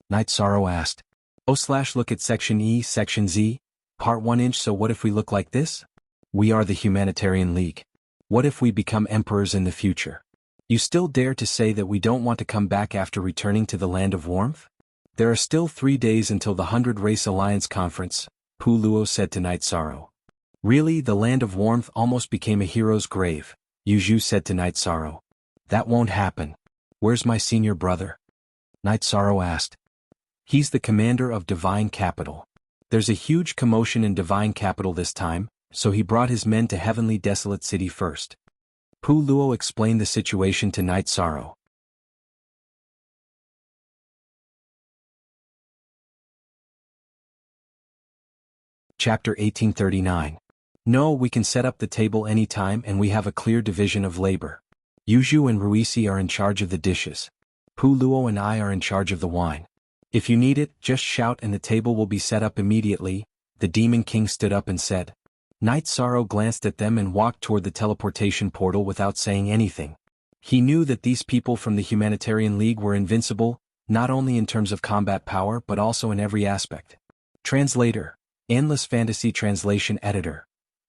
Night Sorrow asked. Look at Section E, Section Z, Part 1 inch. So what if we look like this? We are the Humanitarian League. What if we become emperors in the future? You still dare to say that we don't want to come back after returning to the Land of Warmth? There are still 3 days until the 100 Race Alliance Conference, Pu Luo said to Night Sorrow. Really, the Land of Warmth almost became a hero's grave, Yuzhu said to Night Sorrow. That won't happen. Where's my senior brother? Night Sorrow asked. He's the commander of Divine Capital. There's a huge commotion in Divine Capital this time, so he brought his men to Heavenly Desolate City first. Pu Luo explained the situation to Night Sorrow. Chapter 1839. No, we can set up the table anytime and we have a clear division of labor. Yuzhu and Ruisi are in charge of the dishes. Pu Luo and I are in charge of the wine. If you need it, just shout and the table will be set up immediately, the Demon King stood up and said. Night Sorrow glanced at them and walked toward the teleportation portal without saying anything. He knew that these people from the Humanitarian League were invincible, not only in terms of combat power but also in every aspect. Translator. Endless Fantasy Translation Editor.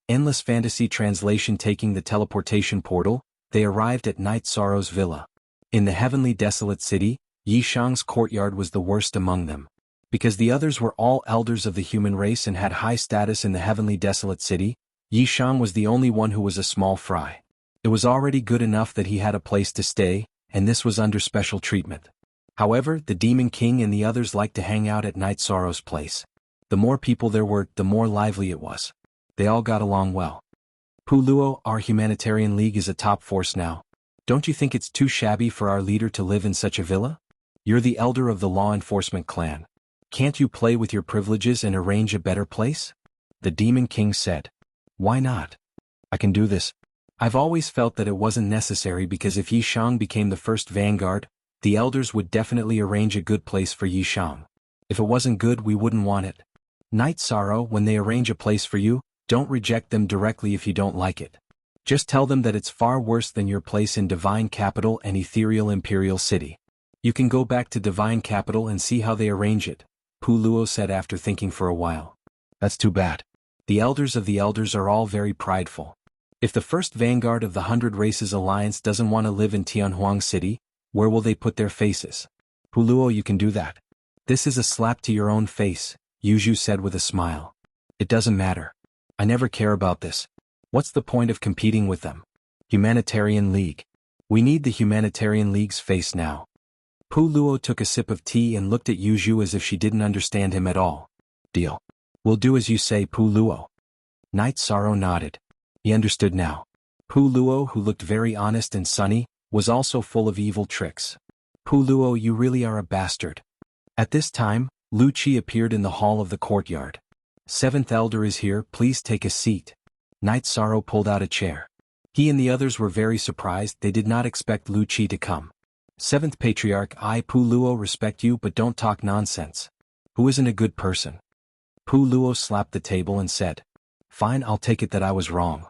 Endless fantasy translation. Taking the teleportation portal, they arrived at Night Sorrow's villa. In the heavenly desolate city, Yishang's courtyard was the worst among them. Because the others were all elders of the human race and had high status in the heavenly desolate city, Yishang was the only one who was a small fry. It was already good enough that he had a place to stay, and this was under special treatment. However, the Demon King and the others liked to hang out at Night Sorrow's place. The more people there were, the more lively it was. They all got along well. Puluo, our humanitarian league is a top force now. Don't you think it's too shabby for our leader to live in such a villa? You're the elder of the law enforcement clan. Can't you play with your privileges and arrange a better place? The Demon King said. Why not? I can do this. I've always felt that it wasn't necessary because if Yishang became the first vanguard, the elders would definitely arrange a good place for Yishang. If it wasn't good, we wouldn't want it. Night Sorrow, when they arrange a place for you, don't reject them directly if you don't like it. Just tell them that it's far worse than your place in Divine Capital and Ethereal Imperial City. You can go back to Divine Capital and see how they arrange it, Puluo said after thinking for a while. That's too bad. The elders of the elders are all very prideful. If the first vanguard of the 100 Races Alliance doesn't want to live in Tianhuang City, where will they put their faces? Puluo, you can do that. This is a slap to your own face, Yuzhu said with a smile. It doesn't matter. I never care about this. What's the point of competing with them? Humanitarian League. We need the Humanitarian League's face now. Puluo took a sip of tea and looked at Yuzhu as if she didn't understand him at all. Deal. We'll do as you say, Puluo. Night Sorrow nodded. He understood now. Puluo, who looked very honest and sunny, was also full of evil tricks. Puluo, you really are a bastard. At this time, Lu Qi appeared in the hall of the courtyard. Seventh Elder is here, please take a seat. Night Sorrow pulled out a chair. He and the others were very surprised, they did not expect Lu Qi to come. Seventh Patriarch, I Puluo respect you but don't talk nonsense. Who isn't a good person? Puluo slapped the table and said. Fine, I'll take it that I was wrong.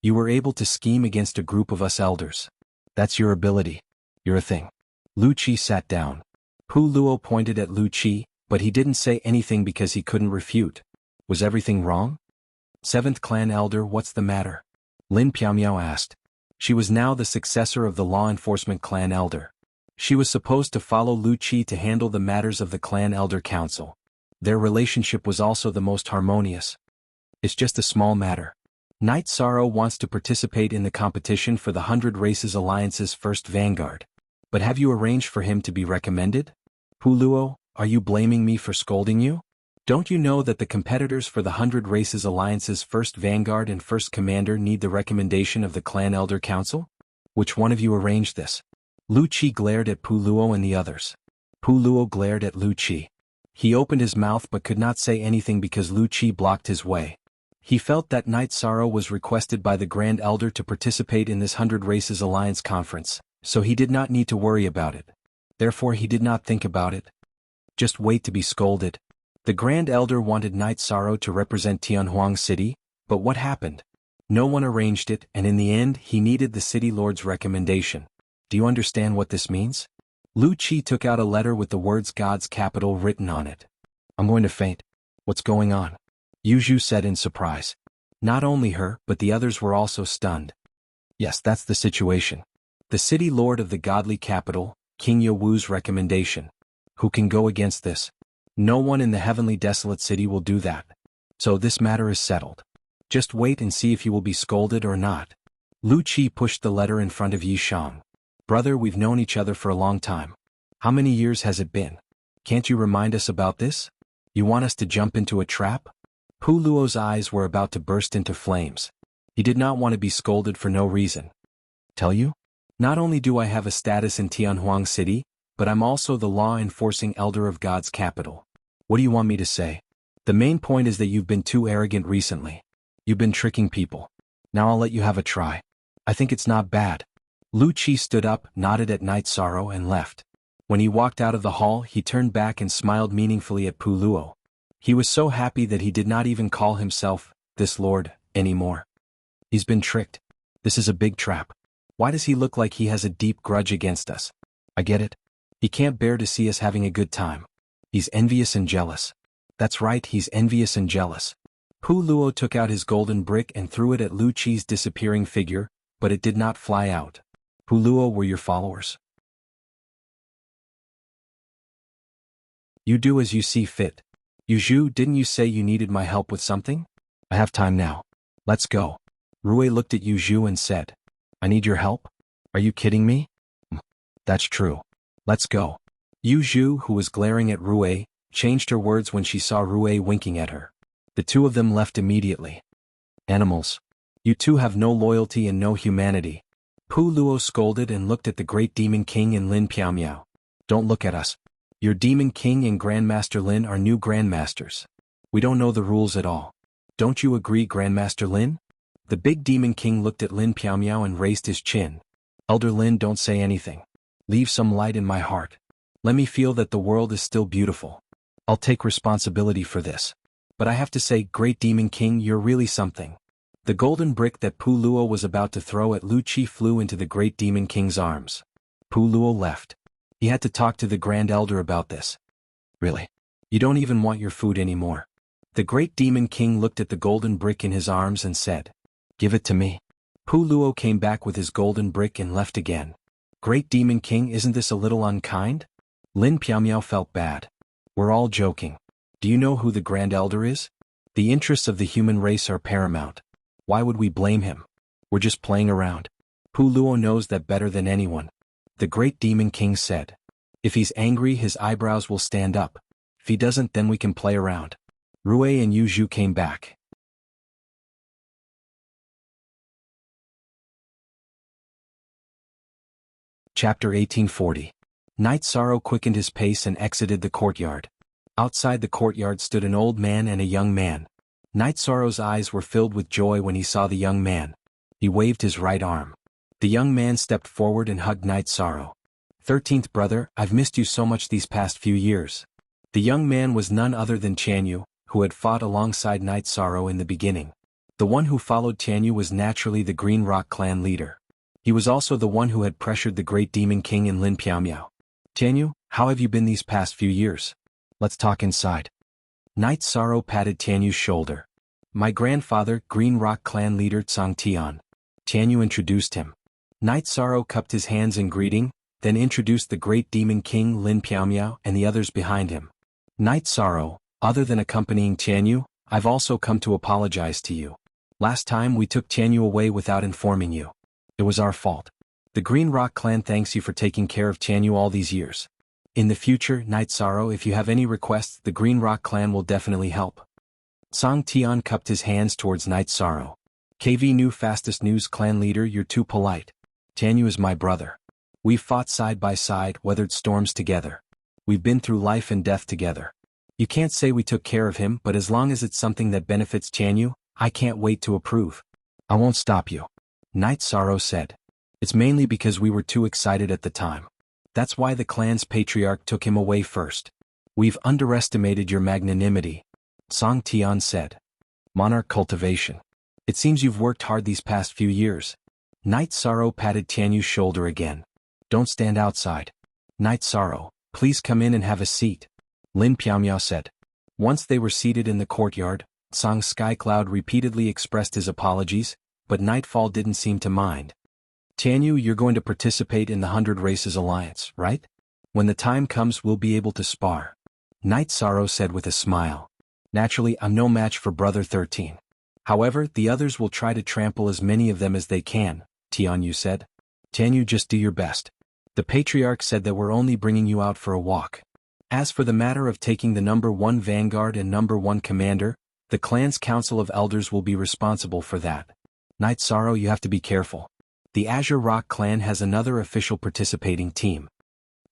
You were able to scheme against a group of us elders. That's your ability. You're a thing. Lu Qi sat down. Puluo pointed at Lu Qi, but he didn't say anything because he couldn't refute. Was everything wrong? Seventh Clan Elder, what's the matter? Lin Piaomiao asked. She was now the successor of the Law Enforcement Clan Elder. She was supposed to follow Lu Qi to handle the matters of the Clan Elder Council. Their relationship was also the most harmonious. It's just a small matter. Night Sorrow wants to participate in the competition for the 100 Races Alliance's first vanguard. But have you arranged for him to be recommended? Puluo, are you blaming me for scolding you? Don't you know that the competitors for the 100 Races Alliance's first vanguard and first commander need the recommendation of the Clan Elder Council? Which one of you arranged this? Lu Qi glared at Puluo and the others. Puluo glared at Lu Qi. He opened his mouth but could not say anything because Lu Qi blocked his way. He felt that Night Sorrow was requested by the Grand Elder to participate in this 100 Races Alliance conference, so he did not need to worry about it. Therefore he did not think about it. Just wait to be scolded. The Grand Elder wanted Night Sorrow to represent Tianhuang City, but what happened? No one arranged it, and in the end he needed the City Lord's recommendation. Do you understand what this means? Lu Qi took out a letter with the words God's capital written on it. I'm going to faint. What's going on? Yuzhu said in surprise. Not only her, but the others were also stunned. Yes, that's the situation. The City Lord of the Godly Capital, King Yewu's recommendation. Who can go against this? No one in the Heavenly Desolate City will do that. So this matter is settled. Just wait and see if he will be scolded or not. Lu Qi pushed the letter in front of Yishang. Brother, we've known each other for a long time. How many years has it been? Can't you remind us about this? You want us to jump into a trap? Puluo's eyes were about to burst into flames. He did not want to be scolded for no reason. Tell you? Not only do I have a status in Tianhuang City, but I'm also the law-enforcing elder of God's capital. What do you want me to say? The main point is that you've been too arrogant recently. You've been tricking people. Now I'll let you have a try. I think it's not bad. Lu Qi stood up, nodded at Night Sorrow and left. When he walked out of the hall, he turned back and smiled meaningfully at Puluo. He was so happy that he did not even call himself, this lord, anymore. He's been tricked. This is a big trap. Why does he look like he has a deep grudge against us? I get it. He can't bear to see us having a good time. He's envious and jealous. That's right, he's envious and jealous. Pu Luo took out his golden brick and threw it at Lu Qi's disappearing figure, but it did not fly out. Pu Luo were your followers. You do as you see fit. Yu Zhu, didn't you say you needed my help with something? I have time now. Let's go. Rui looked at Yu Zhu and said, I need your help? Are you kidding me? That's true. Let's go. Yu Zhu, who was glaring at Rui, changed her words when she saw Rui winking at her. The two of them left immediately. Animals. You two have no loyalty and no humanity. Pu Luo scolded and looked at the great Demon King and Lin Piaomiao. Don't look at us. Your Demon King and Grandmaster Lin are new Grandmasters. We don't know the rules at all. Don't you agree, Grandmaster Lin? The big Demon King looked at Lin Piaomiao and raised his chin. Elder Lin, don't say anything. Leave some light in my heart. Let me feel that the world is still beautiful. I'll take responsibility for this. But I have to say, Great Demon King, you're really something. The golden brick that Pu Luo was about to throw at Lu Qi flew into the Great Demon King's arms. Pu Luo left. He had to talk to the Grand Elder about this. Really? You don't even want your food anymore. The Great Demon King looked at the golden brick in his arms and said, Give it to me. Pu Luo came back with his golden brick and left again. Great Demon King, isn't this a little unkind? Lin Piaomiao felt bad. We're all joking. Do you know who the Grand Elder is? The interests of the human race are paramount. Why would we blame him? We're just playing around. Pu Luo knows that better than anyone. The Great Demon King said. If he's angry, his eyebrows will stand up. If he doesn't, then we can play around. Rui and Yu Zhu came back. Chapter 1840. Night Sorrow quickened his pace and exited the courtyard. Outside the courtyard stood an old man and a young man. Night Sorrow's eyes were filled with joy when he saw the young man. He waved his right arm. The young man stepped forward and hugged Night Sorrow. 13th brother, I've missed you so much these past few years. The young man was none other than Jianghu, who had fought alongside Night Sorrow in the beginning. The one who followed Jianghu was naturally the Green Rock clan leader. He was also the one who had pressured the Great Demon King and Lin Piaomiao. Jianghu, how have you been these past few years? Let's talk inside. Night Sorrow patted Jianghu's shoulder. My grandfather, Green Rock clan leader Tsang Tian. Jianghu introduced him. Night Sorrow cupped his hands in greeting, then introduced the Great Demon King Lin Piaomiao and the others behind him. Night Sorrow, other than accompanying Jianghu, I've also come to apologize to you. Last time we took Jianghu away without informing you. It was our fault. The Green Rock clan thanks you for taking care of Jianghu all these years. In the future, Night Sorrow, if you have any requests, the Green Rock clan will definitely help. Tsang Tian cupped his hands towards Night Sorrow. KV New Fastest News clan leader, you're too polite. Jianghu is my brother. We've fought side by side, weathered storms together. We've been through life and death together. You can't say we took care of him, but as long as it's something that benefits Jianghu, I can't wait to approve. I won't stop you. Night Sorrow said. It's mainly because we were too excited at the time. That's why the clan's patriarch took him away first. We've underestimated your magnanimity. Tsang Tian said. Monarch Cultivation. It seems you've worked hard these past few years. Night Sorrow patted Tianyu's shoulder again. Don't stand outside. Night Sorrow, please come in and have a seat. Lin Piaomiao said. Once they were seated in the courtyard, Tsang Skycloud repeatedly expressed his apologies, but Nightfall didn't seem to mind. Tianyu, you're going to participate in the 100 Races Alliance, right? When the time comes, we'll be able to spar. Night Sorrow said with a smile. Naturally, I'm no match for Brother 13. However, the others will try to trample as many of them as they can, Tianyu said. Tianyu, just do your best. The Patriarch said that we're only bringing you out for a walk. As for the matter of taking the number 1 Vanguard and number 1 Commander, the clan's Council of Elders will be responsible for that. Night Sorrow, you have to be careful. The Azure Rock clan has another official participating team.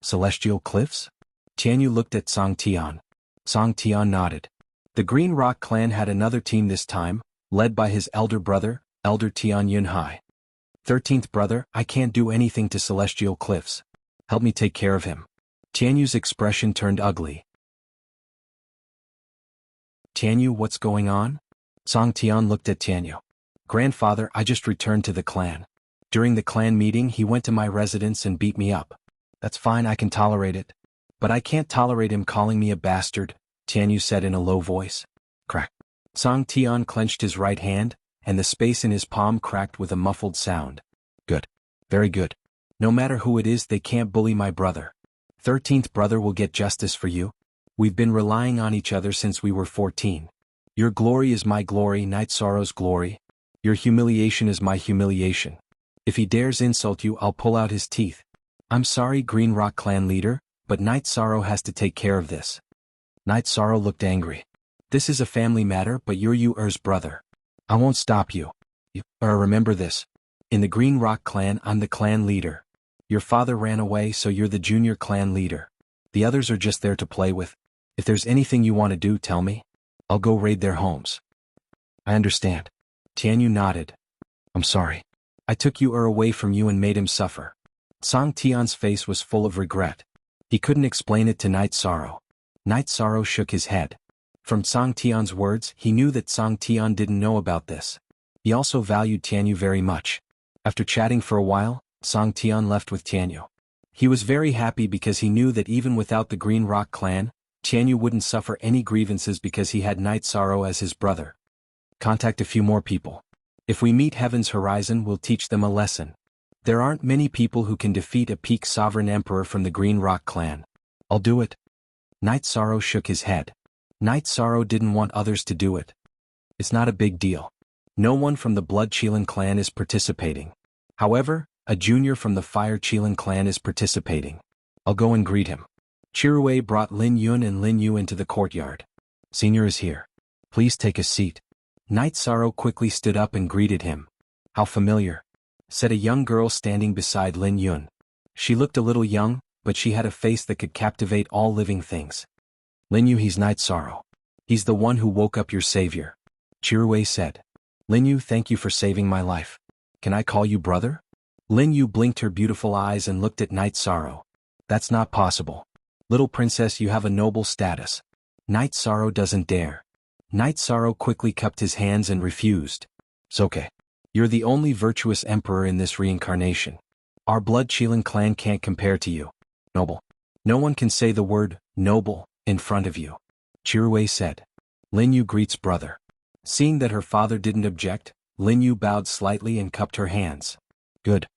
Celestial Cliffs? Tianyu looked at Tsang Tian. Tsang Tian nodded. The Green Rock clan had another team this time, led by his elder brother, Elder Tian Yunhai. 13th brother, I can't do anything to Celestial Cliffs. Help me take care of him. Tianyu's expression turned ugly. Tianyu, what's going on? Tsang Tian looked at Tianyu. Grandfather, I just returned to the clan. During the clan meeting, he went to my residence and beat me up. That's fine, I can tolerate it. But I can't tolerate him calling me a bastard, Tianyu said in a low voice. Crack. Song Tian clenched his right hand, and the space in his palm cracked with a muffled sound. Good. Very good. No matter who it is, they can't bully my brother. 13th brother will get justice for you. We've been relying on each other since we were 14. Your glory is my glory, Night Sorrow's glory. Your humiliation is my humiliation. If he dares insult you, I'll pull out his teeth. I'm sorry, Green Rock Clan leader, but Night Sorrow has to take care of this. Night Sorrow looked angry. This is a family matter, but you're Yu'er's brother. I won't stop you. Remember this. In the Green Rock Clan, I'm the clan leader. Your father ran away, so you're the junior clan leader. The others are just there to play with. If there's anything you want to do, tell me. I'll go raid their homes. I understand. Tianyu nodded. I'm sorry. I took Yu'er away from you and made him suffer. Song Tian's face was full of regret. He couldn't explain it to Night Sorrow. Night Sorrow shook his head. From Song Tian's words, he knew that Song Tian didn't know about this. He also valued Tianyu very much. After chatting for a while, Song Tian left with Tianyu. He was very happy because he knew that even without the Green Rock Clan, Tianyu wouldn't suffer any grievances because he had Night Sorrow as his brother. Contact a few more people. If we meet Heaven's Horizon, we'll teach them a lesson. There aren't many people who can defeat a peak sovereign emperor from the Green Rock Clan. I'll do it. Night Sorrow shook his head. Night Sorrow didn't want others to do it. It's not a big deal. No one from the Blood Qilin clan is participating. However, a junior from the Fire Qilin clan is participating. I'll go and greet him. Chirue brought Lin Yun and Lin Yu into the courtyard. Senior is here. Please take a seat. Night Sorrow quickly stood up and greeted him. How familiar, said a young girl standing beside Lin Yun. She looked a little young, but she had a face that could captivate all living things. Lin Yu, he's Night Sorrow. He's the one who woke up your savior. Chirue said. Lin Yu, thank you for saving my life. Can I call you brother? Lin Yu blinked her beautiful eyes and looked at Night Sorrow. That's not possible. Little princess, you have a noble status. Night Sorrow doesn't dare. Night Sorrow quickly cupped his hands and refused. It's okay. You're the only virtuous emperor in this reincarnation. Our Blood Qilin clan can't compare to you. Noble. No one can say the word, noble, in front of you. Chirue said. Lin Yu greets brother. Seeing that her father didn't object, Lin Yu bowed slightly and cupped her hands. Good.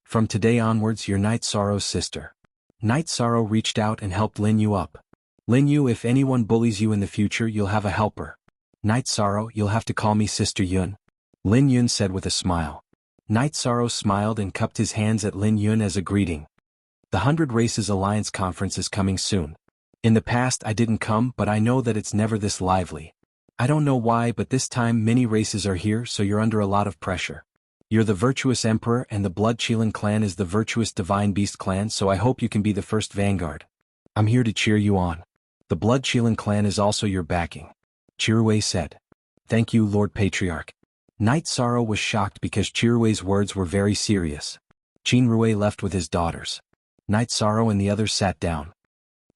From today onwards, you're Night Sorrow's sister. Night Sorrow reached out and helped Lin Yu up. Lin Yu, if anyone bullies you in the future, you'll have a helper. Night Sorrow, you'll have to call me Sister Yun. Lin Yun said with a smile. Night Sorrow smiled and cupped his hands at Lin Yun as a greeting. The 100 Races Alliance Conference is coming soon. In the past I didn't come, but I know that it's never this lively. I don't know why, but this time many races are here, so you're under a lot of pressure. You're the virtuous emperor and the Blood Qilin clan is the virtuous Divine Beast clan, so I hope you can be the first vanguard. I'm here to cheer you on. The Blood Qilin clan is also your backing. Chirue said. Thank you, Lord Patriarch. Night Sorrow was shocked because Chirue's words were very serious. Jinrue left with his daughters. Night Sorrow and the others sat down.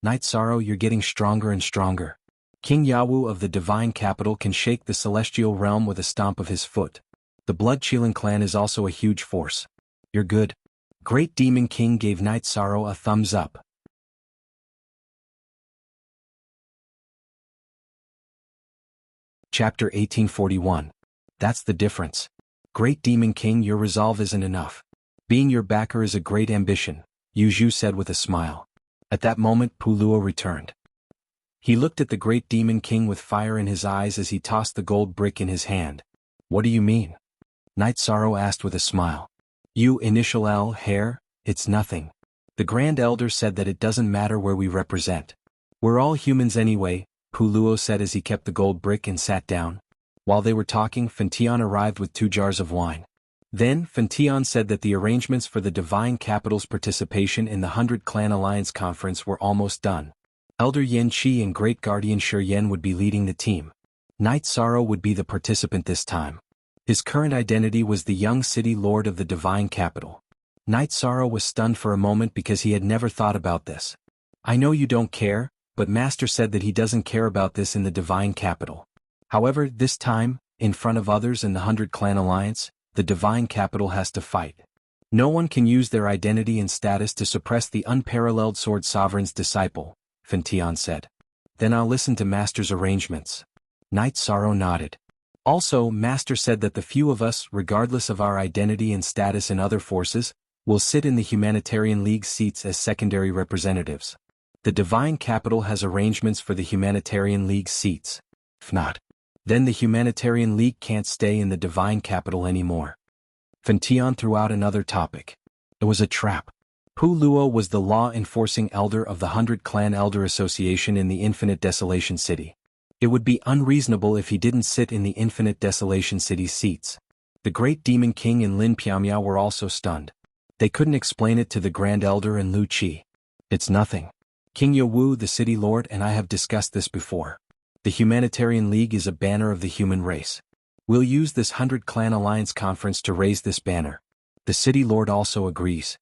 Night Sorrow, you're getting stronger and stronger. King Yawu of the Divine Capital can shake the celestial realm with a stomp of his foot. The Blood Qilin clan is also a huge force. You're good. Great Demon King gave Night Sorrow a thumbs up. Chapter 1841. That's the difference. Great Demon King, your resolve isn't enough. Being your backer is a great ambition, Yu Zhu said with a smile. At that moment, Puluo returned. He looked at the Great Demon King with fire in his eyes as he tossed the gold brick in his hand. What do you mean? Night Sorrow asked with a smile. You initial L, hair, it's nothing. The Grand Elder said that it doesn't matter where we represent. We're all humans anyway, Puluo said as he kept the gold brick and sat down. While they were talking, Fentian arrived with 2 jars of wine. Then, Fentian said that the arrangements for the Divine Capital's participation in the 100 Clan Alliance Conference were almost done. Elder Yen Qi and Great Guardian Shi Yen would be leading the team. Night Sorrow would be the participant this time. His current identity was the young city lord of the Divine Capital. Night Sorrow was stunned for a moment because he had never thought about this. I know you don't care, but Master said that he doesn't care about this in the Divine Capital. However, this time, in front of others in the 100 Clan Alliance, the Divine Capital has to fight. No one can use their identity and status to suppress the unparalleled Sword Sovereign's disciple, Fentian said. Then I'll listen to Master's arrangements. Night Sorrow nodded. Also, Master said that the few of us, regardless of our identity and status in other forces, will sit in the Humanitarian League seats as secondary representatives. The Divine Capital has arrangements for the Humanitarian League seats. If not, then the Humanitarian League can't stay in the Divine Capital anymore. Fentian threw out another topic. It was a trap. Pu Luo was the law-enforcing elder of the 100 Clan Elder Association in the Infinite Desolation City. It would be unreasonable if he didn't sit in the Infinite Desolation City's seats. The Great Demon King and Lin Piamiao were also stunned. They couldn't explain it to the Grand Elder and Lu Qi. It's nothing. King Yowu, the City Lord, and I have discussed this before. The Humanitarian League is a banner of the human race. We'll use this 100 Clan Alliance conference to raise this banner. The City Lord also agrees.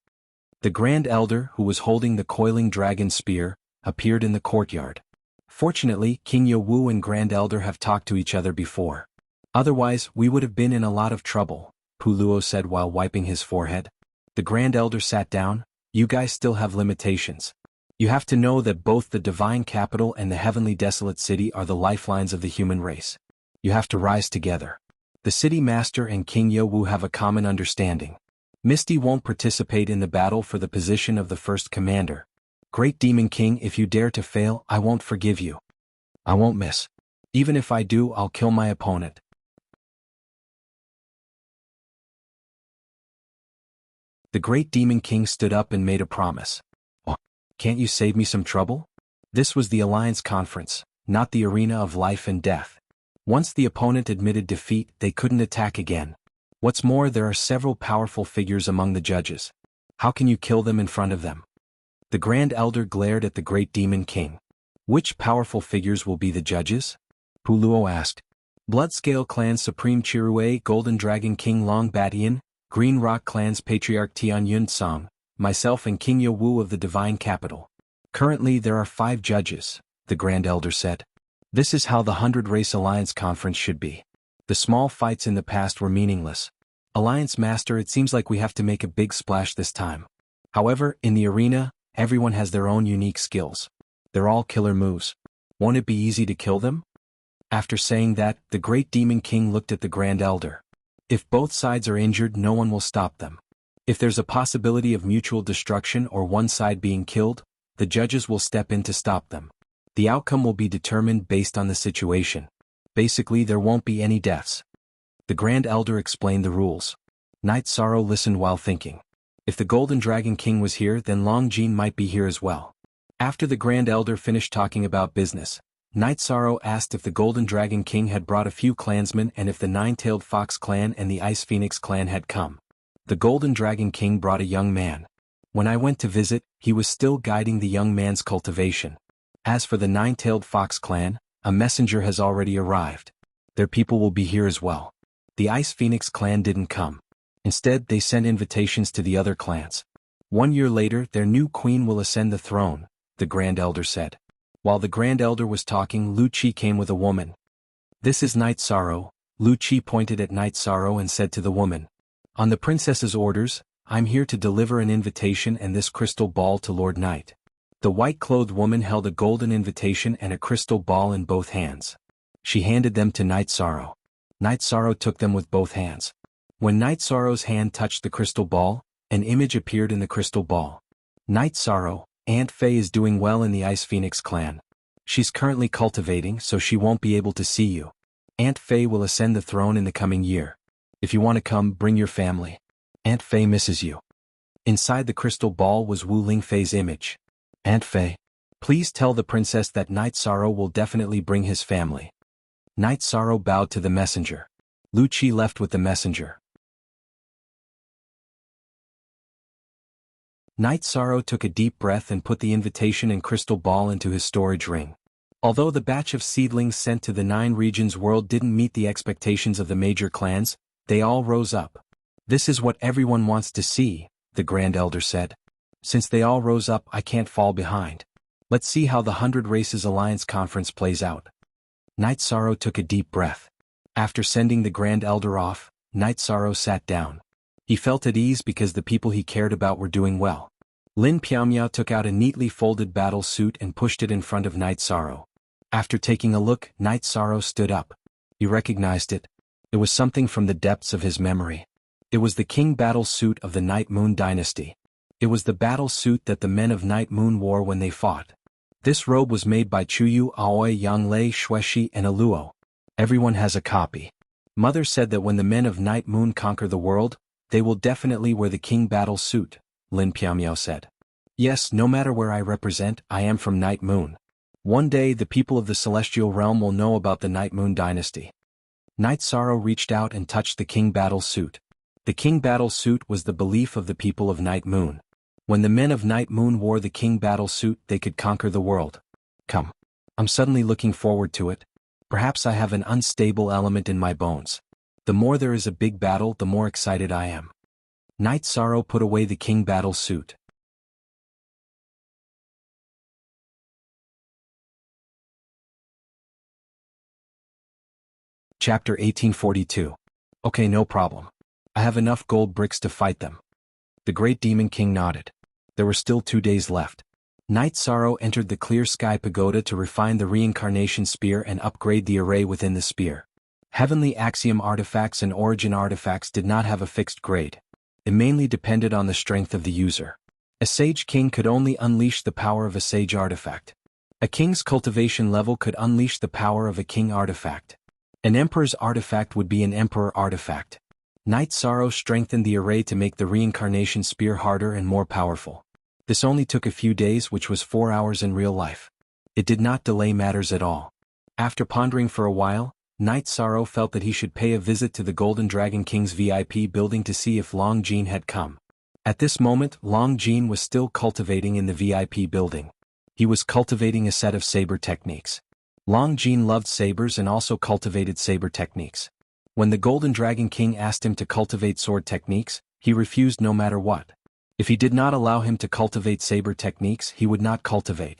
The Grand Elder, who was holding the coiling dragon spear, appeared in the courtyard. Fortunately, King Yowu and Grand Elder have talked to each other before. Otherwise, we would have been in a lot of trouble, Pu Luo said while wiping his forehead. The Grand Elder sat down. You guys still have limitations. You have to know that both the Divine Capital and the Heavenly Desolate City are the lifelines of the human race. You have to rise together. The City Master and King Yowu have a common understanding. Misty won't participate in the battle for the position of the first commander. Great Demon King, if you dare to fail, I won't forgive you. I won't miss. Even if I do, I'll kill my opponent. The Great Demon King stood up and made a promise. Oh, can't you save me some trouble? This was the Alliance Conference, not the arena of life and death. Once the opponent admitted defeat, they couldn't attack again. What's more, there are several powerful figures among the judges. How can you kill them in front of them? The Grand Elder glared at the Great Demon King. Which powerful figures will be the judges? Pu Luo asked. Bloodscale Clan's Supreme Chirue, Golden Dragon King Long Batian, Green Rock Clan's Patriarch Tian Yun Song, myself and King Yowu of the Divine Capital. Currently there are 5 judges, the Grand Elder said. This is how the 100 Race Alliance Conference should be. The small fights in the past were meaningless. Alliance Master, it seems like we have to make a big splash this time. However, in the arena, everyone has their own unique skills. They're all killer moves. Won't it be easy to kill them? After saying that, the Great Demon King looked at the Grand Elder. If both sides are injured, no one will stop them. If there's a possibility of mutual destruction or one side being killed, the judges will step in to stop them. The outcome will be determined based on the situation. Basically, there won't be any deaths. The Grand Elder explained the rules. Night Sorrow listened while thinking. If the Golden Dragon King was here, then Long Jin might be here as well. After the Grand Elder finished talking about business, Night Sorrow asked if the Golden Dragon King had brought a few clansmen and if the Nine-Tailed Fox clan and the Ice Phoenix clan had come. The Golden Dragon King brought a young man. When I went to visit, he was still guiding the young man's cultivation. As for the Nine-Tailed Fox clan, a messenger has already arrived. Their people will be here as well. The Ice Phoenix clan didn't come. Instead, they sent invitations to the other clans. 1 year later, their new queen will ascend the throne, the Grand Elder said. While the Grand Elder was talking, Lu Qi came with a woman. This is Night Sorrow. Lu Qi pointed at Night Sorrow and said to the woman, on the princess's orders, I'm here to deliver an invitation and this crystal ball to Lord Night. The white-clothed woman held a golden invitation and a crystal ball in both hands. She handed them to Night Sorrow. Night Sorrow took them with both hands. When Night Sorrow's hand touched the crystal ball, an image appeared in the crystal ball. Night Sorrow, Aunt Fei is doing well in the Ice Phoenix clan. She's currently cultivating, so she won't be able to see you. Aunt Fei will ascend the throne in the coming year. If you want to come, bring your family. Aunt Fei misses you. Inside the crystal ball was Wu Lingfei's image. Aunt Fei, please tell the princess that Night Sorrow will definitely bring his family. Night Sorrow bowed to the messenger. Lu Qi left with the messenger. Night Sorrow took a deep breath and put the invitation and crystal ball into his storage ring. Although the batch of seedlings sent to the 9 regions world didn't meet the expectations of the major clans, they all rose up. This is what everyone wants to see, the Grand Elder said. Since they all rose up, I can't fall behind. Let's see how the 100 Races Alliance Conference plays out. Night Sorrow took a deep breath. After sending the Grand Elder off, Night Sorrow sat down. He felt at ease because the people he cared about were doing well. Lin Piaomiao took out a neatly folded battle suit and pushed it in front of Night Sorrow. After taking a look, Night Sorrow stood up. He recognized it. It was something from the depths of his memory. It was the king battle suit of the Night Moon dynasty. It was the battle suit that the men of Night Moon wore when they fought. This robe was made by Chuyu, Aoi, Yanglei, Shueshi, and Aluo. Everyone has a copy. Mother said that when the men of Night Moon conquer the world, they will definitely wear the king battle suit, Lin Piaomiao said. Yes, no matter where I represent, I am from Night Moon. One day the people of the celestial realm will know about the Night Moon dynasty. Night Sorrow reached out and touched the king battle suit. The king battle suit was the belief of the people of Night Moon. When the men of Night Moon wore the king battle suit, they could conquer the world. Come. I'm suddenly looking forward to it. Perhaps I have an unstable element in my bones. The more there is a big battle, the more excited I am. Night Sorrow put away the king battle suit. Chapter 1842. Okay, no problem. I have enough gold bricks to fight them. The great demon king nodded. There were still 2 days left. Night Sorrow entered the Clear Sky Pagoda to refine the reincarnation spear and upgrade the array within the spear. Heavenly Axiom artifacts and Origin artifacts did not have a fixed grade. It mainly depended on the strength of the user. A Sage King could only unleash the power of a Sage artifact. A King's Cultivation level could unleash the power of a King artifact. An Emperor's artifact would be an Emperor artifact. Night Sorrow strengthened the array to make the reincarnation spear harder and more powerful. This only took a few days, which was 4 hours in real life. It did not delay matters at all. After pondering for a while, Night Sorrow felt that he should pay a visit to the Golden Dragon King's VIP building to see if Long Jin had come. At this moment, Long Jin was still cultivating in the VIP building. He was cultivating a set of saber techniques. Long Jin loved sabers and also cultivated saber techniques. When the Golden Dragon King asked him to cultivate sword techniques, he refused no matter what. If he did not allow him to cultivate saber techniques, he would not cultivate.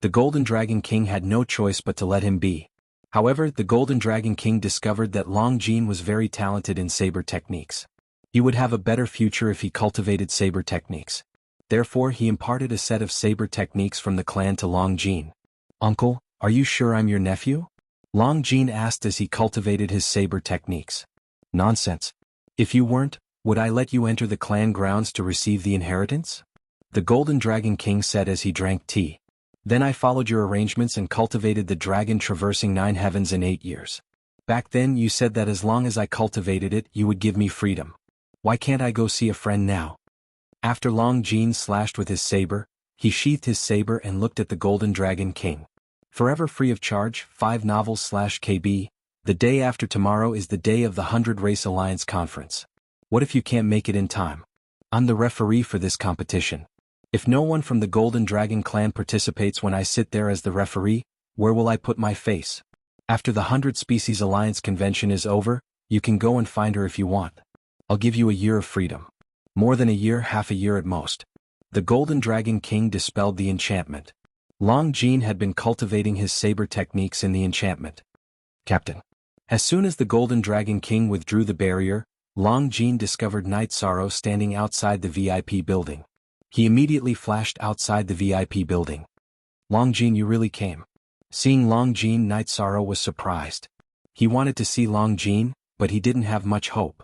The Golden Dragon King had no choice but to let him be. However, the Golden Dragon King discovered that Long Jin was very talented in saber techniques. He would have a better future if he cultivated saber techniques. Therefore, he imparted a set of saber techniques from the clan to Long Jin. Uncle, are you sure I'm your nephew? Long Jin asked as he cultivated his saber techniques. Nonsense. If you weren't, would I let you enter the clan grounds to receive the inheritance? The Golden Dragon King said as he drank tea. Then I followed your arrangements and cultivated the dragon traversing 9 heavens in 8 years. Back then you said that as long as I cultivated it, you would give me freedom. Why can't I go see a friend now? After Long Jin slashed with his saber, he sheathed his saber and looked at the Golden Dragon King. Forever free of charge, 5 novels/KB. The day after tomorrow is the day of the 100 Race Alliance Conference. What if you can't make it in time? I'm the referee for this competition. If no one from the Golden Dragon clan participates when I sit there as the referee, where will I put my face? After the 100 Species Alliance convention is over, you can go and find her if you want. I'll give you a year of freedom. More than a year, half a year at most. The Golden Dragon King dispelled the enchantment. Long Jin had been cultivating his saber techniques in the enchantment. Captain. As soon as the Golden Dragon King withdrew the barrier, Long Jin discovered Night Sorrow standing outside the VIP building. He immediately flashed outside the VIP building. Long Jin, you really came. Seeing Long Jin, Night Sorrow was surprised. He wanted to see Long Jin, but he didn't have much hope.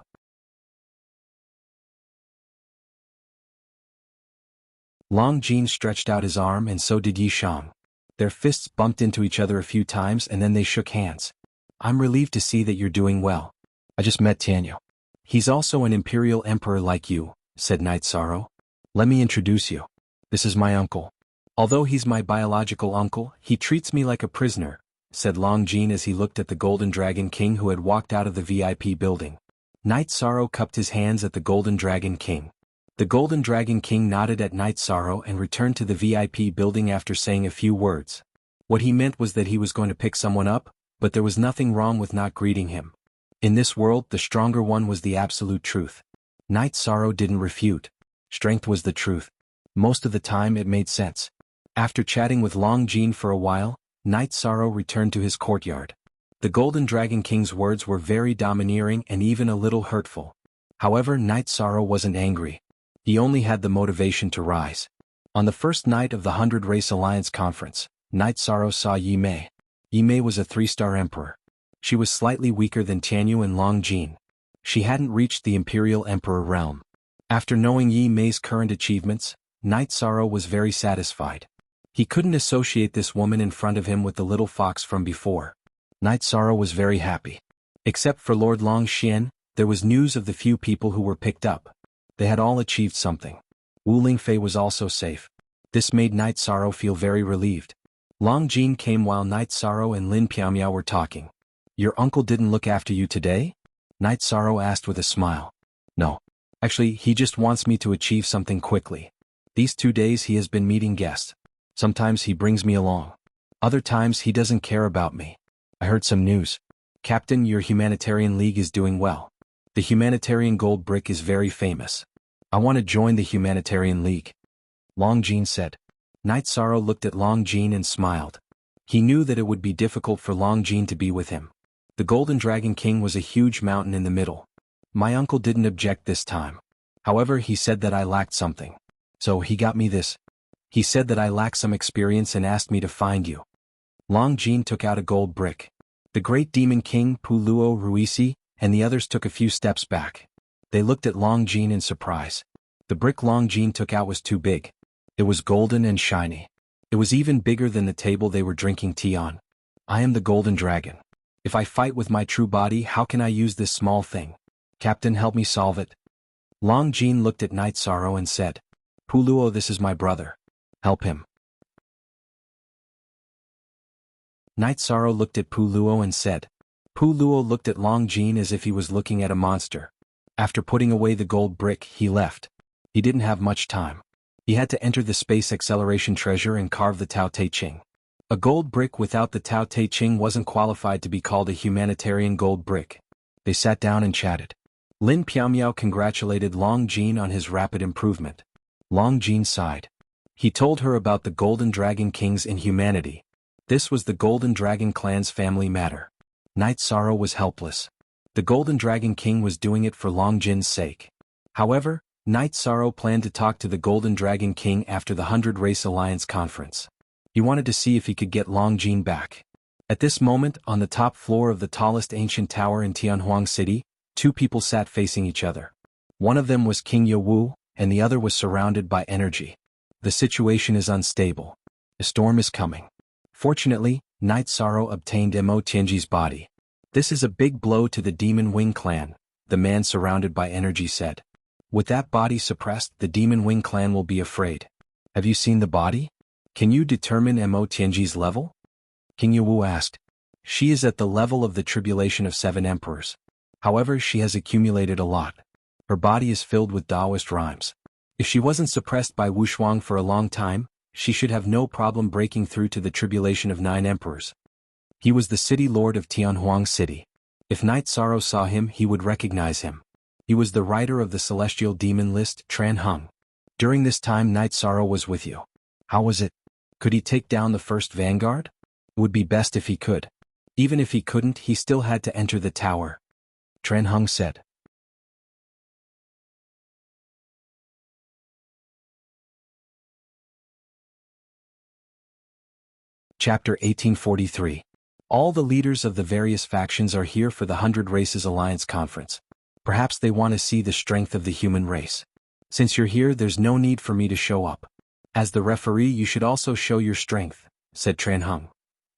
Long Jin stretched out his arm and so did Yi Shang. Their fists bumped into each other a few times and then they shook hands. I'm relieved to see that you're doing well. I just met Tianyu. He's also an imperial emperor like you, said Night Sorrow. Let me introduce you. This is my uncle. Although he's my biological uncle, he treats me like a prisoner, said Long Jin as he looked at the Golden Dragon King who had walked out of the VIP building. Night Sorrow cupped his hands at the Golden Dragon King. The Golden Dragon King nodded at Night Sorrow and returned to the VIP building after saying a few words. What he meant was that he was going to pick someone up, but there was nothing wrong with not greeting him. In this world, the stronger one was the absolute truth. Night Sorrow didn't refute. Strength was the truth. Most of the time it made sense. After chatting with Long Jin for a while, Night Sorrow returned to his courtyard. The Golden Dragon King's words were very domineering and even a little hurtful. However, Night Sorrow wasn't angry. He only had the motivation to rise. On the first night of the 100 Race Alliance Conference, Night Sorrow saw Yi Mei. Yi Mei was a 3-star emperor. She was slightly weaker than Tianyu and Long Jin. She hadn't reached the Imperial Emperor realm. After knowing Yi Mei's current achievements, Night Sorrow was very satisfied. He couldn't associate this woman in front of him with the little fox from before. Night Sorrow was very happy. Except for Lord Long Xian, there was news of the few people who were picked up. They had all achieved something. Wu Lingfei was also safe. This made Night Sorrow feel very relieved. Long Jin came while Night Sorrow and Lin Piaomiao were talking. Your uncle didn't look after you today? Night Sorrow asked with a smile. No. Actually, he just wants me to achieve something quickly. These 2 days he has been meeting guests. Sometimes he brings me along. Other times he doesn't care about me. I heard some news. Captain, your humanitarian league is doing well. The humanitarian gold brick is very famous. I want to join the humanitarian league. Long Jin said. Night Sorrow looked at Long Jin and smiled. He knew that it would be difficult for Long Jin to be with him. The Golden Dragon King was a huge mountain in the middle. My uncle didn't object this time. However, he said that I lacked something. So he got me this. He said that I lacked some experience and asked me to find you. Long Jin took out a gold brick. The Great Demon King, Puluo Ruisi, and the others took a few steps back. They looked at Long Jin in surprise. The brick Long Jin took out was too big. It was golden and shiny. It was even bigger than the table they were drinking tea on. I am the Golden Dragon. If I fight with my true body, how can I use this small thing? Captain, help me solve it. Long Jin looked at Night Sorrow and said, Puluo, this is my brother. Help him. Night Sorrow looked at Puluo and said. Puluo looked at Long Jin as if he was looking at a monster. After putting away the gold brick, he left. He didn't have much time. He had to enter the space acceleration treasure and carve the Tao Te Ching. A gold brick without the Tao Te Ching wasn't qualified to be called a humanitarian gold brick. They sat down and chatted. Lin Piaomiao congratulated Long Jin on his rapid improvement. Long Jin sighed. He told her about the Golden Dragon King's inhumanity. This was the Golden Dragon clan's family matter. Night Sorrow was helpless. The Golden Dragon King was doing it for Long Jin's sake. However, Night Sorrow planned to talk to the Golden Dragon King after the 100 Race Alliance conference. He wanted to see if he could get Long Jin back. At this moment, on the top floor of the tallest ancient tower in Tianhuang City, 2 people sat facing each other. One of them was King Yewu, and the other was surrounded by energy. The situation is unstable. A storm is coming. Fortunately, Night Sorrow obtained Mo Tianji's body. This is a big blow to the Demon Wing clan, the man surrounded by energy said. With that body suppressed, the Demon Wing clan will be afraid. Have you seen the body? Can you determine Mo Tianji's level? King Yewu asked. She is at the level of the tribulation of 7 emperors. However, she has accumulated a lot. Her body is filled with Taoist rhymes. If she wasn't suppressed by Wushuang for a long time, she should have no problem breaking through to the tribulation of 9 emperors. He was the city lord of Tianhuang City. If Night Sorrow saw him, he would recognize him. He was the writer of the celestial demon list, Tran Heng. During this time Night Sorrow was with you. How was it? Could he take down the first vanguard? It would be best if he could. Even if he couldn't, he still had to enter the tower. Tran Heng said. Chapter 1843. All the leaders of the various factions are here for the 100 Races Alliance Conference. Perhaps they want to see the strength of the human race. Since you're here, there's no need for me to show up. As the referee, you should also show your strength, said Tran Heng.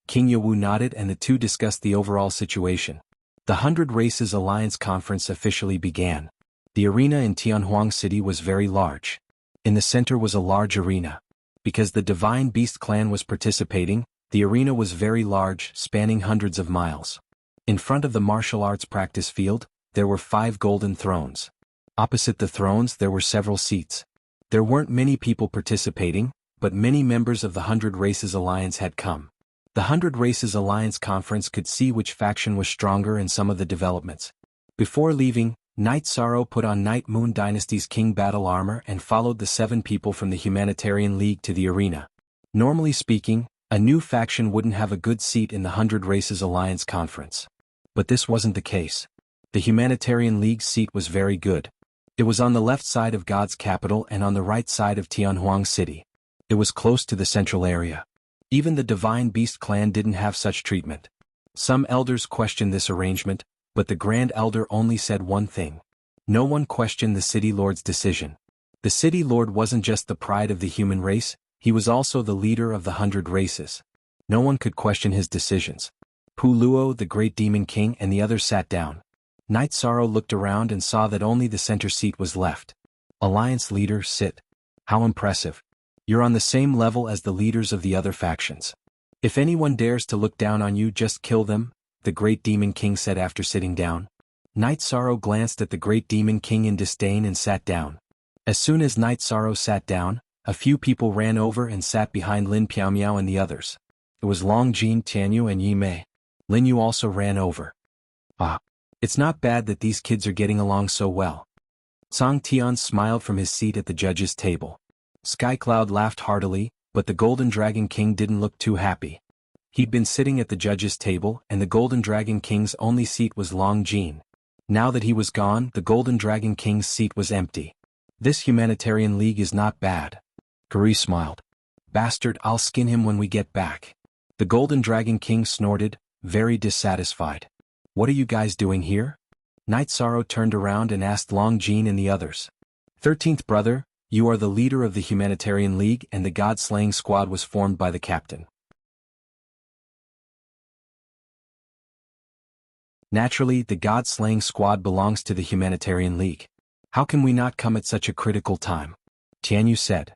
King Yewu nodded and the two discussed the overall situation. The 100 Races Alliance Conference officially began. The arena in Tianhuang City was very large. In the center was a large arena. Because the Divine Beast clan was participating, the arena was very large, spanning hundreds of miles. In front of the martial arts practice field, there were 5 golden thrones. Opposite the thrones there were several seats. There weren't many people participating, but many members of the 100 Races Alliance had come. The 100 Races Alliance Conference could see which faction was stronger in some of the developments. Before leaving, Night Sorrow put on Night Moon Dynasty's King battle armor and followed the 7 people from the Humanitarian League to the arena. Normally speaking, a new faction wouldn't have a good seat in the 100 Races Alliance Conference. But this wasn't the case. The Humanitarian League's seat was very good. It was on the left side of God's capital and on the right side of Tianhuang City. It was close to the central area. Even the Divine Beast clan didn't have such treatment. Some elders questioned this arrangement, but the Grand Elder only said one thing. No one questioned the City Lord's decision. The City Lord wasn't just the pride of the human race, he was also the leader of the 100 races. No one could question his decisions. Puluo, the Great Demon King, and the others sat down. Night Sorrow looked around and saw that only the center seat was left. Alliance leader, sit. How impressive. You're on the same level as the leaders of the other factions. If anyone dares to look down on you, just kill them, the Great Demon King said after sitting down. Night Sorrow glanced at the Great Demon King in disdain and sat down. As soon as Night Sorrow sat down, a few people ran over and sat behind Lin Piaomiao and the others. It was Long Jin, Tianyu and Yi Mei. Lin Yu also ran over. Ah. It's not bad that these kids are getting along so well. Song Tian smiled from his seat at the judges' table. Skycloud laughed heartily, but the Golden Dragon King didn't look too happy. He'd been sitting at the judges' table and the Golden Dragon King's only seat was Long Jin. Now that he was gone, the Golden Dragon King's seat was empty. This humanitarian league is not bad. Guri smiled. Bastard, I'll skin him when we get back. The Golden Dragon King snorted, very dissatisfied. What are you guys doing here? Night Sorrow turned around and asked Long Jin and the others. 13th brother, you are the leader of the Humanitarian League and the God-slaying squad was formed by the captain. Naturally, the God-slaying squad belongs to the Humanitarian League. How can we not come at such a critical time? Tianyu said.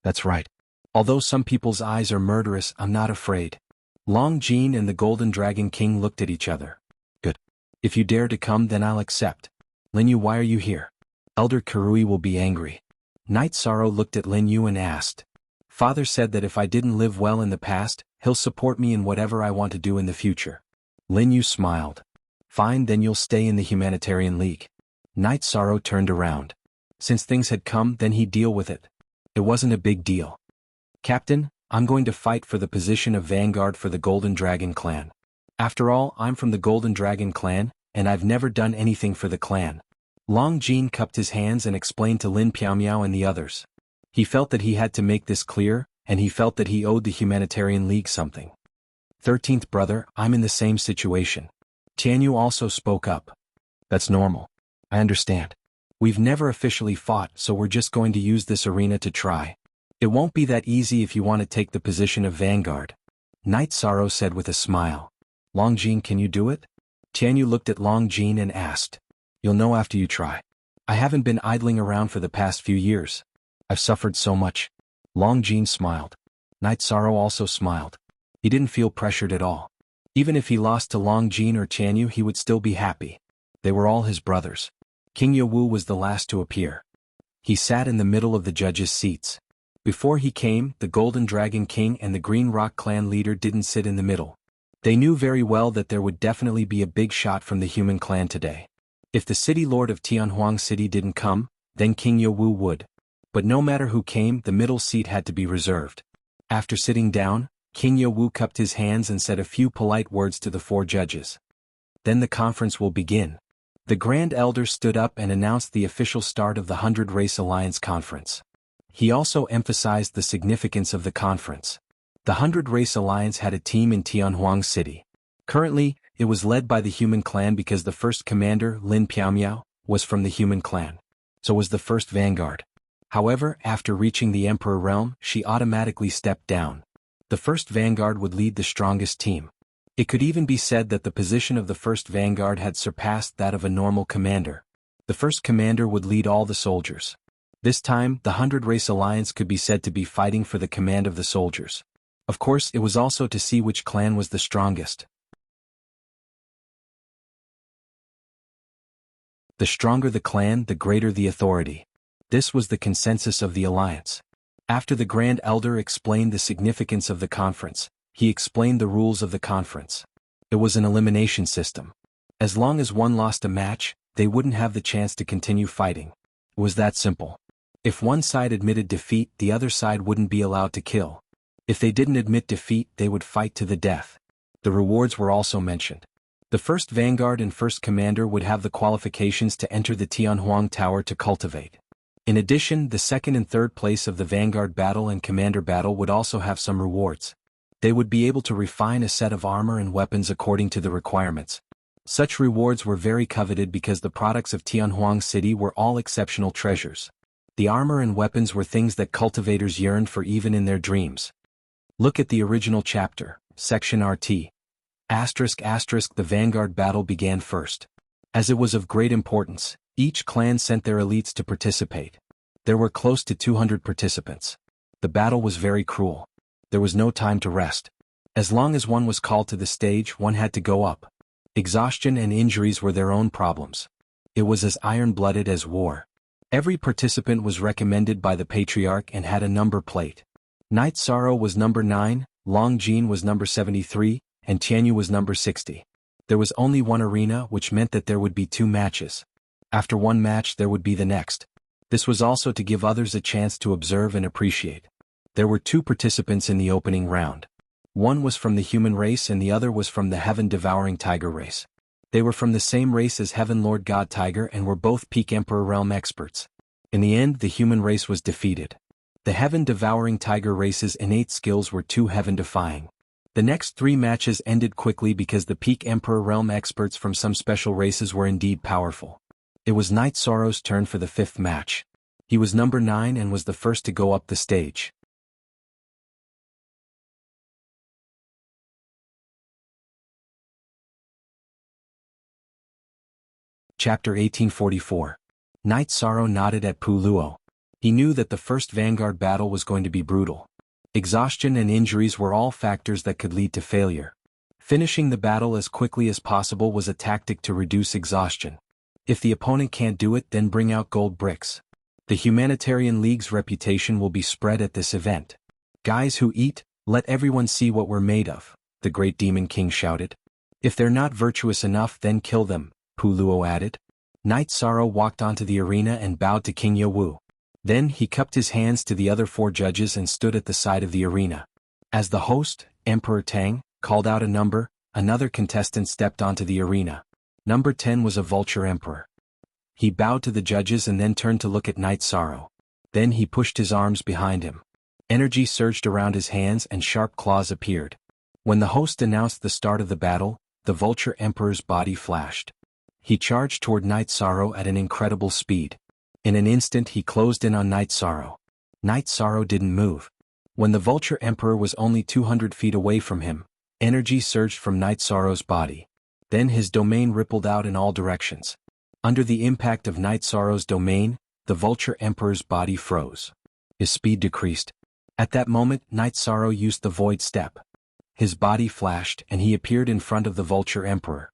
That's right. Although some people's eyes are murderous, I'm not afraid. Long Jin and the Golden Dragon King looked at each other. Good. If you dare to come, then I'll accept. Lin Yu, why are you here? Elder Karui will be angry. Night Sorrow looked at Lin Yu and asked. Father said that if I didn't live well in the past, he'll support me in whatever I want to do in the future. Lin Yu smiled. Fine, then you'll stay in the Humanitarian League. Night Sorrow turned around. Since things had come, then he'd deal with it. It wasn't a big deal. Captain, I'm going to fight for the position of Vanguard for the Golden Dragon Clan. After all, I'm from the Golden Dragon Clan, and I've never done anything for the clan. Long Jin cupped his hands and explained to Lin Piaomiao and the others. He felt that he had to make this clear, and he felt that he owed the Humanitarian League something. 13th brother, I'm in the same situation. Tianyu also spoke up. That's normal. I understand. We've never officially fought, so we're just going to use this arena to try. It won't be that easy if you want to take the position of Vanguard. Night Sorrow said with a smile. Long Jin, can you do it? Tianyu looked at Long Jin and asked. You'll know after you try. I haven't been idling around for the past few years. I've suffered so much. Long Jin smiled. Night Sorrow also smiled. He didn't feel pressured at all. Even if he lost to Long Jin or Tianyu, he would still be happy. They were all his brothers. King Yewu was the last to appear. He sat in the middle of the judges' seats. Before he came, the Golden Dragon King and the Green Rock Clan leader didn't sit in the middle. They knew very well that there would definitely be a big shot from the human clan today. If the City Lord of Tianhuang City didn't come, then King Yewu would. But no matter who came, the middle seat had to be reserved. After sitting down, King Yewu cupped his hands and said a few polite words to the 4 judges. Then the conference will begin. The Grand Elder stood up and announced the official start of the 100 Race Alliance Conference. He also emphasized the significance of the conference. The 100 Race Alliance had a team in Tianhuang City. Currently, it was led by the Human Clan because the first commander, Lin Piaomiao, was from the Human Clan. So was the first Vanguard. However, after reaching the Emperor Realm, she automatically stepped down. The first Vanguard would lead the strongest team. It could even be said that the position of the first Vanguard had surpassed that of a normal commander. The first commander would lead all the soldiers. This time, the 100 Race Alliance could be said to be fighting for the command of the soldiers. Of course, it was also to see which clan was the strongest. The stronger the clan, the greater the authority. This was the consensus of the alliance. After the Grand Elder explained the significance of the conference, he explained the rules of the conference. It was an elimination system. As long as one lost a match, they wouldn't have the chance to continue fighting. It was that simple. If one side admitted defeat, the other side wouldn't be allowed to kill. If they didn't admit defeat, they would fight to the death. The rewards were also mentioned. The first Vanguard and first Commander would have the qualifications to enter the Tianhuang Tower to cultivate. In addition, the second and third place of the Vanguard battle and Commander battle would also have some rewards. They would be able to refine a set of armor and weapons according to the requirements. Such rewards were very coveted because the products of Tianhuang City were all exceptional treasures. The armor and weapons were things that cultivators yearned for even in their dreams. Look at the original chapter, section RT. ***, the Vanguard battle began first. As it was of great importance, each clan sent their elites to participate. There were close to 200 participants. The battle was very cruel. There was no time to rest. As long as one was called to the stage, one had to go up. Exhaustion and injuries were their own problems. It was as iron-blooded as war. Every participant was recommended by the Patriarch and had a number plate. Night Sorrow was number 9, Long Jean was number 73, and Tianyu was number 60. There was only one arena, which meant that there would be 2 matches. After one match there would be the next. This was also to give others a chance to observe and appreciate. There were 2 participants in the opening round. One was from the human race and the other was from the Heaven-Devouring Tiger race. They were from the same race as Heaven Lord God Tiger and were both Peak Emperor Realm experts. In the end, the human race was defeated. The Heaven-Devouring Tiger race's innate skills were too heaven-defying. The next 3 matches ended quickly because the Peak Emperor Realm experts from some special races were indeed powerful. It was Night Sorrow's turn for the 5th match. He was number 9 and was the first to go up the stage. Chapter 1844. Night Sorrow nodded at Pu Luo. He knew that the first Vanguard battle was going to be brutal. Exhaustion and injuries were all factors that could lead to failure. Finishing the battle as quickly as possible was a tactic to reduce exhaustion. If the opponent can't do it, then bring out gold bricks. The Humanitarian League's reputation will be spread at this event. Guys who eat, let everyone see what we're made of, the Great Demon King shouted. If they're not virtuous enough, then kill them, Pu Luo added. Night Sorrow walked onto the arena and bowed to King Yawu. Then he cupped his hands to the other 4 judges and stood at the side of the arena. As the host, Emperor Tang, called out a number, another contestant stepped onto the arena. Number 10 was a Vulture Emperor. He bowed to the judges and then turned to look at Night Sorrow. Then he pushed his arms behind him. Energy surged around his hands and sharp claws appeared. When the host announced the start of the battle, the Vulture Emperor's body flashed. He charged toward Night Sorrow at an incredible speed. In an instant he closed in on Night Sorrow. Night Sorrow didn't move. When the Vulture Emperor was only 200 feet away from him, energy surged from Night Sorrow's body. Then his domain rippled out in all directions. Under the impact of Night Sorrow's domain, the Vulture Emperor's body froze. His speed decreased. At that moment, Night Sorrow used the Void Step. His body flashed and he appeared in front of the Vulture Emperor.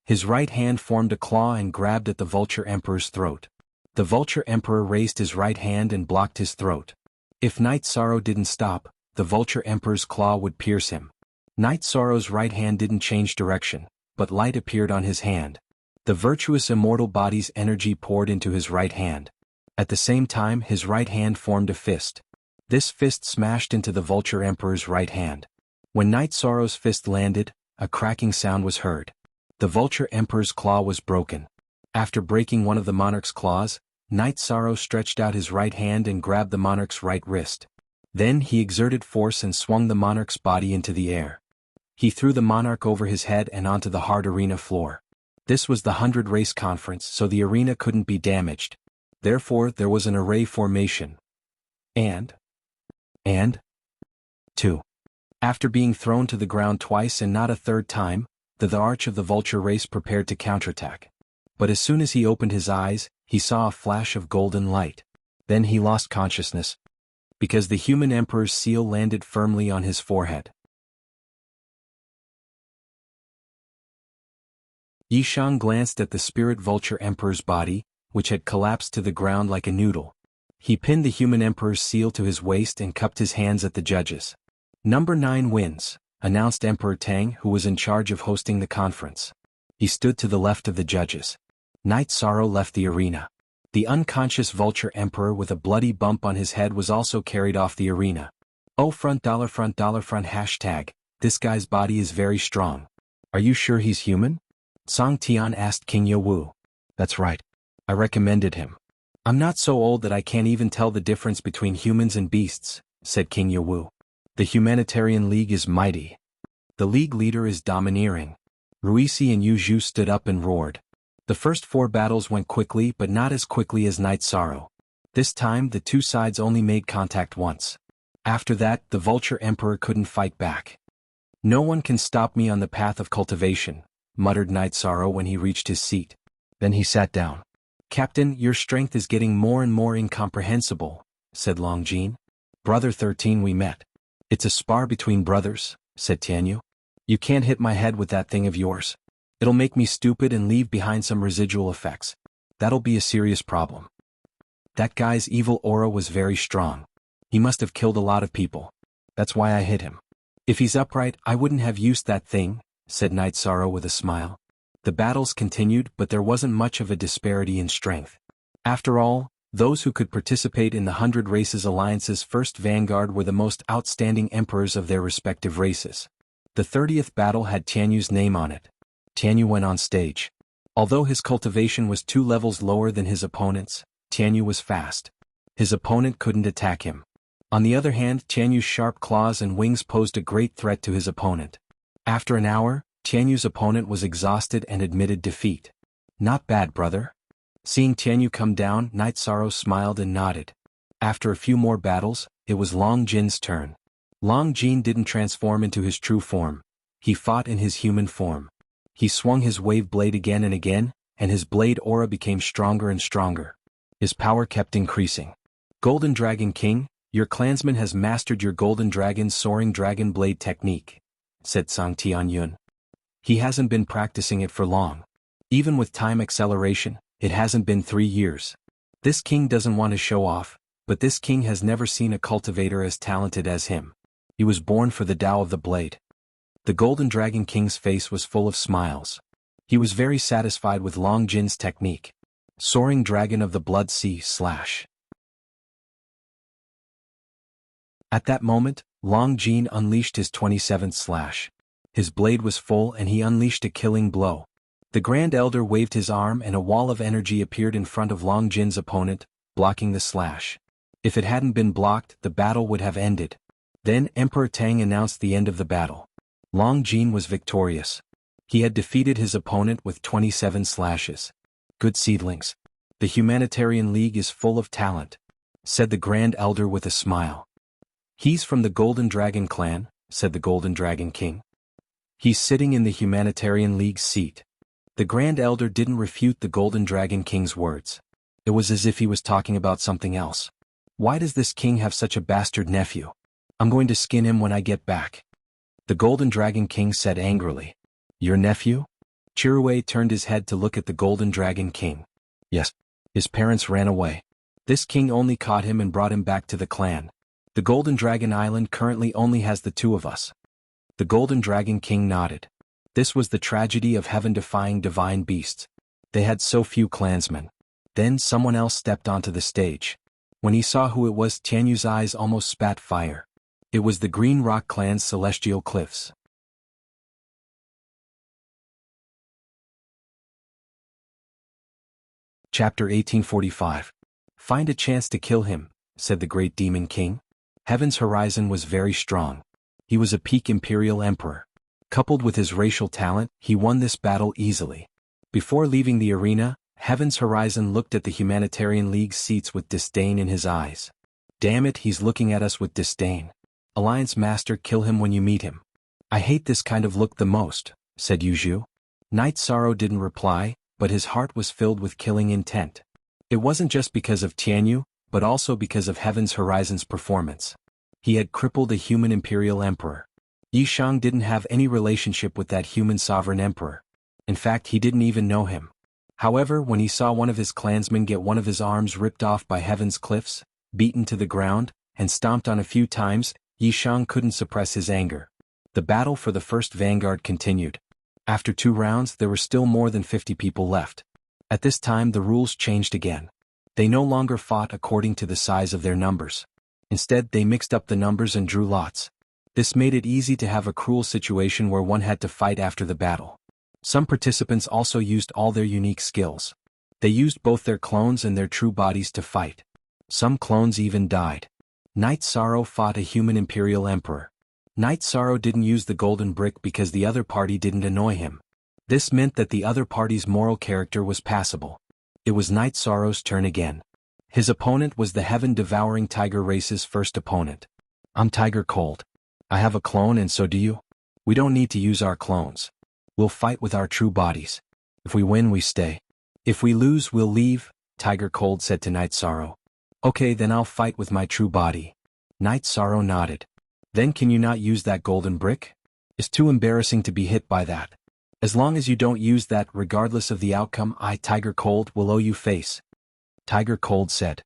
His right hand formed a claw and grabbed at the Vulture Emperor's throat. The Vulture Emperor raised his right hand and blocked his throat. If Night Sorrow didn't stop, the Vulture Emperor's claw would pierce him. Night Sorrow's right hand didn't change direction, but light appeared on his hand. The virtuous immortal body's energy poured into his right hand. At the same time, his right hand formed a fist. This fist smashed into the Vulture Emperor's right hand. When Night Sorrow's fist landed, a cracking sound was heard. The Vulture Emperor's claw was broken. After breaking one of the monarch's claws, Night Sorrow stretched out his right hand and grabbed the monarch's right wrist. Then he exerted force and swung the monarch's body into the air. He threw the monarch over his head and onto the hard arena floor. This was the 100 race conference, so the arena couldn't be damaged. Therefore, there was an array formation. And 2. After being thrown to the ground twice and not a third time, the arch of the Vulture race prepared to counterattack. But as soon as he opened his eyes, he saw a flash of golden light. Then he lost consciousness, because the human emperor's seal landed firmly on his forehead. Yishang glanced at the spirit Vulture Emperor's body, which had collapsed to the ground like a noodle. He pinned the human emperor's seal to his waist and cupped his hands at the judges. Number 9 wins, announced Emperor Tang, who was in charge of hosting the conference. He stood to the left of the judges. Night Sorrow left the arena. The unconscious Vulture Emperor with a bloody bump on his head was also carried off the arena. Oh $front hashtag, this guy's body is very strong. Are you sure he's human? Song Tian asked King Yawu. That's right. I recommended him. I'm not so old that I can't even tell the difference between humans and beasts, said King Yawu. The Humanitarian League is mighty. The League leader is domineering. Ruisi and Yu Zhu stood up and roared. The first 4 battles went quickly but not as quickly as Night Sorrow. This time the two sides only made contact once. After that, the Vulture Emperor couldn't fight back. No one can stop me on the path of cultivation, muttered Night Sorrow when he reached his seat. Then he sat down. Captain, your strength is getting more and more incomprehensible, said Long Jin. Brother 13, we met. It's a spar between brothers, said Tianyu. You can't hit my head with that thing of yours. It'll make me stupid and leave behind some residual effects. That'll be a serious problem. That guy's evil aura was very strong. He must have killed a lot of people. That's why I hit him. If he's upright, I wouldn't have used that thing, said Night Sorrow with a smile. The battles continued, but there wasn't much of a disparity in strength. After all, those who could participate in the 100 Races Alliance's first vanguard were the most outstanding emperors of their respective races. The 30th battle had Tianyu's name on it. Tianyu went on stage. Although his cultivation was 2 levels lower than his opponent's, Tianyu was fast. His opponent couldn't attack him. On the other hand, Tianyu's sharp claws and wings posed a great threat to his opponent. After an hour, Tianyu's opponent was exhausted and admitted defeat. Not bad, brother. Seeing Tianyu come down, Night Sorrow smiled and nodded. After a few more battles, it was Long Jin's turn. Long Jin didn't transform into his true form. He fought in his human form. He swung his wave blade again and again, and his blade aura became stronger and stronger. His power kept increasing. Golden Dragon King, your clansman has mastered your Golden Dragon Soaring Dragon Blade technique, said Sang Tianyun. He hasn't been practicing it for long. Even with time acceleration, it hasn't been 3 years. This king doesn't want to show off, but this king has never seen a cultivator as talented as him. He was born for the Tao of the Blade. The Golden Dragon King's face was full of smiles. He was very satisfied with Long Jin's technique. Soaring Dragon of the Blood Sea / At that moment, Long Jin unleashed his 27th /. His blade was full and he unleashed a killing blow. The Grand Elder waved his arm and a wall of energy appeared in front of Long Jin's opponent, blocking the slash. If it hadn't been blocked, the battle would have ended. Then Emperor Tang announced the end of the battle. Long Jin was victorious. He had defeated his opponent with 27 slashes. Good seedlings. The Humanitarian League is full of talent, said the Grand Elder with a smile. He's from the Golden Dragon clan, said the Golden Dragon King. He's sitting in the Humanitarian League's seat. The Grand Elder didn't refute the Golden Dragon King's words. It was as if he was talking about something else. Why does this king have such a bastard nephew? I'm going to skin him when I get back. The Golden Dragon King said angrily. Your nephew? Chirue turned his head to look at the Golden Dragon King. Yes. His parents ran away. This king only caught him and brought him back to the clan. The Golden Dragon Island currently only has the 2 of us. The Golden Dragon King nodded. This was the tragedy of heaven-defying divine beasts. They had so few clansmen. Then someone else stepped onto the stage. When he saw who it was, Tianyu's eyes almost spat fire. It was the Green Rock clan's Celestial Cliffs. Chapter 1845. Find a chance to kill him, said the Great Demon King. Heaven's Horizon was very strong. He was a peak Imperial Emperor. Coupled with his racial talent, he won this battle easily. Before leaving the arena, Heaven's Horizon looked at the Humanitarian League's seats with disdain in his eyes. Damn it, he's looking at us with disdain. Alliance Master, kill him when you meet him. I hate this kind of look the most, said Yu Zhu. Night Sorrow didn't reply, but his heart was filled with killing intent. It wasn't just because of Tianyu, but also because of Heaven's Horizon's performance. He had crippled a human Imperial Emperor. Yishang didn't have any relationship with that human sovereign emperor. In fact, he didn't even know him. However, when he saw one of his clansmen get one of his arms ripped off by Heaven's Cliffs, beaten to the ground, and stomped on a few times, Yishang couldn't suppress his anger. The battle for the first vanguard continued. After 2 rounds, there were still more than 50 people left. At this time, the rules changed again. They no longer fought according to the size of their numbers. Instead, they mixed up the numbers and drew lots. This made it easy to have a cruel situation where one had to fight after the battle. Some participants also used all their unique skills. They used both their clones and their true bodies to fight. Some clones even died. Knight Sorrow fought a human imperial emperor. Knight Sorrow didn't use the golden brick because the other party didn't annoy him. This meant that the other party's moral character was passable. It was Knight Sorrow's turn again. His opponent was the heaven-devouring tiger race's first opponent. I'm Tiger Cold. I have a clone and so do you. We don't need to use our clones. We'll fight with our true bodies. If we win, we stay. If we lose, we'll leave, Tiger Cold said to Knight Sorrow. Okay, then I'll fight with my true body. Knight Sorrow nodded. Then can you not use that golden brick? It's too embarrassing to be hit by that. As long as you don't use that, regardless of the outcome, I, Tiger Cold, will owe you face. Tiger Cold said.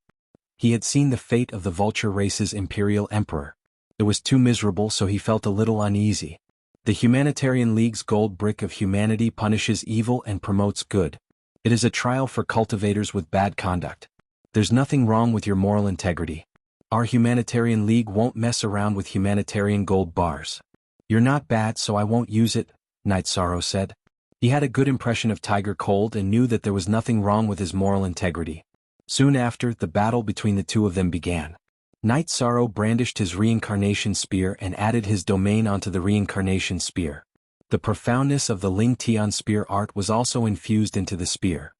He had seen the fate of the vulture race's imperial emperor. It was too miserable, so he felt a little uneasy. The Humanitarian League's gold brick of humanity punishes evil and promotes good. It is a trial for cultivators with bad conduct. There's nothing wrong with your moral integrity. Our Humanitarian League won't mess around with humanitarian gold bars. You're not bad, so I won't use it, Knight Sorrow said. He had a good impression of Tiger Cold and knew that there was nothing wrong with his moral integrity. Soon after, the battle between the two of them began. Knight Sorrow brandished his reincarnation spear and added his domain onto the reincarnation spear. The profoundness of the Ling Tian spear art was also infused into the spear.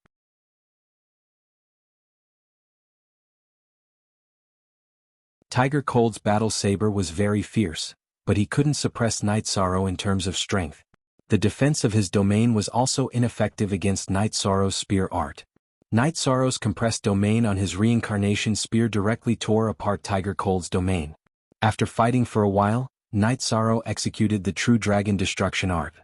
Tiger Cold's battle saber was very fierce, but he couldn't suppress Knight Sorrow in terms of strength. The defense of his domain was also ineffective against Knight Sorrow's spear art. Knight Sorrow's compressed domain on his reincarnation spear directly tore apart Tiger Cold's domain. After fighting for a while, Knight Sorrow executed the true dragon destruction art.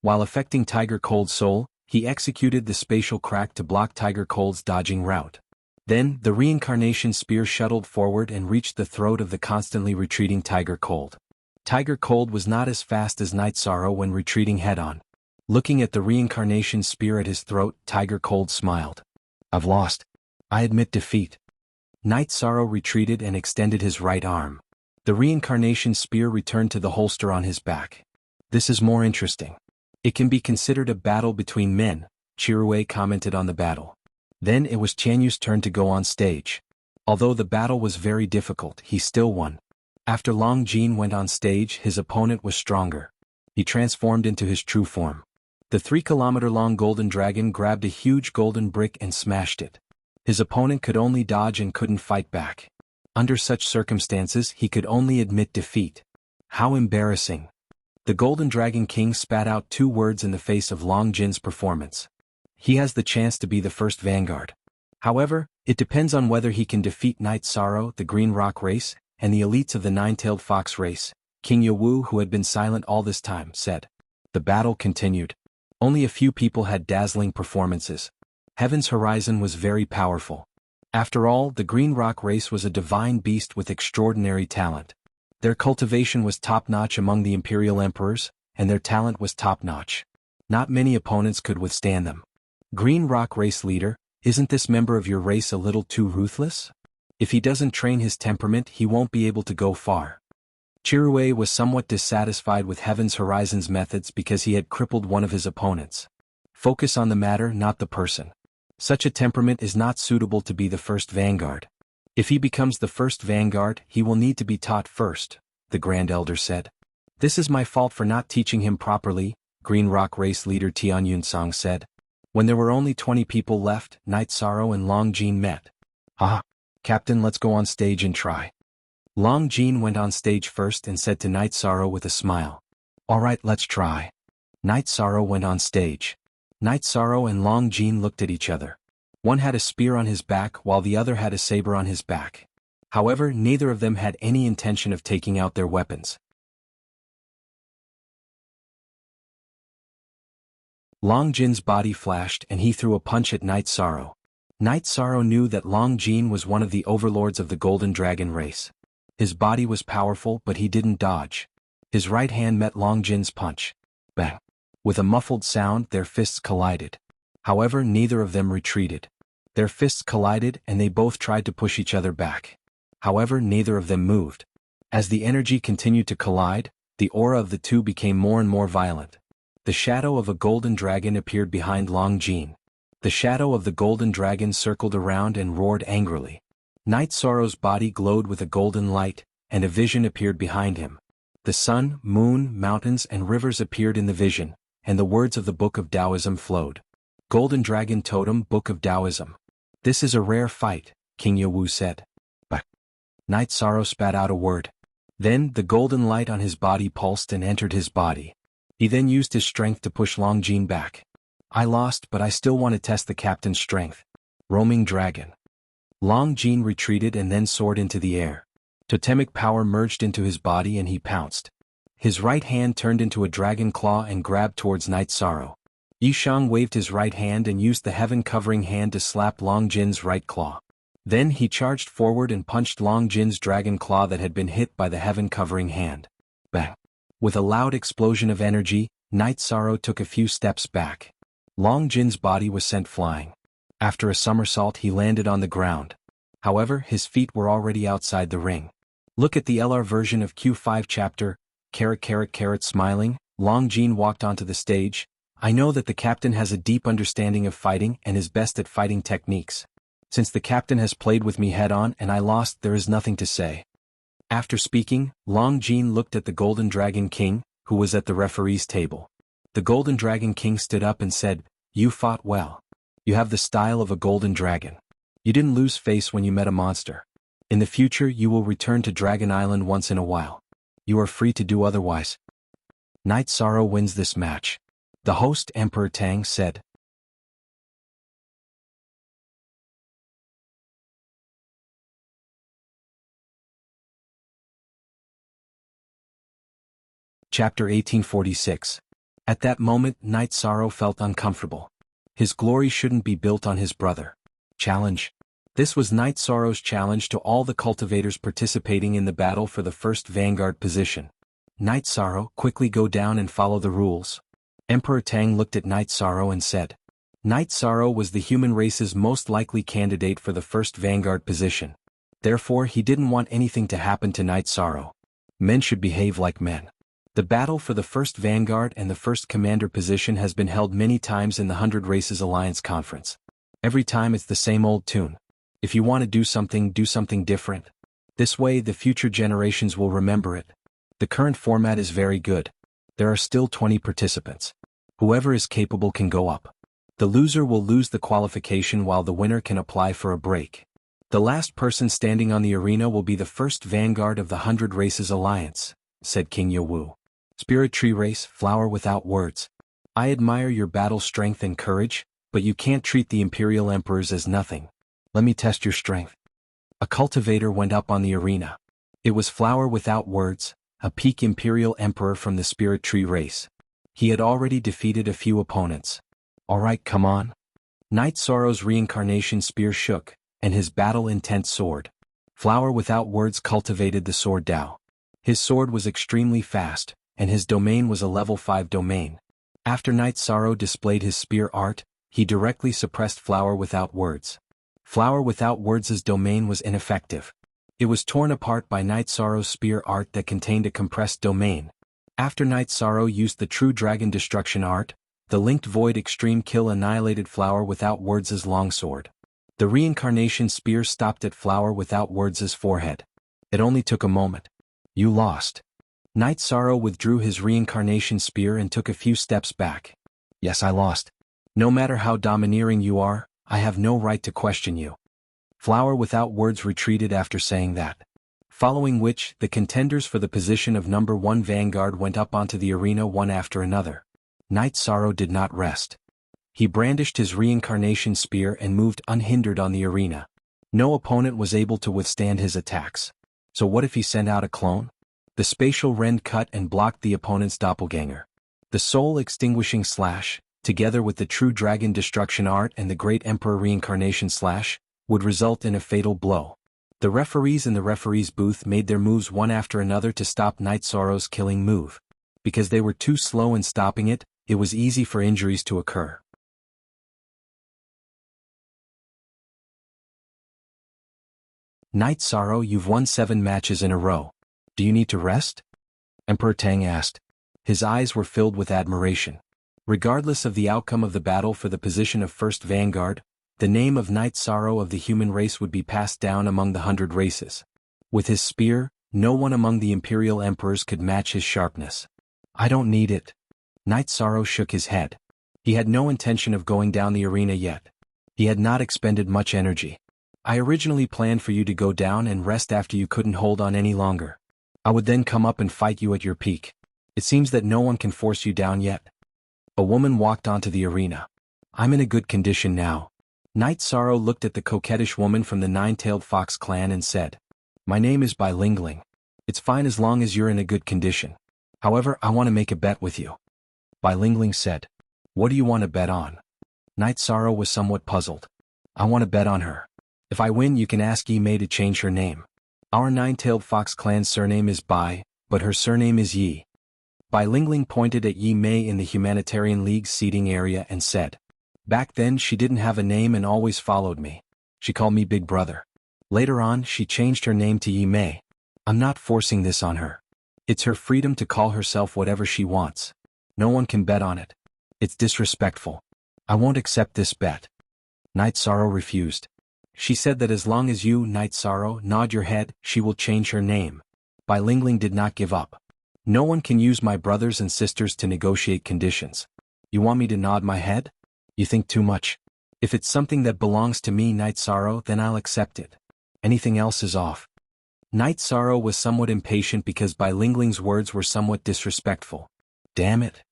While affecting Tiger Cold's soul, he executed the spatial crack to block Tiger Cold's dodging route. Then, the reincarnation spear shuttled forward and reached the throat of the constantly retreating Tiger Cold. Tiger Cold was not as fast as Knight Sorrow when retreating head-on. Looking at the reincarnation spear at his throat, Tiger Cold smiled. I've lost. I admit defeat. Knight Sorrow retreated and extended his right arm. The reincarnation spear returned to the holster on his back. This is more interesting. It can be considered a battle between men, Chirue commented on the battle. Then it was Qianyu's turn to go on stage. Although the battle was very difficult, he still won. After Long Jin went on stage, his opponent was stronger. He transformed into his true form. The 3-kilometer-long golden dragon grabbed a huge golden brick and smashed it. His opponent could only dodge and couldn't fight back. Under such circumstances, he could only admit defeat. How embarrassing. The Golden Dragon King spat out 2 words in the face of Long Jin's performance. He has the chance to be the first vanguard. However, it depends on whether he can defeat Knight Sorrow, the Green Rock race, and the elites of the Nine-Tailed Fox race, King Yawu, who had been silent all this time, said. The battle continued. Only a few people had dazzling performances. Heaven's Horizon was very powerful. After all, the Green Rock race was a divine beast with extraordinary talent. Their cultivation was top-notch among the Imperial Emperors, and their talent was top-notch. Not many opponents could withstand them. Green Rock race leader, isn't this member of your race a little too ruthless? If he doesn't train his temperament, he won't be able to go far. Chirue was somewhat dissatisfied with Heaven's Horizon's methods because he had crippled one of his opponents. Focus on the matter, not the person. Such a temperament is not suitable to be the first vanguard. If he becomes the first vanguard, he will need to be taught first, the Grand Elder said. This is my fault for not teaching him properly, Green Rock race leader Tian Yunsong said. When there were only 20 people left, Knight Sorrow and Long Jin met. Captain, let's go on stage and try. Long Jin went on stage first and said to Knight Sorrow with a smile. Alright, let's try. Knight Sorrow went on stage. Knight Sorrow and Long Jin looked at each other. One had a spear on his back while the other had a saber on his back. However, neither of them had any intention of taking out their weapons. Long Jin's body flashed and he threw a punch at Knight Sorrow. Knight Sorrow knew that Long Jin was one of the overlords of the Golden Dragon race. His body was powerful, but he didn't dodge. His right hand met Long Jin's punch. Bang! With a muffled sound, their fists collided. However, neither of them retreated. Their fists collided and they both tried to push each other back. However, neither of them moved. As the energy continued to collide, the aura of the two became more and more violent. The shadow of a golden dragon appeared behind Long Jin. The shadow of the golden dragon circled around and roared angrily. Night Sorrow's body glowed with a golden light, and a vision appeared behind him. The sun, moon, mountains and rivers appeared in the vision, and the words of the Book of Taoism flowed. Golden Dragon Totem, Book of Taoism. This is a rare fight, King Yawu said. But Night Sorrow spat out a word. Then the golden light on his body pulsed and entered his body. He then used his strength to push Long Jin back. I lost, but I still want to test the captain's strength. Roaming Dragon. Long Jin retreated and then soared into the air. Totemic power merged into his body and he pounced. His right hand turned into a dragon claw and grabbed towards Night Sorrow. Yishang waved his right hand and used the heaven-covering hand to slap Long Jin's right claw. Then he charged forward and punched Long Jin's dragon claw that had been hit by the heaven-covering hand. Bang! With a loud explosion of energy, Night Sorrow took a few steps back. Long Jin's body was sent flying. After a somersault he landed on the ground. However, his feet were already outside the ring. Look at the LR version of Q5 chapter, smiling. Long Jin walked onto the stage. I know that the captain has a deep understanding of fighting and is best at fighting techniques. Since the captain has played with me head-on and I lost, there is nothing to say. After speaking, Long Jin looked at the Golden Dragon King, who was at the referee's table. The Golden Dragon King stood up and said, "You fought well. You have the style of a golden dragon. You didn't lose face when you met a monster. In the future you will return to Dragon Island once in a while. You are free to do otherwise." Night Sorrow wins this match. The host Emperor Tang said. Chapter 1846. At that moment Night Sorrow felt uncomfortable. His glory shouldn't be built on his brother. Challenge. This was Night Sorrow's challenge to all the cultivators participating in the battle for the first vanguard position. Night Sorrow, quickly go down and follow the rules. Emperor Tang looked at Night Sorrow and said. Night Sorrow was the human race's most likely candidate for the first vanguard position. Therefore he didn't want anything to happen to Night Sorrow. Men should behave like men. The battle for the first vanguard and the first commander position has been held many times in the 100 Races Alliance Conference. Every time it's the same old tune. If you want to do something different. This way the future generations will remember it. The current format is very good. There are still 20 participants. Whoever is capable can go up. The loser will lose the qualification while the winner can apply for a break. The last person standing on the arena will be the first vanguard of the 100 Races Alliance, said King Yawu. Spirit Tree Race, flower without words. I admire your battle strength and courage, but you can't treat the Imperial Emperors as nothing. Let me test your strength. A cultivator went up on the arena. It was Flower Without Words, a peak Imperial Emperor from the Spirit Tree race. He had already defeated a few opponents. Alright, come on. Night Sorrow's reincarnation spear shook, and his battle-intent soared. Flower Without Words cultivated the sword Dao. His sword was extremely fast, and his domain was a level 5 domain. After Night Sorrow displayed his spear art, he directly suppressed Flower Without Words. Flower Without Words' domain was ineffective. It was torn apart by Night Sorrow's spear art that contained a compressed domain. After Night Sorrow used the True Dragon Destruction art, the Linked Void Extreme Kill annihilated Flower Without Words' longsword. The reincarnation spear stopped at Flower Without Words' forehead. It only took a moment. You lost. Night Sorrow withdrew his reincarnation spear and took a few steps back. Yes, I lost. No matter how domineering you are, I have no right to question you. Flower Without Words retreated after saying that. Following which, the contenders for the position of number 1 vanguard went up onto the arena one after another. Night Sorrow did not rest. He brandished his reincarnation spear and moved unhindered on the arena. No opponent was able to withstand his attacks. So what if he sent out a clone? The spatial rend cut and blocked the opponent's doppelganger. The soul extinguishing slash, together with the True Dragon Destruction art and the Great Emperor reincarnation slash, would result in a fatal blow. The referees in the referee's booth made their moves one after another to stop Night Sorrow's killing move. Because they were too slow in stopping it, it was easy for injuries to occur. Night Sorrow, you've won 7 matches in a row. Do you need to rest? Emperor Tang asked. His eyes were filled with admiration. Regardless of the outcome of the battle for the position of first vanguard, the name of Knight Sorrow of the human race would be passed down among the 100 races. With his spear, no one among the imperial emperors could match his sharpness. I don't need it. Knight Sorrow shook his head. He had no intention of going down the arena yet. He had not expended much energy. I originally planned for you to go down and rest after you couldn't hold on any longer. I would then come up and fight you at your peak. It seems that no one can force you down yet. A woman walked onto the arena. I'm in a good condition now. Knight Sorrow looked at the coquettish woman from the Nine-Tailed Fox clan and said, My name is Bai Lingling. It's fine as long as you're in a good condition. However, I want to make a bet with you. Bai Lingling said, What do you want to bet on? Knight Sorrow was somewhat puzzled. I want to bet on her. If I win, you can ask Yi Mei to change her name. Our Nine-Tailed Fox clan's surname is Bai, but her surname is Yi. Bai Lingling pointed at Yi Mei in the Humanitarian League's seating area and said, Back then she didn't have a name and always followed me. She called me Big Brother. Later on, she changed her name to Yi Mei. I'm not forcing this on her. It's her freedom to call herself whatever she wants. No one can bet on it. It's disrespectful. I won't accept this bet. Knight Sorrow refused. She said that as long as you, Knight Sorrow, nod your head, she will change her name. Bai Lingling did not give up. No one can use my brothers and sisters to negotiate conditions. You want me to nod my head? You think too much. If it's something that belongs to me, Knight Sorrow, then I'll accept it. Anything else is off. Knight Sorrow was somewhat impatient because Bai Lingling's words were somewhat disrespectful. Damn it.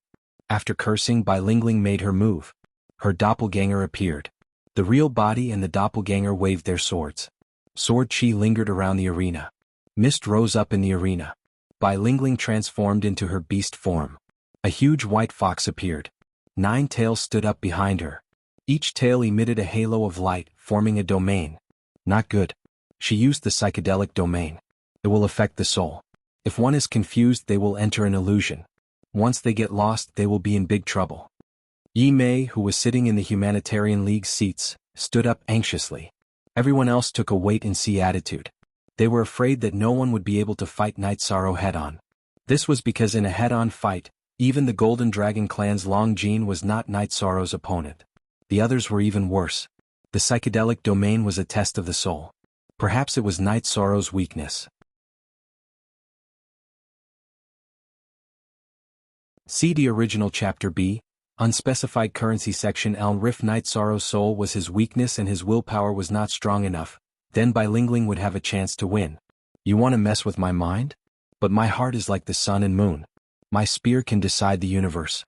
After cursing, Bai Lingling made her move. Her doppelganger appeared. The real body and the doppelganger waved their swords. Sword chi lingered around the arena. Mist rose up in the arena. Bai Lingling transformed into her beast form. A huge white fox appeared. 9 tails stood up behind her. Each tail emitted a halo of light, forming a domain. Not good. She used the psychedelic domain. It will affect the soul. If one is confused, they will enter an illusion. Once they get lost, they will be in big trouble. Yi Mei, who was sitting in the Humanitarian League seats, stood up anxiously. Everyone else took a wait-and-see attitude. They were afraid that no one would be able to fight Knight Sorrow head-on. This was because in a head-on fight, even the Golden Dragon clan's Long Jin was not Knight Sorrow's opponent. The others were even worse. The psychedelic domain was a test of the soul. Perhaps it was Knight Sorrow's weakness. See the original Chapter B, Unspecified Currency section. If Knight Sorrow's soul was his weakness and his willpower was not strong enough, then Bai Lingling would have a chance to win. You want to mess with my mind? But my heart is like the sun and moon. My spear can decide the universe.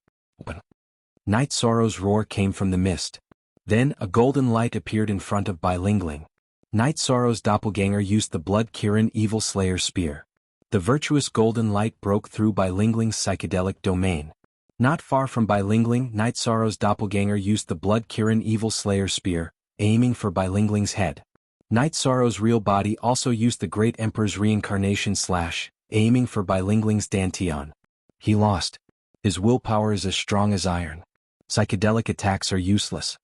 Knight Sorrow's roar came from the mist. Then, a golden light appeared in front of Bai Lingling. Knight Sorrow's doppelganger used the Blood Kirin Evil Slayer spear. The virtuous golden light broke through Bai Lingling's psychedelic domain. Not far from Bai Lingling, Knight Sorrow's doppelganger used the Blood Kirin Evil Slayer spear, aiming for Bai Lingling's head. Knight Sorrow's real body also used the Great Emperor's reincarnation slash, aiming for Bai Lingling's dantian. He lost. His willpower is as strong as iron. Psychedelic attacks are useless.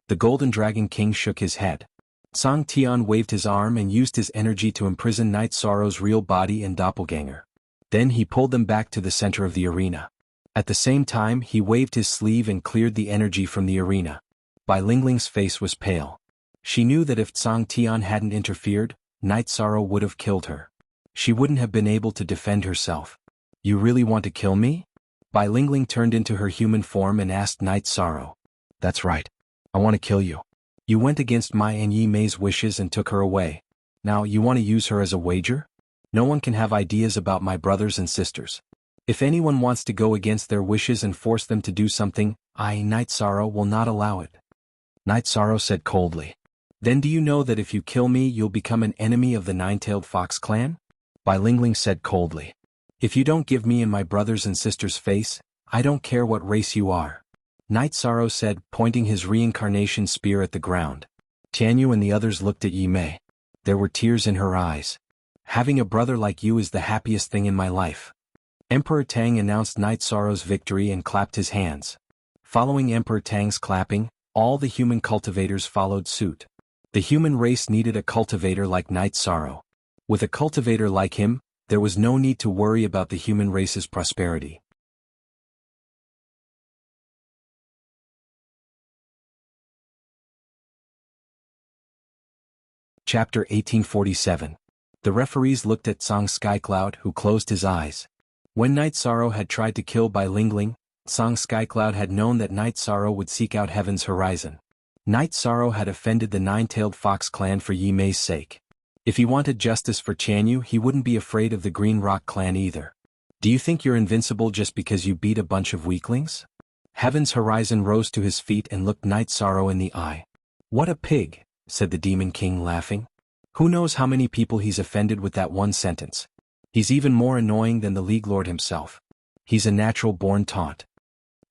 The Golden Dragon King shook his head. Song Tian waved his arm and used his energy to imprison Knight Sorrow's real body and doppelganger. Then he pulled them back to the center of the arena. At the same time, he waved his sleeve and cleared the energy from the arena. Bai Lingling's face was pale. She knew that if Song Tian hadn't interfered, Knight Sorrow would have killed her. She wouldn't have been able to defend herself. You really want to kill me? Bai Lingling turned into her human form and asked Knight Sorrow. That's right. I want to kill you. You went against my and Yi Mei's wishes and took her away. Now you want to use her as a wager? No one can have ideas about my brothers and sisters. If anyone wants to go against their wishes and force them to do something, I, Knight Sorrow, will not allow it. Knight Sorrow said coldly. Then do you know that if you kill me you'll become an enemy of the Nine-Tailed Fox clan? Bai Lingling said coldly. If you don't give me and my brothers and sisters face, I don't care what race you are. Knight Sorrow said, pointing his reincarnation spear at the ground. Tianyu and the others looked at Yi Mei. There were tears in her eyes. Having a brother like you is the happiest thing in my life. Emperor Tang announced Knight Sorrow's victory and clapped his hands. Following Emperor Tang's clapping, all the human cultivators followed suit. The human race needed a cultivator like Knight Sorrow. With a cultivator like him, there was no need to worry about the human race's prosperity. Chapter 1847. The referees looked at Song Skycloud, who closed his eyes. When Night Sorrow had tried to kill Bai Lingling, Song Skycloud had known that Night Sorrow would seek out Heaven's Horizon. Night Sorrow had offended the Nine-Tailed Fox clan for Yi Mei's sake. If he wanted justice for Chanyu, he wouldn't be afraid of the Green Rock clan either. Do you think you're invincible just because you beat a bunch of weaklings? Heaven's Horizon rose to his feet and looked Night Sorrow in the eye. What a pig, said the Demon King, laughing. Who knows how many people he's offended with that one sentence. He's even more annoying than the League Lord himself. He's a natural-born taunt.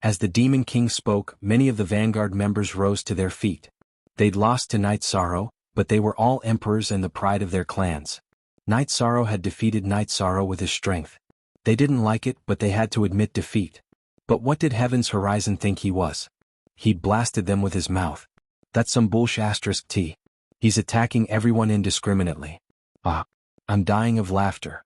As the Demon King spoke, many of the Vanguard members rose to their feet. They'd lost to Night Sorrow, but they were all emperors and the pride of their clans. Night Sorrow had defeated Night Sorrow with his strength. They didn't like it, but they had to admit defeat. But what did Heaven's Horizon think he was? He'd blasted them with his mouth. That's some bullsh**. He's attacking everyone indiscriminately. I'm dying of laughter.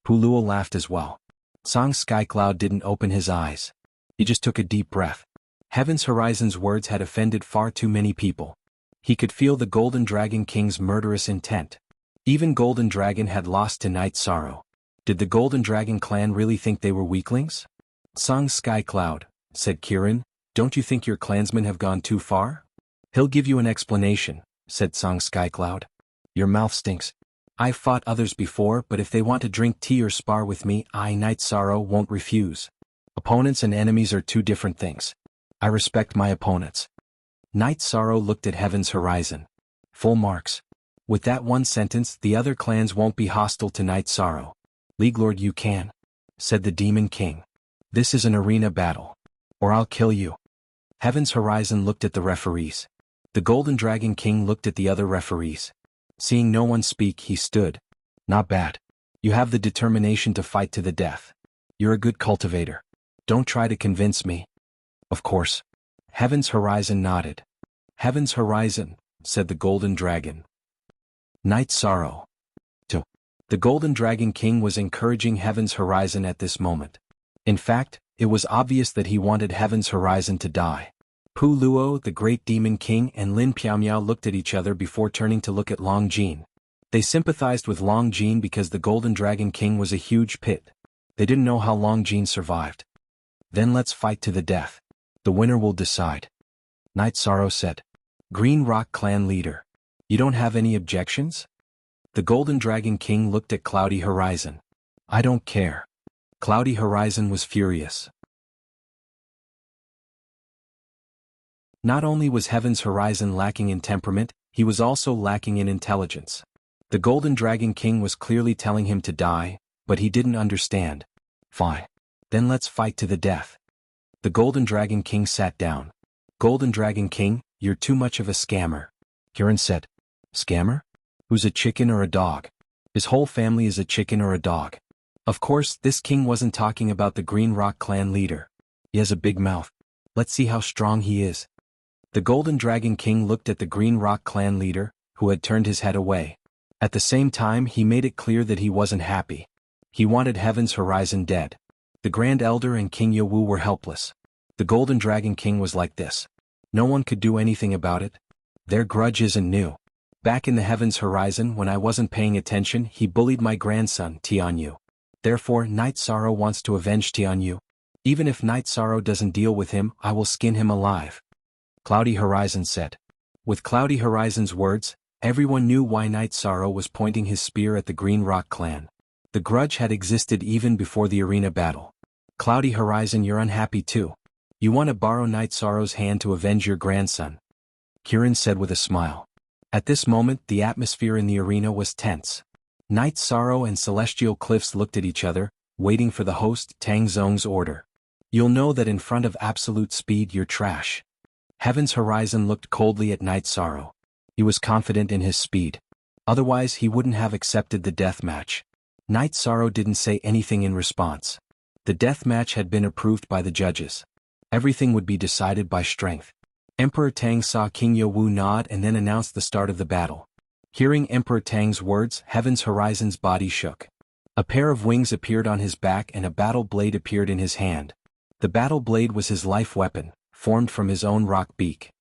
Puluo laughed as well. Song Skycloud didn't open his eyes. He just took a deep breath. Heaven's Horizon's words had offended far too many people. He could feel the Golden Dragon King's murderous intent. Even Golden Dragon had lost to Night Sorrow. Did the Golden Dragon clan really think they were weaklings? Song Skycloud, said Kirin, don't you think your clansmen have gone too far? He'll give you an explanation, said Song Skycloud. Your mouth stinks. I've fought others before, but if they want to drink tea or spar with me, I, Night Sorrow, won't refuse. Opponents and enemies are two different things. I respect my opponents. Night Sorrow looked at Heaven's Horizon. Full marks. With that one sentence, the other clans won't be hostile to Night Sorrow. League Lord, you can, said the Demon King. This is an arena battle. Or I'll kill you. Heaven's Horizon looked at the referees. The Golden Dragon King looked at the other referees. Seeing no one speak, he stood. Not bad. You have the determination to fight to the death. You're a good cultivator. Don't try to convince me. Of course. Heaven's Horizon nodded. Heaven's Horizon, said the Golden Dragon. Night Sorrow. The Golden Dragon King was encouraging Heaven's Horizon at this moment. In fact, it was obvious that he wanted Heaven's Horizon to die. Pu Luo, the Great Demon King, and Lin Piaomiao looked at each other before turning to look at Long Jin. They sympathized with Long Jin because the Golden Dragon King was a huge pit. They didn't know how Long Jin survived. Then let's fight to the death. The winner will decide. Night Sorrow said. Green Rock Clan leader. You don't have any objections? The Golden Dragon King looked at Cloudy Horizon. I don't care. Cloudy Horizon was furious. Not only was Heaven's Horizon lacking in temperament, he was also lacking in intelligence. The Golden Dragon King was clearly telling him to die, but he didn't understand. Fine. Then let's fight to the death. The Golden Dragon King sat down. Golden Dragon King, you're too much of a scammer. Kirin said. Scammer? Who's a chicken or a dog? His whole family is a chicken or a dog. Of course, this king wasn't talking about the Green Rock Clan leader. He has a big mouth. Let's see how strong he is. The Golden Dragon King looked at the Green Rock Clan leader, who had turned his head away. At the same time, he made it clear that he wasn't happy. He wanted Heaven's Horizon dead. The Grand Elder and King Yawu were helpless. The Golden Dragon King was like this. No one could do anything about it. Their grudge isn't new. Back in the Heaven's Horizon, when I wasn't paying attention, he bullied my grandson, Tianyu. Therefore, Night Sorrow wants to avenge Tianyu. Even if Night Sorrow doesn't deal with him, I will skin him alive. Cloudy Horizon said. With Cloudy Horizon's words, everyone knew why Night Sorrow was pointing his spear at the Green Rock clan. The grudge had existed even before the arena battle. Cloudy Horizon, you're unhappy too. You want to borrow Night Sorrow's hand to avenge your grandson. Kirin said with a smile. At this moment, the atmosphere in the arena was tense. Night Sorrow and Celestial Cliffs looked at each other, waiting for the host Tang Zong's order. You'll know that in front of absolute speed you're trash. Heaven's Horizon looked coldly at Night Sorrow. He was confident in his speed. Otherwise he wouldn't have accepted the death match. Night Sorrow didn't say anything in response. The death match had been approved by the judges. Everything would be decided by strength. Emperor Tang saw King Yawu nod and then announced the start of the battle. Hearing Emperor Tang's words, Heaven's Horizon's body shook. A pair of wings appeared on his back and a battle blade appeared in his hand. The battle blade was his life weapon, formed from his own rock beak.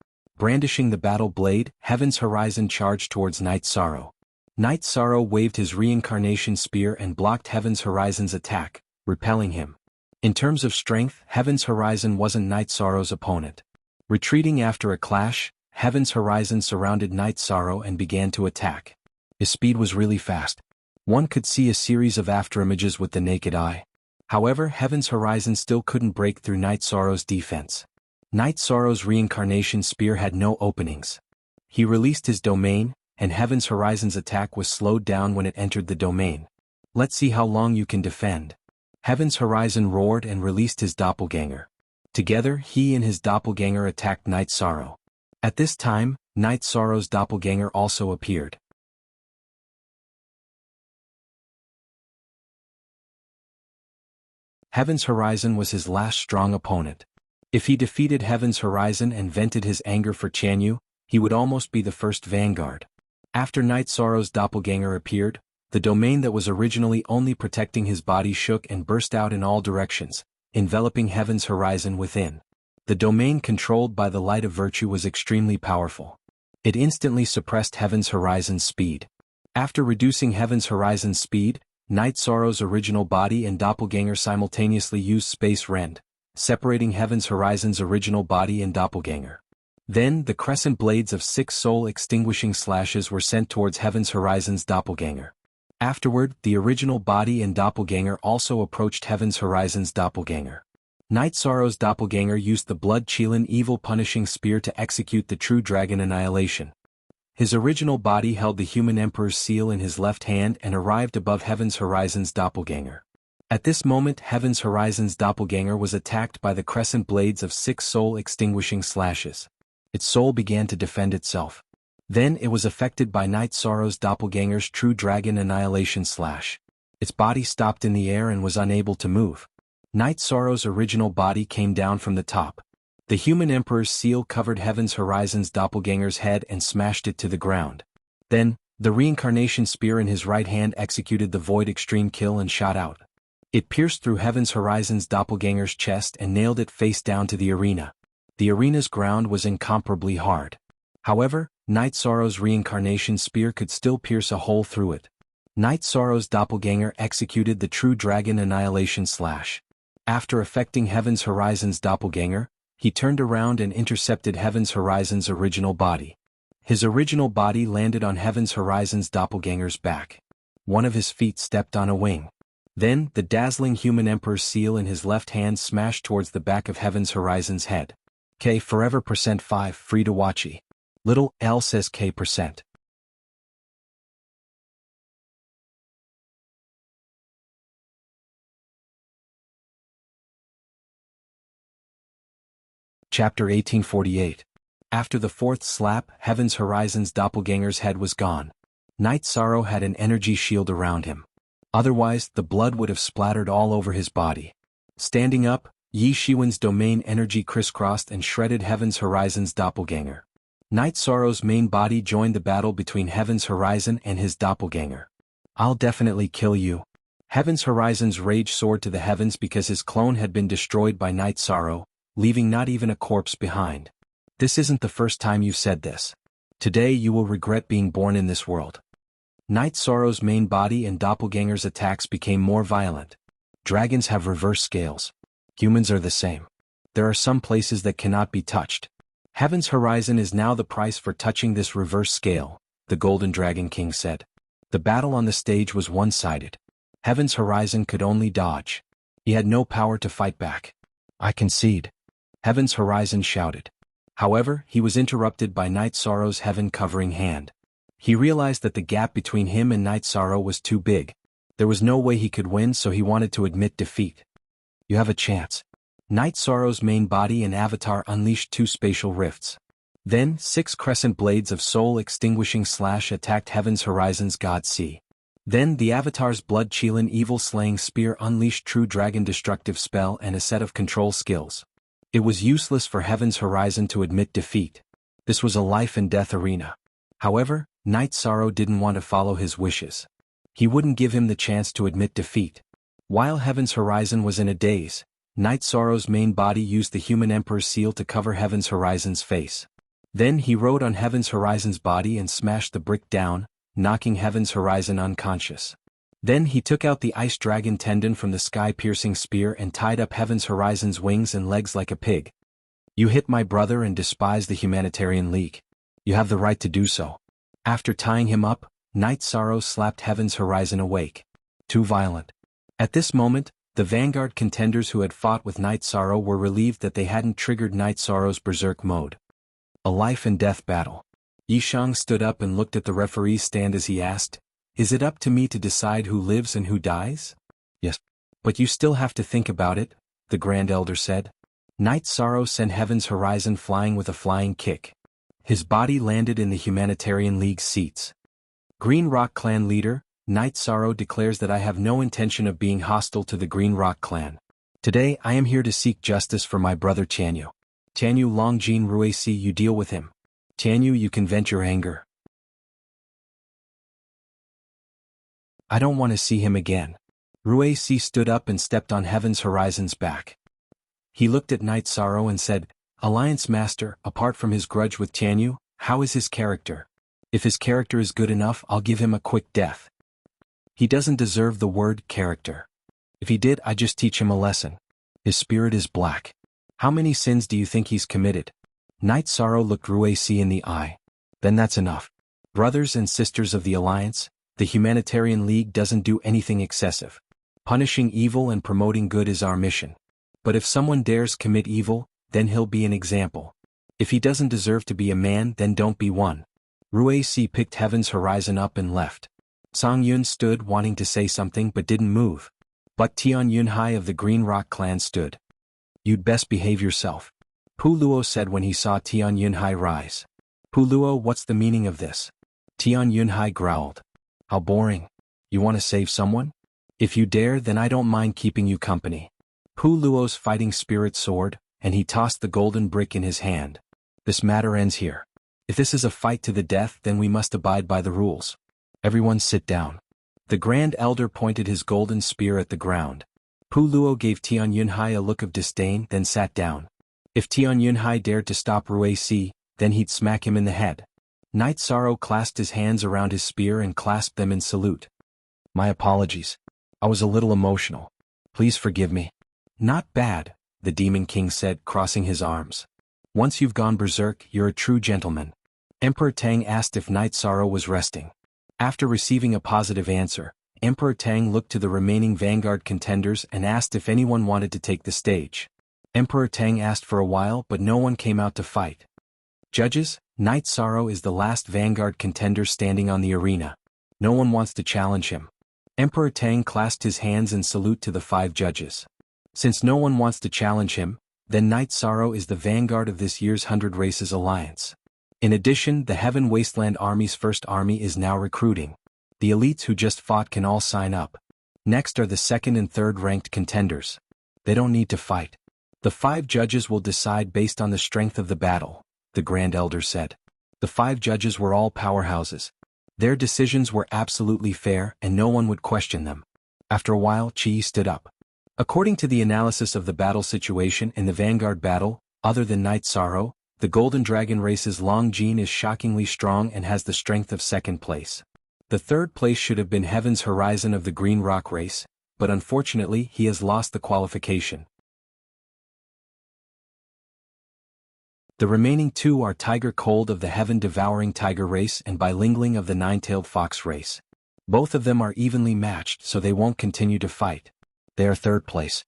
Brandishing the battle blade, Heaven's Horizon charged towards Night Sorrow. Night Sorrow waved his reincarnation spear and blocked Heaven's Horizon's attack, repelling him. In terms of strength, Heaven's Horizon wasn't Night Sorrow's opponent. Retreating after a clash, Heaven's Horizon surrounded Night Sorrow and began to attack. His speed was really fast. One could see a series of afterimages with the naked eye. However, Heaven's Horizon still couldn't break through Night Sorrow's defense. Night Sorrow's reincarnation spear had no openings. He released his domain, and Heaven's Horizon's attack was slowed down when it entered the domain. Let's see how long you can defend. Heaven's Horizon roared and released his doppelganger. Together, he and his doppelganger attacked Night Sorrow. At this time, Night Sorrow's doppelganger also appeared. Heaven's Horizon was his last strong opponent. If he defeated Heaven's Horizon and vented his anger for Jianghu, he would almost be the first vanguard. After Night Sorrow's doppelganger appeared, the domain that was originally only protecting his body shook and burst out in all directions, enveloping Heaven's Horizon within. The domain controlled by the light of virtue was extremely powerful. It instantly suppressed Heaven's Horizon's speed. After reducing Heaven's Horizon's speed, Night Sorrow's original body and doppelganger simultaneously used space rend, separating Heaven's Horizon's original body and doppelganger. Then, the crescent blades of 6 soul-extinguishing slashes were sent towards Heaven's Horizon's doppelganger. Afterward, the original body and doppelganger also approached Heaven's Horizon's doppelganger. Night Sorrow's doppelganger used the blood-chilling evil-punishing spear to execute the true dragon annihilation. His original body held the human emperor's seal in his left hand and arrived above Heaven's Horizon's doppelganger. At this moment, Heaven's Horizon's doppelganger was attacked by the crescent blades of 6 soul-extinguishing slashes. Its soul began to defend itself. Then it was affected by Night Sorrow's doppelganger's true dragon annihilation slash. Its body stopped in the air and was unable to move. Night Sorrow's original body came down from the top. The human emperor's seal covered Heaven's Horizon's doppelganger's head and smashed it to the ground. Then, the reincarnation spear in his right hand executed the void extreme kill and shot out. It pierced through Heaven's Horizon's doppelganger's chest and nailed it face down to the arena. The arena's ground was incomparably hard. However, Night Sorrow's reincarnation spear could still pierce a hole through it. Night Sorrow's doppelganger executed the true dragon annihilation slash. After affecting Heaven's Horizon's doppelganger, he turned around and intercepted Heaven's Horizon's original body. His original body landed on Heaven's Horizon's doppelganger's back. One of his feet stepped on a wing. Then, the dazzling human emperor's seal in his left hand smashed towards the back of Heaven's Horizon's head. K forever %5 free to watchy. Little L says K%. Chapter 1848. After the fourth slap, Heaven's Horizon's doppelganger's head was gone. Night Sorrow had an energy shield around him. Otherwise, the blood would have splattered all over his body. Standing up, Yi Shiwen's domain energy crisscrossed and shredded Heaven's Horizon's doppelganger. Night Sorrow's main body joined the battle between Heaven's Horizon and his doppelganger. I'll definitely kill you. Heaven's Horizon's rage soared to the heavens because his clone had been destroyed by Night Sorrow, leaving not even a corpse behind. This isn't the first time you've said this. Today you will regret being born in this world. Night Sorrow's main body and doppelganger's attacks became more violent. Dragons have reverse scales. Humans are the same. There are some places that cannot be touched. Heaven's Horizon is now the price for touching this reverse scale, the Golden Dragon King said. The battle on the stage was one-sided. Heaven's Horizon could only dodge. He had no power to fight back. I concede. Heaven's Horizon shouted. However, he was interrupted by Night Sorrow's heaven-covering hand. He realized that the gap between him and Night Sorrow was too big. There was no way he could win, so he wanted to admit defeat. You have a chance. Night Sorrow's main body and avatar unleashed 2 spatial rifts. Then, 6 crescent blades of soul-extinguishing slash attacked Heaven's Horizon's God Sea. Then the avatar's blood-chilling evil-slaying spear unleashed true dragon destructive spell and a set of control skills. It was useless for Heaven's Horizon to admit defeat. This was a life-and-death arena. However, Night Sorrow didn't want to follow his wishes. He wouldn't give him the chance to admit defeat. While Heaven's Horizon was in a daze, Night Sorrow's main body used the human emperor's seal to cover Heaven's Horizon's face. Then he rode on Heaven's Horizon's body and smashed the brick down, knocking Heaven's Horizon unconscious. Then he took out the ice dragon tendon from the sky-piercing spear and tied up Heaven's Horizon's wings and legs like a pig. You hit my brother and despise the Humanitarian League. You have the right to do so. After tying him up, Night Sorrow slapped Heaven's Horizon awake. Too violent. At this moment, the Vanguard contenders who had fought with Night Sorrow were relieved that they hadn't triggered Night Sorrow's berserk mode. A life and death battle. Yishang stood up and looked at the referee's stand as he asked, "Is it up to me to decide who lives and who dies?" "Yes. But you still have to think about it," the Grand Elder said. Night Sorrow sent Heaven's Horizon flying with a flying kick. His body landed in the Humanitarian League's seats. Green Rock Clan leader, Night Sorrow declares that I have no intention of being hostile to the Green Rock Clan. Today I am here to seek justice for my brother Tianyu. Tianyu Longjin Ruesi, you deal with him. Tianyu, you can vent your anger. I don't want to see him again. Ruesi stood up and stepped on Heaven's Horizon's back. He looked at Night Sorrow and said, "Alliance Master, apart from his grudge with Tianyu, how is his character? If his character is good enough, I'll give him a quick death. He doesn't deserve the word character. If he did, I'd just teach him a lesson. His spirit is black. How many sins do you think he's committed?" Night Sorrow looked Ruesi in the eye. "Then that's enough. Brothers and sisters of the Alliance, the Humanitarian League doesn't do anything excessive. Punishing evil and promoting good is our mission. But if someone dares commit evil, then he'll be an example. If he doesn't deserve to be a man, then don't be one." Ruesi picked Heaven's Horizon up and left. Song Yun stood wanting to say something but didn't move. But Tian Yunhai of the Green Rock Clan stood. "You'd best behave yourself," Pu Luo said when he saw Tian Yunhai rise. "Pu Luo, what's the meaning of this?" Tian Yunhai growled. "How boring. You want to save someone? If you dare, then I don't mind keeping you company." Pu Luo's fighting spirit soared, and he tossed the golden brick in his hand. "This matter ends here. If this is a fight to the death, then we must abide by the rules. Everyone sit down." The Grand Elder pointed his golden spear at the ground. Pu Luo gave Tian Yunhai a look of disdain, then sat down. If Tian Yunhai dared to stop Ruesi, then he'd smack him in the head. Night Sorrow clasped his hands around his spear and clasped them in salute. "My apologies. I was a little emotional. Please forgive me." "Not bad," the Demon King said, crossing his arms. "Once you've gone berserk, you're a true gentleman." Emperor Tang asked if Night Sorrow was resting. After receiving a positive answer, Emperor Tang looked to the remaining Vanguard contenders and asked if anyone wanted to take the stage. Emperor Tang asked for a while, but no one came out to fight. "Judges, Night Sorrow is the last Vanguard contender standing on the arena. No one wants to challenge him." Emperor Tang clasped his hands in salute to the 5 judges. "Since no one wants to challenge him, then Night Sorrow is the vanguard of this year's 100 Races Alliance. In addition, the Heaven Wasteland Army's first army is now recruiting. The elites who just fought can all sign up. Next are the 2nd and 3rd ranked contenders. They don't need to fight. The 5 judges will decide based on the strength of the battle," the Grand Elder said. The 5 judges were all powerhouses. Their decisions were absolutely fair and no one would question them. After a while, Qi stood up. "According to the analysis of the battle situation in the Vanguard battle, other than Night Sorrow, the Golden Dragon race's Longjin is shockingly strong and has the strength of 2nd place. The 3rd place should have been Heaven's Horizon of the Green Rock race, but unfortunately he has lost the qualification. The remaining 2 are Tiger Cold of the Heaven Devouring Tiger race and Bilingling of the Nine-Tailed Fox race. Both of them are evenly matched, so they won't continue to fight. They are 3rd place."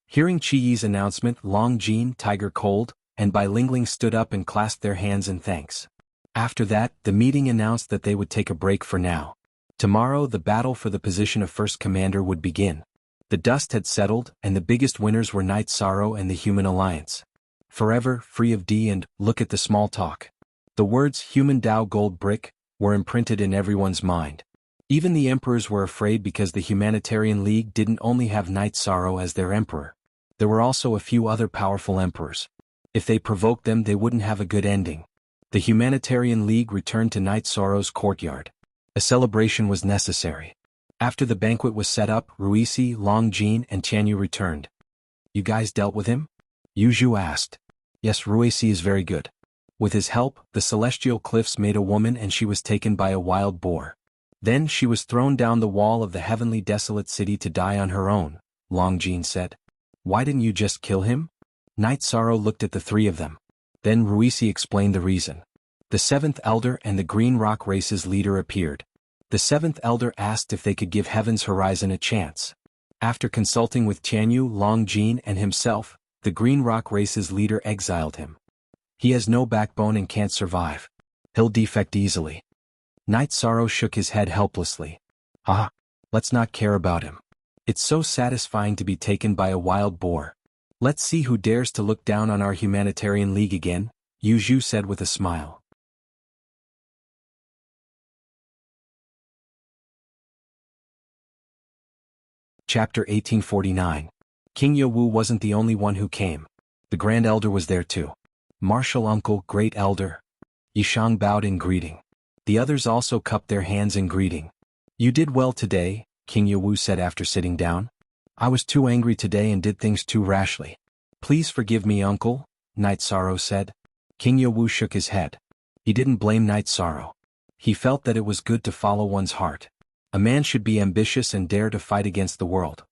Hearing Chiyi's announcement, Longjin, Tiger Cold, and Bilingling stood up and clasped their hands in thanks. After that, the meeting announced that they would take a break for now. Tomorrow the battle for the position of first commander would begin. The dust had settled, and the biggest winners were Night Sorrow and the Human Alliance. Forever, free of D and, look at the small talk. The words Human Dao Gold Brick were imprinted in everyone's mind. Even the emperors were afraid because the Humanitarian League didn't only have Night Sorrow as their emperor. There were also a few other powerful emperors. If they provoked them, they wouldn't have a good ending. The Humanitarian League returned to Night Sorrow's courtyard. A celebration was necessary. After the banquet was set up, Ruisi, Longjin, and Tianyu returned. "You guys dealt with him?" Yu Zhu asked. "Yes, Ruisi is very good. With his help, the celestial cliffs made a woman and she was taken by a wild boar. Then she was thrown down the wall of the heavenly desolate city to die on her own, Longjin said. Why didn't you just kill him? Night Sorrow looked at the three of them. Then Ruisi explained the reason. The seventh elder and the Green Rock race's leader appeared. The seventh elder asked if they could give Heaven's Horizon a chance. After consulting with Tianyu, Longjin and himself, the Green Rock race's leader exiled him. He has no backbone and can't survive. He'll defect easily. Night Sorrow shook his head helplessly. Ah, let's not care about him. It's so satisfying to be taken by a wild boar. Let's see who dares to look down on our humanitarian league again, Yu Zhu said with a smile. Chapter 1849. King Yowu wasn't the only one who came. The Grand Elder was there too. Martial Uncle, Great Elder. Yishang bowed in greeting. The others also cupped their hands in greeting. You did well today, King Yowu said after sitting down. I was too angry today and did things too rashly. Please forgive me, Uncle, Night Sorrow said. King Yowu shook his head. He didn't blame Night Sorrow. He felt that it was good to follow one's heart. A man should be ambitious and dare to fight against the world.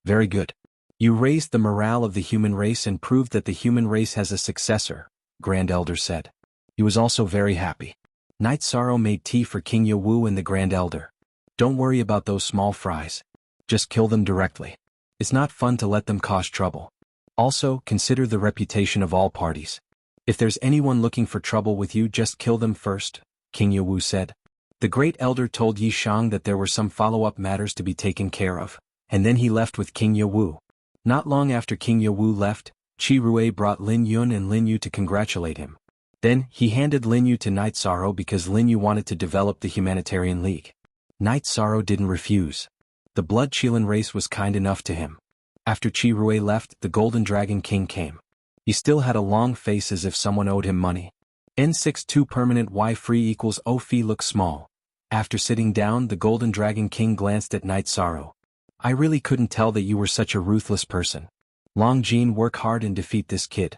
Very good. You raised the morale of the human race and proved that the human race has a successor, Grand Elder said. He was also very happy. Night Sorrow made tea for King Yowu and the Grand Elder. Don't worry about those small fries. Just kill them directly. It's not fun to let them cause trouble. Also, consider the reputation of all parties. If there's anyone looking for trouble with you, just kill them first, King Yowu said. The Great Elder told Yishang that there were some follow-up matters to be taken care of, and then he left with King Yowu. Not long after King Yowu left, Qi Rui brought Lin Yun and Lin Yu to congratulate him. Then, he handed Lin Yu to Night Sorrow because Lin Yu wanted to develop the Humanitarian League. Night Sorrow didn't refuse. The Blood Qilin race was kind enough to him. After Qi Rui left, the Golden Dragon King came. He still had a long face as if someone owed him money. N62 permanent Y free equals O fee looks small. After sitting down, the Golden Dragon King glanced at Night Sorrow. I really couldn't tell that you were such a ruthless person. Longjin, work hard and defeat this kid.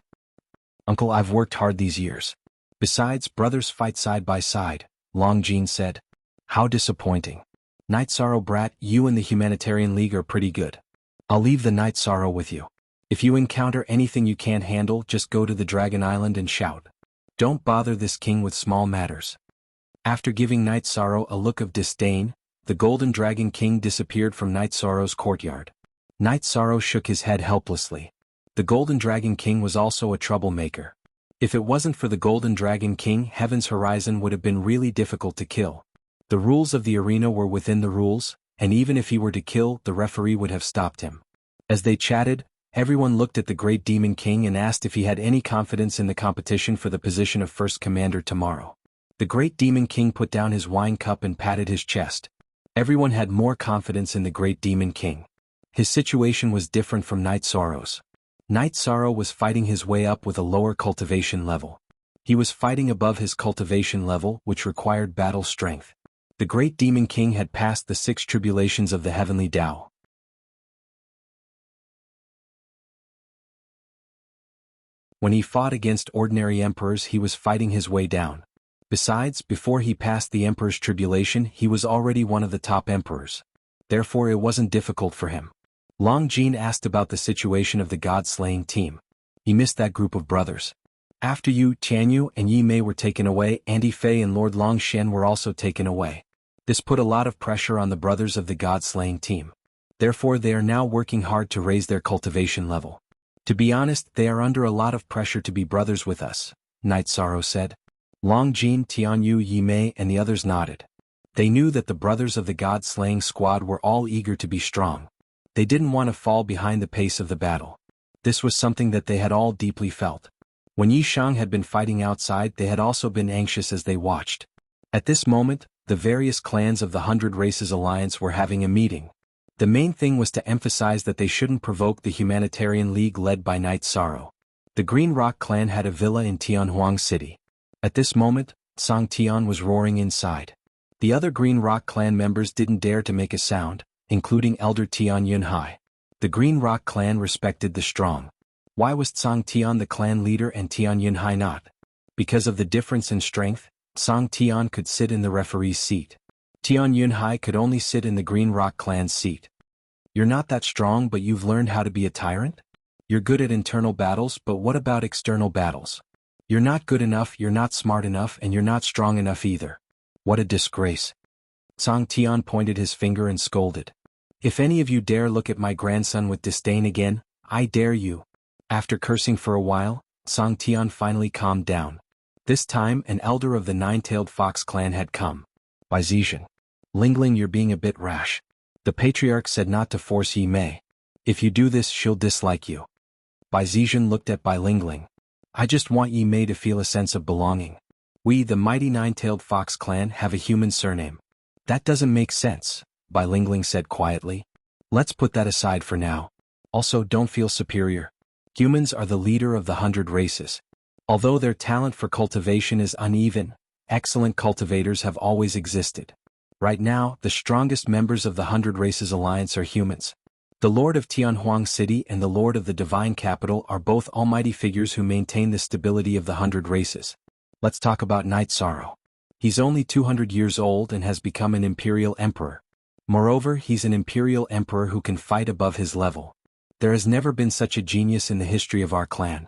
Uncle, I've worked hard these years. Besides, brothers fight side by side, Longjin said. How disappointing. Night Sorrow brat, you and the Humanitarian League are pretty good. I'll leave the Night Sorrow with you. If you encounter anything you can't handle, just go to the Dragon Island and shout. Don't bother this king with small matters. After giving Night Sorrow a look of disdain, the Golden Dragon King disappeared from Night Sorrow's courtyard. Night Sorrow shook his head helplessly. The Golden Dragon King was also a troublemaker. If it wasn't for the Golden Dragon King, Heaven's Horizon would have been really difficult to kill. The rules of the arena were within the rules, and even if he were to kill, the referee would have stopped him. As they chatted, everyone looked at the Great Demon King and asked if he had any confidence in the competition for the position of First Commander tomorrow. The Great Demon King put down his wine cup and patted his chest. Everyone had more confidence in the Great Demon King. His situation was different from Night Sorrow's. Night Sorrow was fighting his way up with a lower cultivation level. He was fighting above his cultivation level, which required battle strength. The Great Demon King had passed the 6 tribulations of the Heavenly Tao. When he fought against ordinary emperors, he was fighting his way down. Besides, before he passed the emperor's tribulation, he was already one of the top emperors. Therefore it wasn't difficult for him. Longjin asked about the situation of the god-slaying team. He missed that group of brothers. After you, Tianyu and Yi Mei were taken away, Andy Fei and Lord Longshen were also taken away. This put a lot of pressure on the brothers of the god-slaying team. Therefore they are now working hard to raise their cultivation level. To be honest, they are under a lot of pressure to be brothers with us, Night Sorrow said. Longjin, Tianyu, Yi Mei and the others nodded. They knew that the brothers of the god-slaying squad were all eager to be strong. They didn't want to fall behind the pace of the battle. This was something that they had all deeply felt. When Yishang had been fighting outside, they had also been anxious as they watched. At this moment, the various clans of the 100 Races Alliance were having a meeting. The main thing was to emphasize that they shouldn't provoke the Humanitarian League led by Night Sorrow. The Green Rock clan had a villa in Tianhuang City. At this moment, Song Tian was roaring inside. The other Green Rock clan members didn't dare to make a sound, including Elder Tian Yunhai. The Green Rock clan respected the strong. Why was Song Tian the clan leader and Tian Yunhai not? Because of the difference in strength, Song Tian could sit in the referee's seat. Tian Yunhai could only sit in the Green Rock clan's seat. You're not that strong, but you've learned how to be a tyrant? You're good at internal battles, but what about external battles? You're not good enough, you're not smart enough, and you're not strong enough either. What a disgrace. Song Tian pointed his finger and scolded. If any of you dare look at my grandson with disdain again, I dare you. After cursing for a while, Song Tian finally calmed down. This time an elder of the Nine-Tailed Fox clan had come. Bai Zizhen. Lingling, you're being a bit rash. The patriarch said not to force Yi Mei. If you do this, she'll dislike you. Bai Zizhen looked at Bai Lingling. I just want Yi Mei to feel a sense of belonging. We, the mighty Nine-Tailed Fox clan, have a human surname. That doesn't make sense, Bai Lingling said quietly. Let's put that aside for now. Also, don't feel superior. Humans are the leader of the 100 races. Although their talent for cultivation is uneven, excellent cultivators have always existed. Right now, the strongest members of the 100 Races Alliance are humans. The Lord of Tianhuang City and the Lord of the Divine Capital are both almighty figures who maintain the stability of the 100 races. Let's talk about Night Sorrow. He's only 200 years old and has become an imperial emperor. Moreover, he's an imperial emperor who can fight above his level. There has never been such a genius in the history of our clan.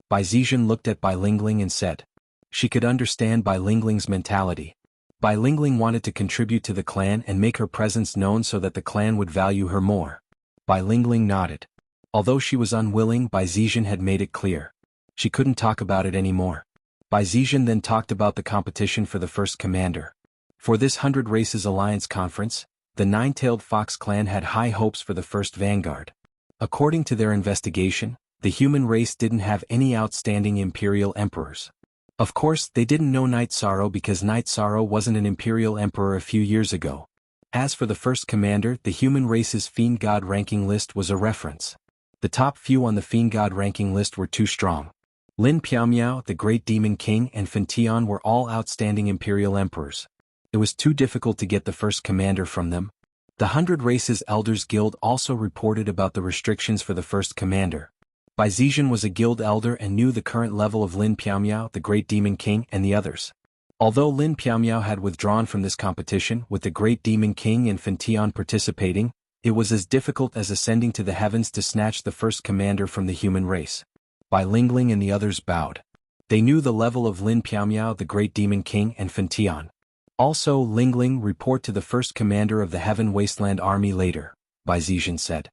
Bai Zizhen looked at Bai Lingling and said. She could understand Bai Lingling's mentality. Bai Lingling wanted to contribute to the clan and make her presence known so that the clan would value her more. Bai Lingling nodded. Although she was unwilling, Bai Zizhen had made it clear. She couldn't talk about it anymore. Bai Zizhen then talked about the competition for the first commander. For this 100 Races Alliance conference, the Nine-Tailed Fox clan had high hopes for the first vanguard. According to their investigation, the human race didn't have any outstanding imperial emperors. Of course, they didn't know Night Sorrow because Night Sorrow wasn't an imperial emperor a few years ago. As for the first commander, the human race's Fiend God ranking list was a reference. The top few on the Fiend God ranking list were too strong. Lin Piaomiao, the Great Demon King, and Fan Tian were all outstanding imperial emperors. It was too difficult to get the first commander from them. The 100 Races Elders Guild also reported about the restrictions for the first commander. Bai Zizhen was a guild elder and knew the current level of Lin Piaomiao, the Great Demon King, and the others. Although Lin Piaomiao had withdrawn from this competition with the Great Demon King and Fan Tian participating, it was as difficult as ascending to the heavens to snatch the first commander from the human race. Bai Lingling and the others bowed. They knew the level of Lin Piaomiao, the Great Demon King, and Fan Tian. Also, Lingling, report to the first commander of the Heaven Wasteland Army later, Bai Zizhen said.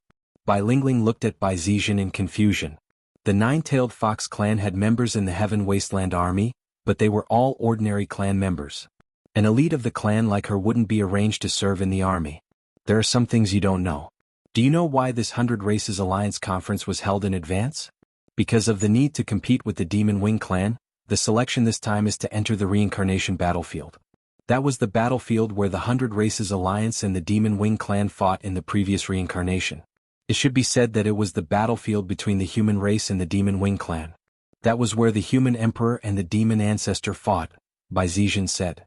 Bai Lingling looked at Bai Zizhen in confusion. The Nine-Tailed Fox clan had members in the Heaven Wasteland Army, but they were all ordinary clan members. An elite of the clan like her wouldn't be arranged to serve in the army. There are some things you don't know. Do you know why this 100 Races Alliance conference was held in advance? Because of the need to compete with the Demon Wing clan, the selection this time is to enter the reincarnation battlefield. That was the battlefield where the 100 Races Alliance and the Demon Wing clan fought in the previous reincarnation. It should be said that it was the battlefield between the human race and the Demon Wing clan. That was where the human emperor and the demon ancestor fought, Bai Zizhen said.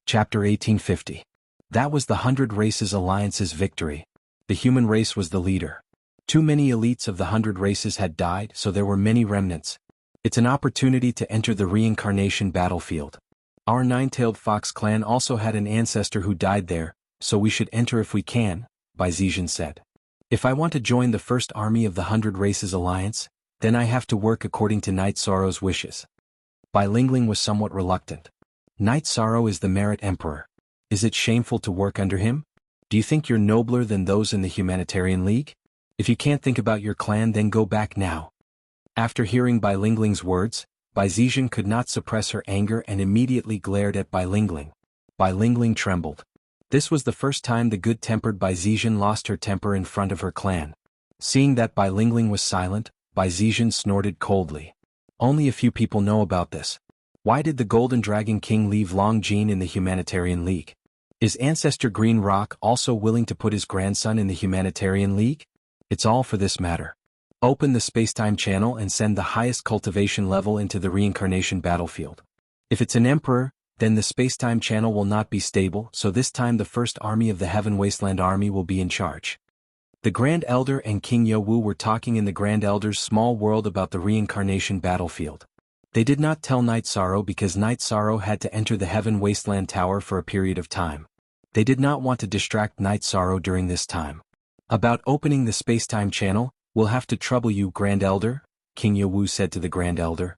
Chapter 1850. That was the 100 Races Alliance's victory. The human race was the leader. Too many elites of the 100 races had died, so there were many remnants. It's an opportunity to enter the reincarnation battlefield. Our Nine-Tailed Fox clan also had an ancestor who died there, so we should enter if we can, Bai Zizhen said. If I want to join the first army of the 100 Races Alliance, then I have to work according to Night Sorrow's wishes. Bai Lingling was somewhat reluctant. Night Sorrow is the Merit Emperor. Is it shameful to work under him? Do you think you're nobler than those in the Humanitarian League? If you can't think about your clan, then go back now. After hearing Bai Lingling's words, Bai Zizhen could not suppress her anger and immediately glared at Bai Lingling. Bai Lingling trembled. This was the first time the good-tempered Bai Zizhen lost her temper in front of her clan. Seeing that Bai Lingling was silent, Bai Zizhen snorted coldly. Only a few people know about this. Why did the Golden Dragon King leave Long Jin in the Humanitarian League? Is Ancestor Green Rock also willing to put his grandson in the Humanitarian League? It's all for this matter. Open the Spacetime channel and send the highest cultivation level into the reincarnation battlefield. If it's an emperor, Then the space-time channel will not be stable, so this time the first army of the Heaven Wasteland Army will be in charge. The Grand Elder and King Yowu were talking in the Grand Elder's small world about the reincarnation battlefield. They did not tell Night Sorrow because Night Sorrow had to enter the Heaven Wasteland Tower for a period of time. They did not want to distract Night Sorrow during this time. About opening the space-time channel, we'll have to trouble you, Grand Elder, King Yowu said to the Grand Elder.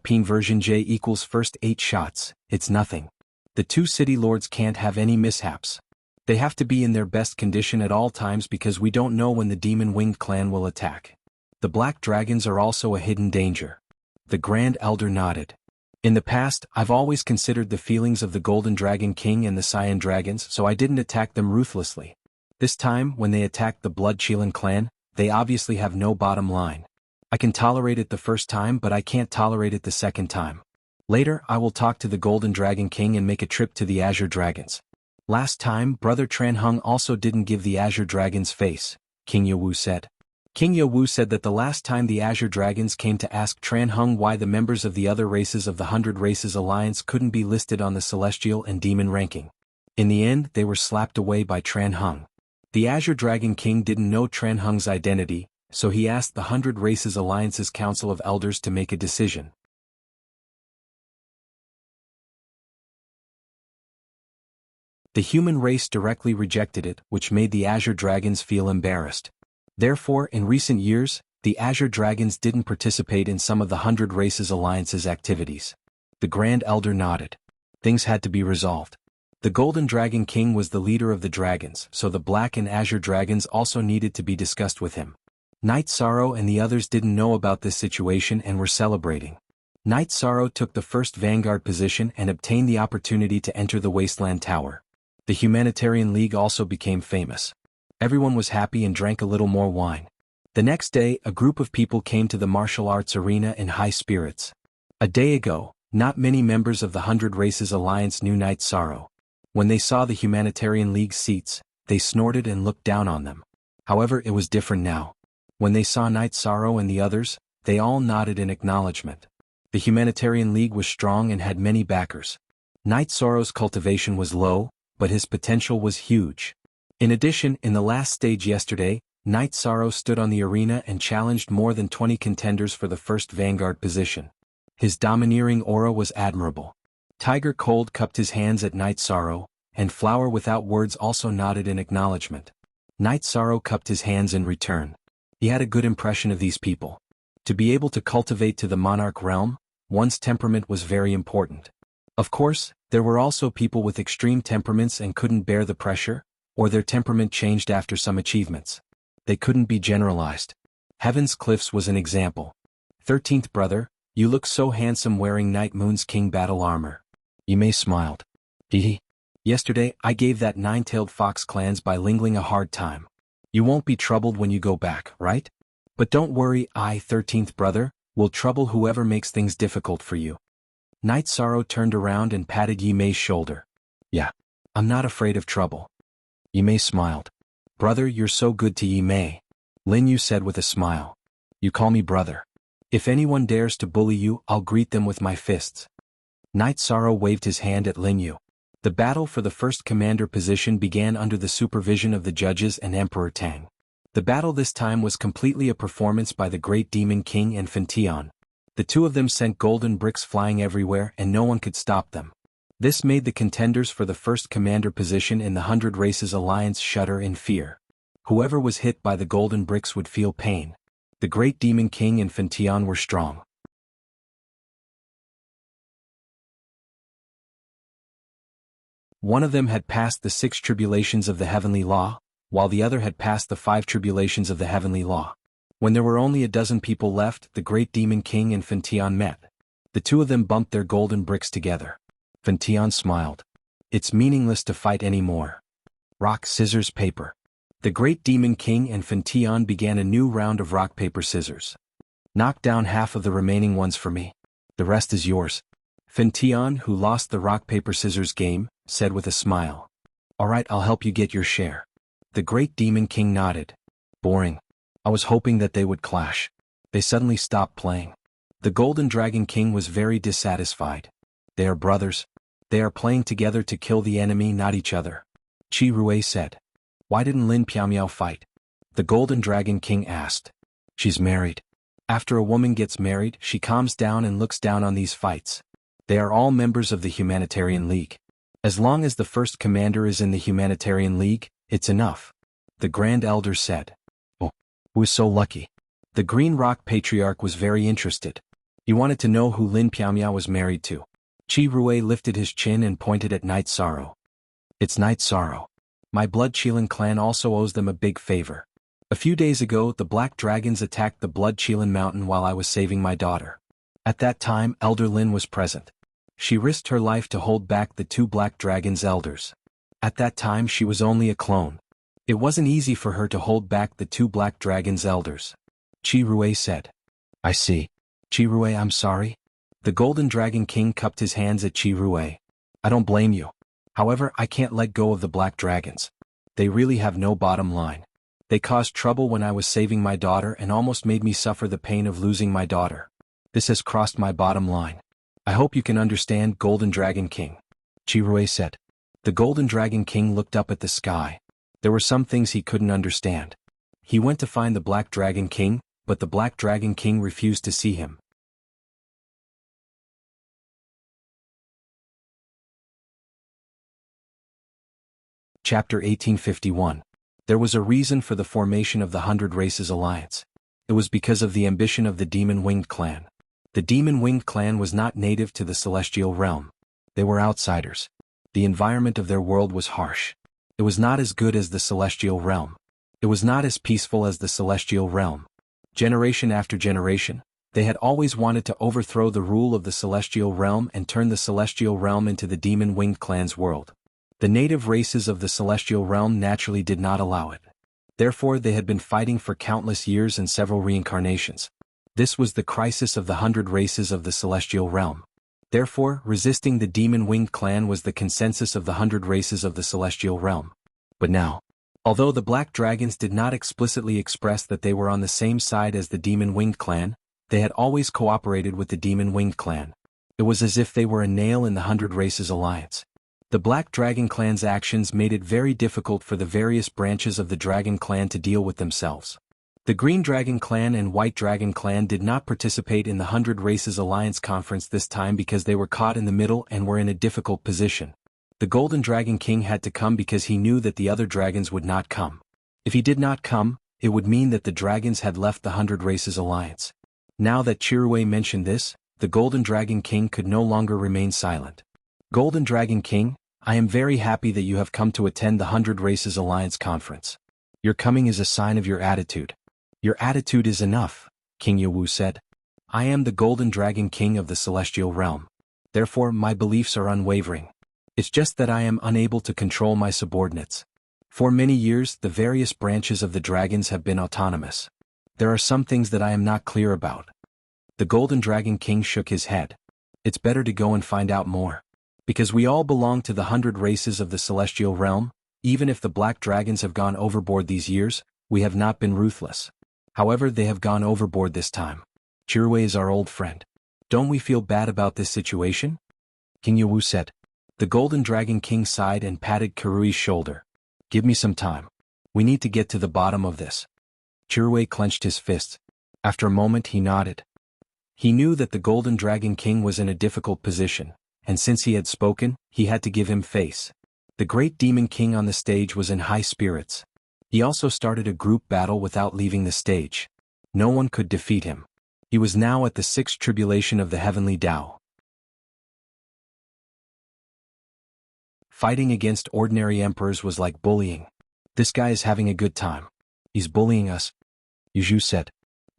#Peen version J equals first 8 shots, it's nothing. The 2 city lords can't have any mishaps. They have to be in their best condition at all times because we don't know when the demon-winged clan will attack. The black dragons are also a hidden danger. The Grand Elder nodded. In the past, I've always considered the feelings of the Golden Dragon King and the Cyan Dragons, so I didn't attack them ruthlessly. This time, when they attacked the Blood Chelan clan, they obviously have no bottom line. I can tolerate it the first time, but I can't tolerate it the second time. Later, I will talk to the Golden Dragon King and make a trip to the Azure Dragons. Last time, Brother Tran Hung also didn't give the Azure Dragons face, King Yowu said. King Yowu said that the last time the Azure Dragons came to ask Tran Hung why the members of the other races of the 100 Races Alliance couldn't be listed on the Celestial and Demon ranking. In the end, they were slapped away by Tran Hung. The Azure Dragon King didn't know Tran Hung's identity, so he asked the 100 Races Alliance's Council of Elders to make a decision. The human race directly rejected it, which made the Azure Dragons feel embarrassed. Therefore, in recent years, the Azure Dragons didn't participate in some of the 100 Races Alliance's activities. The Grand Elder nodded. Things had to be resolved. The Golden Dragon King was the leader of the dragons, so the Black and Azure Dragons also needed to be discussed with him. Night Sorrow and the others didn't know about this situation and were celebrating. Night Sorrow took the first vanguard position and obtained the opportunity to enter the Wasteland Tower. The Humanitarian League also became famous. Everyone was happy and drank a little more wine. The next day, a group of people came to the martial arts arena in high spirits. A day ago, not many members of the 100 Races Alliance knew Night Sorrow. When they saw the Humanitarian League's seats, they snorted and looked down on them. However, it was different now. When they saw Night Sorrow and the others, they all nodded in acknowledgement. The Humanitarian League was strong and had many backers. Night Sorrow's cultivation was low, but his potential was huge. In addition, in the last stage yesterday, Night Sorrow stood on the arena and challenged more than 20 contenders for the first vanguard position. His domineering aura was admirable. Tiger Cold cupped his hands at Night Sorrow, and Flower Without Words also nodded in acknowledgement. Night Sorrow cupped his hands in return. He had a good impression of these people. To be able to cultivate to the monarch realm, one's temperament was very important. Of course, there were also people with extreme temperaments and couldn't bear the pressure, or their temperament changed after some achievements. They couldn't be generalized. Heaven's Cliffs was an example. 13th brother, you look so handsome wearing Night Moon's King battle armor. Yimei smiled. Hehe. Yesterday, I gave that 9-tailed fox clans by Lingling a hard time. You won't be troubled when you go back, right? But don't worry, I, 13th brother, will trouble whoever makes things difficult for you. Night Sorrow turned around and patted Yimei's shoulder. Yeah. I'm not afraid of trouble. Yimei smiled. Brother, you're so good to Yimei. Lin Yu said with a smile. You call me brother. If anyone dares to bully you, I'll greet them with my fists. Night Sorrow waved his hand at Lin Yu. The battle for the first commander position began under the supervision of the judges and Emperor Tang. The battle this time was completely a performance by the Great Demon King and Fentian. The two of them sent golden bricks flying everywhere and no one could stop them. This made the contenders for the first commander position in the 100 Races Alliance shudder in fear. Whoever was hit by the golden bricks would feel pain. The Great Demon King and Fentian were strong. One of them had passed the 6 tribulations of the heavenly law, while the other had passed the 5 tribulations of the heavenly law. When there were only a dozen people left, the Great Demon King and Fentian met. The two of them bumped their golden bricks together. Fentian smiled. It's meaningless to fight anymore. Rock, scissors, paper. The Great Demon King and Fentian began a new round of rock, paper, scissors. Knock down half of the remaining ones for me. The rest is yours. Fentian, who lost the rock, paper, scissors game, said with a smile. Alright, I'll help you get your share. The Great Demon King nodded. Boring. I was hoping that they would clash. They suddenly stopped playing. The Golden Dragon King was very dissatisfied. They are brothers. They are playing together to kill the enemy, not each other. Qi Rui said. Why didn't Lin Piaomiao fight? The Golden Dragon King asked. She's married. After a woman gets married, she calms down and looks down on these fights. They are all members of the Humanitarian League. As long as the first commander is in the Humanitarian League, it's enough. The Grand Elder said. Oh, who is so lucky? The Green Rock Patriarch was very interested. He wanted to know who Lin Piaomiao was married to. Qi Rui lifted his chin and pointed at Night Sorrow. It's Night Sorrow. My Blood Qilin clan also owes them a big favor. A few days ago, the Black Dragons attacked the Blood Qilin mountain while I was saving my daughter. At that time, Elder Lin was present. She risked her life to hold back the 2 Black Dragons' elders. At that time she was only a clone. It wasn't easy for her to hold back the 2 Black Dragons' elders. Qi Rui said. I see. Qi Rui, I'm sorry. The Golden Dragon King cupped his hands at Qi Rui. I don't blame you. However, I can't let go of the Black Dragons. They really have no bottom line. They caused trouble when I was saving my daughter and almost made me suffer the pain of losing my daughter. This has crossed my bottom line. I hope you can understand, Golden Dragon King. Qi Rui said. The Golden Dragon King looked up at the sky. There were some things he couldn't understand. He went to find the Black Dragon King, but the Black Dragon King refused to see him. Chapter 1851. There was a reason for the formation of the 100 Races Alliance. It was because of the ambition of the Demon-Winged clan. The Demon-Winged clan was not native to the celestial realm. They were outsiders. The environment of their world was harsh. It was not as good as the celestial realm. It was not as peaceful as the celestial realm. Generation after generation, they had always wanted to overthrow the rule of the celestial realm and turn the celestial realm into the Demon-Winged clan's world. The native races of the celestial realm naturally did not allow it. Therefore they had been fighting for countless years and several reincarnations. This was the crisis of the 100 races of the celestial realm. Therefore, resisting the Demon-Winged clan was the consensus of the 100 races of the celestial realm. But now, although the Black Dragons did not explicitly express that they were on the same side as the Demon-Winged clan, they had always cooperated with the Demon-Winged clan. It was as if they were a nail in the 100 Races Alliance. The Black Dragon clan's actions made it very difficult for the various branches of the Dragon clan to deal with themselves. The Green Dragon clan and White Dragon clan did not participate in the 100 Races Alliance conference this time because they were caught in the middle and were in a difficult position. The Golden Dragon King had to come because he knew that the other dragons would not come. If he did not come, it would mean that the dragons had left the 100 Races Alliance. Now that Chirue mentioned this, the Golden Dragon King could no longer remain silent. Golden Dragon King, I am very happy that you have come to attend the 100 Races Alliance conference. Your coming is a sign of your attitude. Your attitude is enough, King Yawu said. I am the Golden Dragon King of the Celestial Realm. Therefore my beliefs are unwavering. It's just that I am unable to control my subordinates. For many years the various branches of the dragons have been autonomous. There are some things that I am not clear about. The Golden Dragon King shook his head. It's better to go and find out more. Because we all belong to the 100 races of the Celestial Realm, even if the Black Dragons have gone overboard these years, we have not been ruthless. However, they have gone overboard this time. Chirue is our old friend. Don't we feel bad about this situation? King Yawu said. The Golden Dragon King sighed and patted Kirui's shoulder. Give me some time. We need to get to the bottom of this. Chirue clenched his fists. After a moment he nodded. He knew that the Golden Dragon King was in a difficult position, and since he had spoken, he had to give him face. The Great Demon King on the stage was in high spirits. He also started a group battle without leaving the stage. No one could defeat him. He was now at the 6th tribulation of the Heavenly Tao. Fighting against ordinary emperors was like bullying. This guy is having a good time. He's bullying us, Yuzhu said.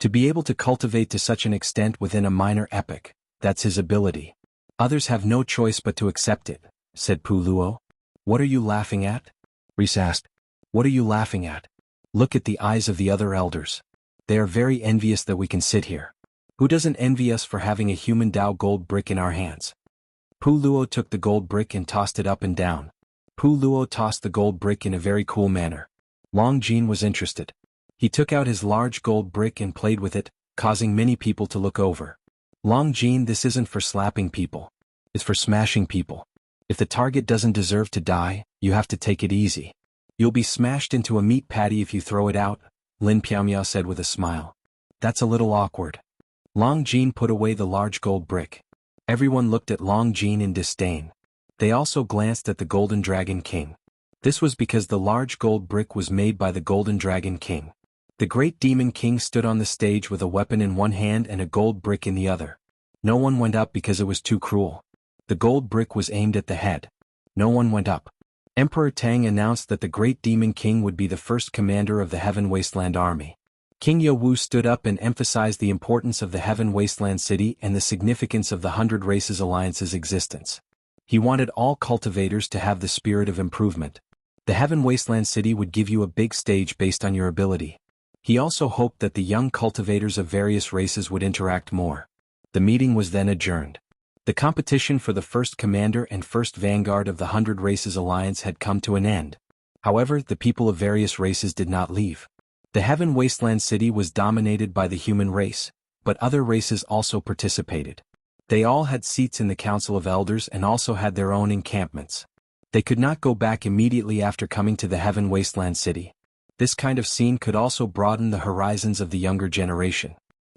To be able to cultivate to such an extent within a minor epoch, that's his ability. Others have no choice but to accept it, said Pu Luo. What are you laughing at? Reese asked. What are you laughing at? Look at the eyes of the other elders. They are very envious that we can sit here. Who doesn't envy us for having a human Dao gold brick in our hands? Pu Luo took the gold brick and tossed it up and down. Pu Luo tossed the gold brick in a very cool manner. Long Jin was interested. He took out his large gold brick and played with it, causing many people to look over. Long Jin, this isn't for slapping people. It's for smashing people. If the target doesn't deserve to die, you have to take it easy. You'll be smashed into a meat patty if you throw it out, Lin Piaomiao said with a smile. That's a little awkward. Long Jin put away the large gold brick. Everyone looked at Long Jin in disdain. They also glanced at the Golden Dragon King. This was because the large gold brick was made by the Golden Dragon King. The Great Demon King stood on the stage with a weapon in one hand and a gold brick in the other. No one went up because it was too cruel. The gold brick was aimed at the head. No one went up. Emperor Tang announced that the Great Demon King would be the first commander of the Heaven Wasteland Army. King Ye stood up and emphasized the importance of the Heaven Wasteland City and the significance of the 100 Races Alliance's existence. He wanted all cultivators to have the spirit of improvement. The Heaven Wasteland City would give you a big stage based on your ability. He also hoped that the young cultivators of various races would interact more. The meeting was then adjourned. The competition for the first commander and first vanguard of the 100 Races Alliance had come to an end. However, the people of various races did not leave. The Heaven Wasteland City was dominated by the human race, but other races also participated. They all had seats in the Council of Elders and also had their own encampments. They could not go back immediately after coming to the Heaven Wasteland City. This kind of scene could also broaden the horizons of the younger generation.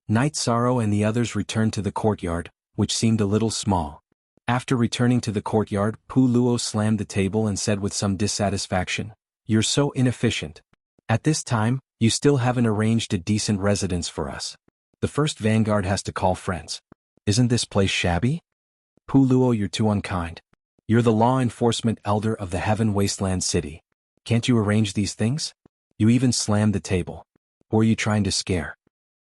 Night Sorrow and the others returned to the courtyard, which seemed a little small. After returning to the courtyard, Pu Luo slammed the table and said with some dissatisfaction, "You're so inefficient. At this time, you still haven't arranged a decent residence for us. The first vanguard has to call friends. Isn't this place shabby? Pu Luo, you're too unkind. You're the law enforcement elder of the Heaven Wasteland City. Can't you arrange these things? You even slammed the table. Or are you trying to scare?"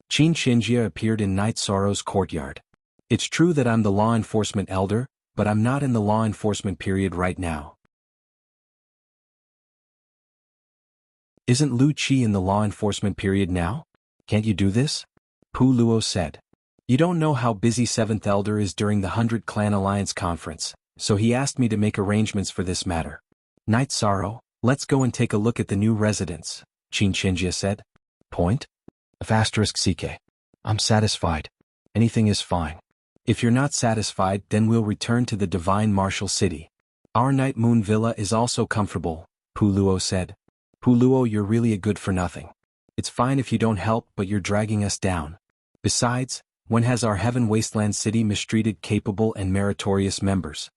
Qin Xinjia appeared in Night Sorrow's courtyard. "It's true that I'm the law enforcement elder, but I'm not in the law enforcement period right now." "Isn't Lu Qi in the law enforcement period now? Can't you do this?" Pu Luo said. "You don't know how busy 7th Elder is during the 100 Clan Alliance conference, so he asked me to make arrangements for this matter." "Night Sorrow, let's go and take a look at the new residence," Qin Xinjia said. Point? *CK. I'm satisfied. Anything is fine. If you're not satisfied, then we'll return to the Divine Martial City. Our Night Moon Villa is also comfortable, Pu Luo said. "Pu Luo, you're really a good for nothing. It's fine if you don't help, but you're dragging us down. Besides, when has our Heaven Wasteland City mistreated capable and meritorious members?"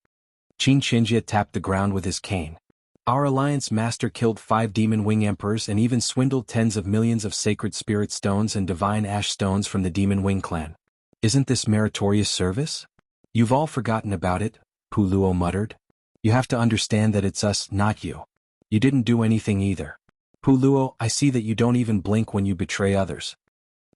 Qin Xinjia tapped the ground with his cane. "Our Alliance Master killed 5 Demon Wing Emperors and even swindled tens of millions of Sacred Spirit Stones and Divine Ash Stones from the Demon Wing clan. Isn't this meritorious service?" "You've all forgotten about it," Pu Luo muttered. "You have to understand that it's us, not you. You didn't do anything either. Pu Luo, I see that you don't even blink when you betray others."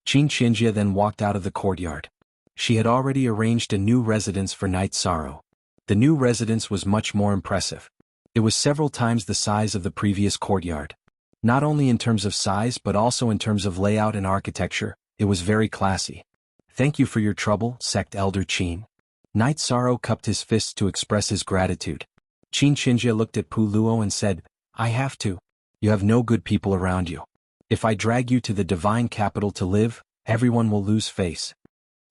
Qin Xinjia then walked out of the courtyard. She had already arranged a new residence for Night Sorrow. The new residence was much more impressive. It was several times the size of the previous courtyard. Not only in terms of size but also in terms of layout and architecture, it was very classy. "Thank you for your trouble, Sect Elder Qin." Night Sorrow cupped his fists to express his gratitude. Qin Xinjia looked at Pu Luo and said, "I have to. You have no good people around you. If I drag you to the divine capital to live, everyone will lose face."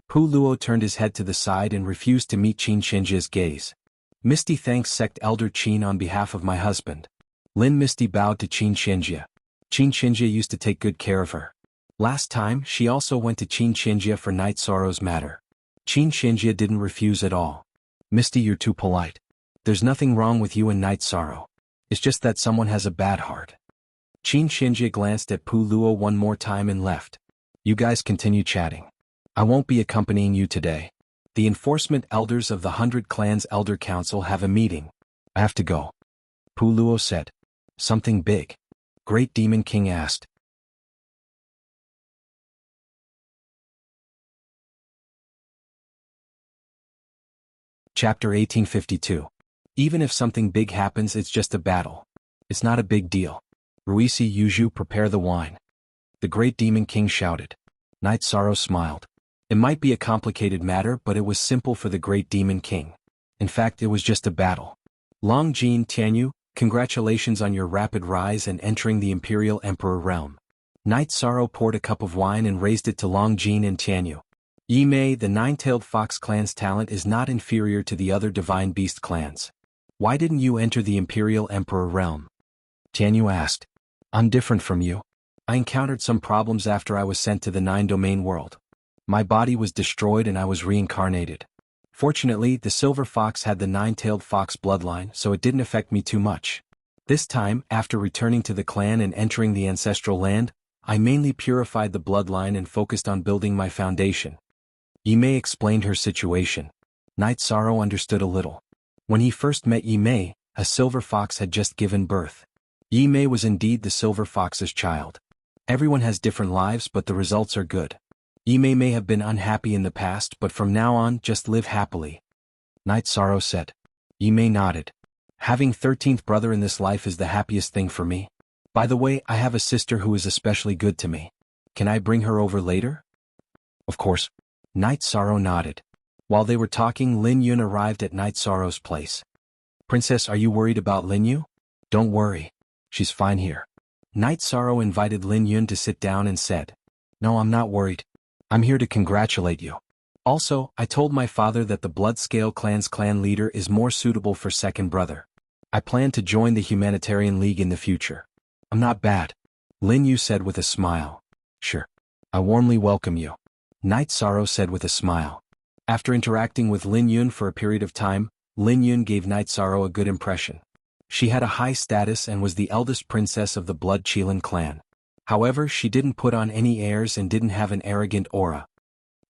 Pu Luo turned his head to the side and refused to meet Qin Xinjia's gaze. "Misty thanks Sect Elder Qin on behalf of my husband." Lin Misty bowed to Qin Xinjia. Qin Xinjia used to take good care of her. Last time, she also went to Qin Xinjia for Night Sorrow's matter. Qin Xinjia didn't refuse at all. "Misty, you're too polite. There's nothing wrong with you and Night Sorrow. It's just that someone has a bad heart." Qin Xinjia glanced at Pu Luo one more time and left. "You guys continue chatting. I won't be accompanying you today. The enforcement elders of the 100 Clans Elder Council have a meeting. I have to go." Pu Luo said. "Something big?" Great Demon King asked. Chapter 1852. Even if something big happens, it's just a battle. It's not a big deal. "Ruisi Yuju, prepare the wine." The Great Demon King shouted. Night Sorrow smiled. It might be a complicated matter, but it was simple for the Great Demon King. In fact, it was just a battle. "Long Jin Tianyu, congratulations on your rapid rise and entering the Imperial Emperor realm." Night Sorrow poured a cup of wine and raised it to Long Jin and Tianyu. "Yi Mei, the Nine-Tailed Fox clan's talent is not inferior to the other Divine Beast clans. Why didn't you enter the Imperial Emperor realm? Tianyu asked. I'm different from you. I encountered some problems after I was sent to the 9-domain world. My body was destroyed and I was reincarnated. Fortunately, the silver fox had the 9-tailed fox bloodline, so it didn't affect me too much. This time, after returning to the clan and entering the ancestral land, I mainly purified the bloodline and focused on building my foundation. Yimei explained her situation. Night Sorrow understood a little. When he first met Yimei, a silver fox had just given birth. Yimei was indeed the silver fox's child. Everyone has different lives, but the results are good. Yimei may have been unhappy in the past, but from now on, just live happily. Night Sorrow said. Yimei nodded. Having 13th brother in this life is the happiest thing for me. By the way, I have a sister who is especially good to me. Can I bring her over later? Of course. Night Sorrow nodded. While they were talking, Lin Yun arrived at Night Sorrow's place. Princess, are you worried about Lin Yu? Don't worry. She's fine here. Night Sorrow invited Lin Yun to sit down and said, No, I'm not worried. I'm here to congratulate you. Also, I told my father that the Bloodscale clan's clan leader is more suitable for second brother. I plan to join the Humanitarian League in the future. I'm not bad. Lin Yu said with a smile. Sure. I warmly welcome you. Night Sorrow said with a smile. After interacting with Lin Yun for a period of time, Lin Yun gave Night Sorrow a good impression. She had a high status and was the eldest princess of the Blood Qilin clan. However, she didn't put on any airs and didn't have an arrogant aura.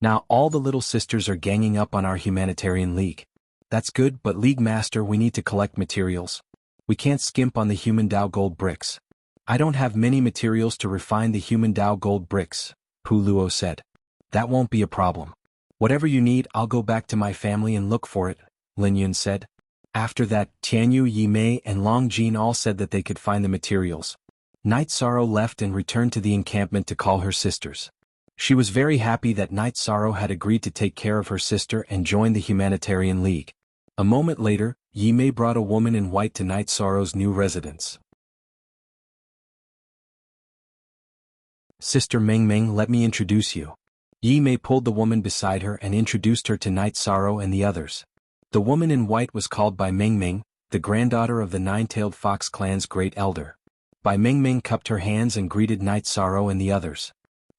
Now all the little sisters are ganging up on our Humanitarian League. That's good, but League Master, we need to collect materials. We can't skimp on the Human Dao gold bricks. I don't have many materials to refine the Human Dao gold bricks, Pu Luo said. That won't be a problem. Whatever you need, I'll go back to my family and look for it, Lin Yun said. After that, Tianyu, Yimei, and Long Jin all said that they could find the materials. Night Sorrow left and returned to the encampment to call her sisters. She was very happy that Night Sorrow had agreed to take care of her sister and join the Humanitarian League. A moment later, Yimei brought a woman in white to Night Sorrow's new residence. Sister Meng Meng, let me introduce you. Yimei pulled the woman beside her and introduced her to Night Sorrow and the others. The woman in white was called Bai Meng Meng, the granddaughter of the 9-tailed fox clan's great elder. Bai Meng Meng cupped her hands and greeted Night Sorrow and the others.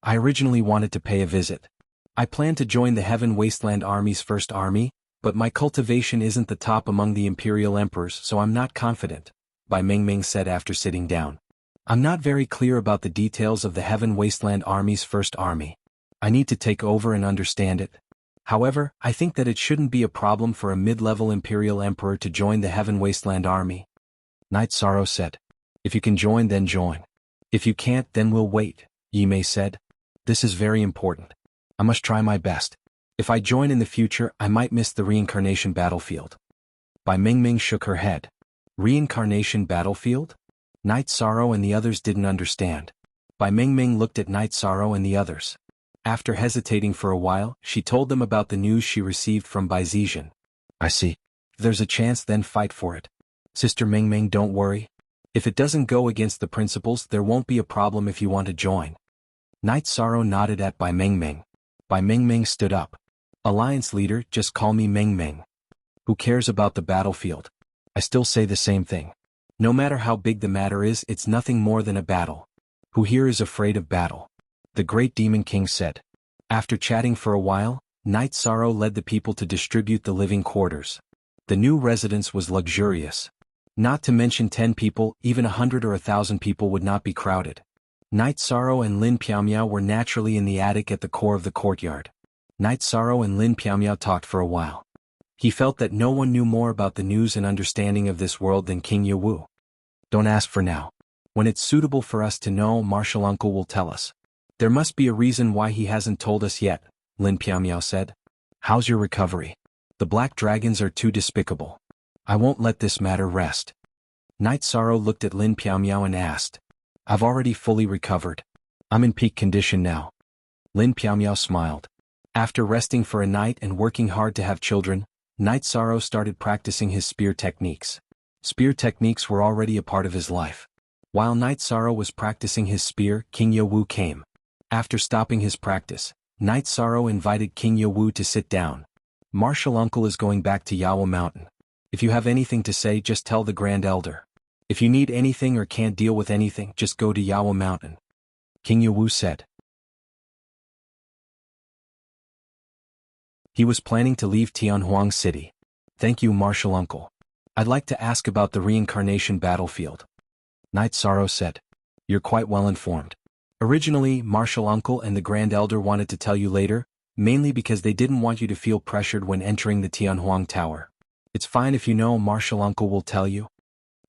I originally wanted to pay a visit. I planned to join the Heaven Wasteland Army's first army, but my cultivation isn't the top among the Imperial Emperors, so I'm not confident, Bai Meng Meng said after sitting down. I'm not very clear about the details of the Heaven Wasteland Army's first army. I need to take over and understand it. However, I think that it shouldn't be a problem for a mid-level Imperial Emperor to join the Heaven Wasteland Army. Night Sorrow said. If you can join, then join. If you can't, then we'll wait, Yimei said. This is very important. I must try my best. If I join in the future, I might miss the reincarnation battlefield. Bai Meng Meng shook her head. Reincarnation battlefield? Night Sorrow and the others didn't understand. Bai Meng Meng looked at Night Sorrow and the others. After hesitating for a while, she told them about the news she received from Bai Zizhen. I see. If there's a chance, then fight for it. Sister Meng Meng, don't worry. If it doesn't go against the principles, there won't be a problem if you want to join. Night Sorrow nodded at Bai Meng Meng. Bai Meng Meng stood up. Alliance leader, just call me Meng Meng. Who cares about the battlefield? I still say the same thing. No matter how big the matter is, it's nothing more than a battle. Who here is afraid of battle? The great Demon King said. After chatting for a while, Night Sorrow led the people to distribute the living quarters. The new residence was luxurious. Not to mention 10 people, even 100 or 1,000 people would not be crowded. Night Sorrow and Lin Piaomiao were naturally in the attic at the core of the courtyard. Night Sorrow and Lin Piaomiao talked for a while. He felt that no one knew more about the news and understanding of this world than King Yewu. Don't ask for now. When it's suitable for us to know, Martial Uncle will tell us. There must be a reason why he hasn't told us yet, Lin Piaomiao said. How's your recovery? The black dragons are too despicable. I won't let this matter rest. Night Sorrow looked at Lin Piaomiao and asked. I've already fully recovered. I'm in peak condition now. Lin Piaomiao smiled. After resting for a night and working hard to have children, Night Sorrow started practicing his spear techniques. Spear techniques were already a part of his life. While Night Sorrow was practicing his spear, King Yewu came. After stopping his practice, Night Sorrow invited King Yewu to sit down. Martial Uncle is going back to Yawo Mountain. If you have anything to say, just tell the Grand Elder. If you need anything or can't deal with anything, just go to Yawo Mountain. King Yawu said. He was planning to leave Tianhuang City. Thank you, Martial Uncle. I'd like to ask about the reincarnation battlefield. Knight Sorrow said. You're quite well informed. Originally, Martial Uncle and the Grand Elder wanted to tell you later, mainly because they didn't want you to feel pressured when entering the Tianhuang Tower. It's fine if you know, Martial Uncle will tell you.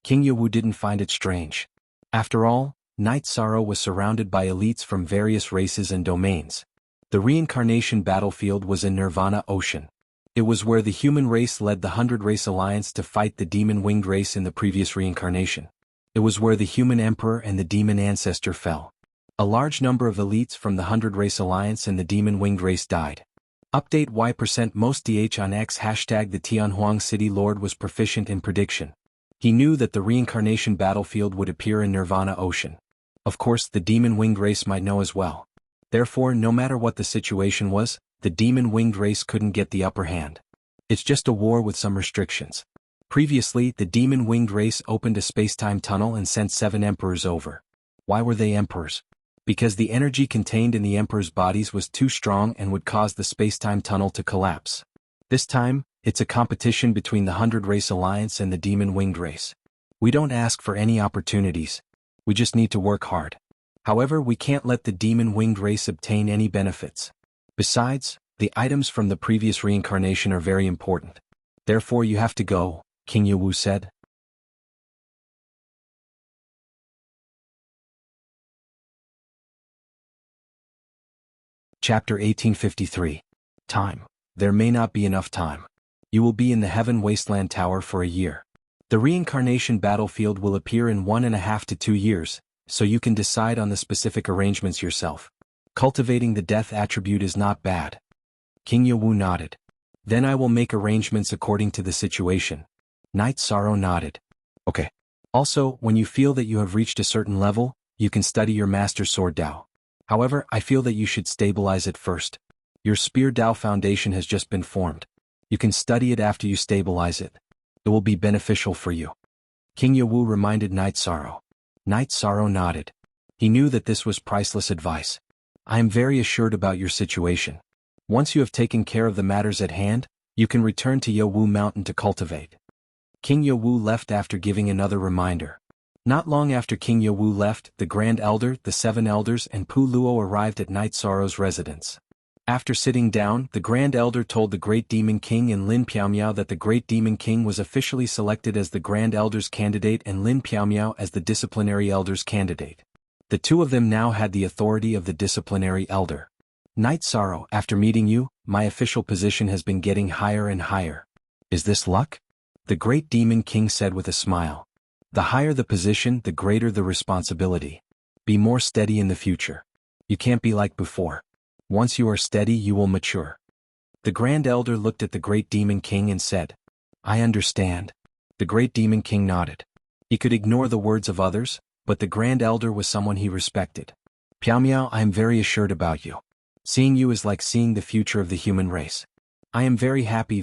King Yawu didn't find it strange. After all, Knight Sorrow was surrounded by elites from various races and domains. The reincarnation battlefield was in Nirvana Ocean. It was where the human race led the 100 Race Alliance to fight the demon-winged race in the previous reincarnation. It was where the human emperor and the demon ancestor fell. A large number of elites from the 100 Race Alliance and the demon-winged race died. Update Y% most DH on X hashtag the Tianhuang City Lord was proficient in prediction. He knew that the reincarnation battlefield would appear in Nirvana Ocean. Of course, the demon-winged race might know as well. Therefore, no matter what the situation was, the demon-winged race couldn't get the upper hand. It's just a war with some restrictions. Previously, the demon-winged race opened a space-time tunnel and sent 7 emperors over. Why were they emperors? Because the energy contained in the emperors' bodies was too strong and would cause the space-time tunnel to collapse. This time, it's a competition between the 100 Race Alliance and the demon-winged race. We don't ask for any opportunities. We just need to work hard. However, we can't let the demon-winged race obtain any benefits. Besides, the items from the previous reincarnation are very important. Therefore you have to go, King Yawu said. Chapter 1853. Time. There may not be enough time. You will be in the Heaven Wasteland Tower for a year. The reincarnation battlefield will appear in 1.5 to 2 years, so you can decide on the specific arrangements yourself. Cultivating the death attribute is not bad. King Yawu nodded. Then I will make arrangements according to the situation. Knight Sorrow nodded. Okay. Also, when you feel that you have reached a certain level, you can study your Master Sword Dao. However, I feel that you should stabilize it first. Your Spear Dao Foundation has just been formed. You can study it after you stabilize it. It will be beneficial for you. King Yawu reminded Knight Sorrow. Knight Sorrow nodded. He knew that this was priceless advice. I am very assured about your situation. Once you have taken care of the matters at hand, you can return to Yawu Mountain to cultivate. King Yawu left after giving another reminder. Not long after King Yawu left, the Grand Elder, the 7 Elders and Pu Luo arrived at Knight Sorrow's residence. After sitting down, the Grand Elder told the Great Demon King and Lin Piaomiao that the Great Demon King was officially selected as the Grand Elder's candidate and Lin Piaomiao as the Disciplinary Elder's candidate. The two of them now had the authority of the Disciplinary Elder. Knight Sorrow, after meeting you, my official position has been getting higher and higher. Is this luck? The Great Demon King said with a smile. The higher the position, the greater the responsibility. Be more steady in the future. You can't be like before. Once you are steady, you will mature. The Grand Elder looked at the Great Demon King and said, I understand. The Great Demon King nodded. He could ignore the words of others, but the Grand Elder was someone he respected. Piaomiao, I am very assured about you. Seeing you is like seeing the future of the human race. I am very happy,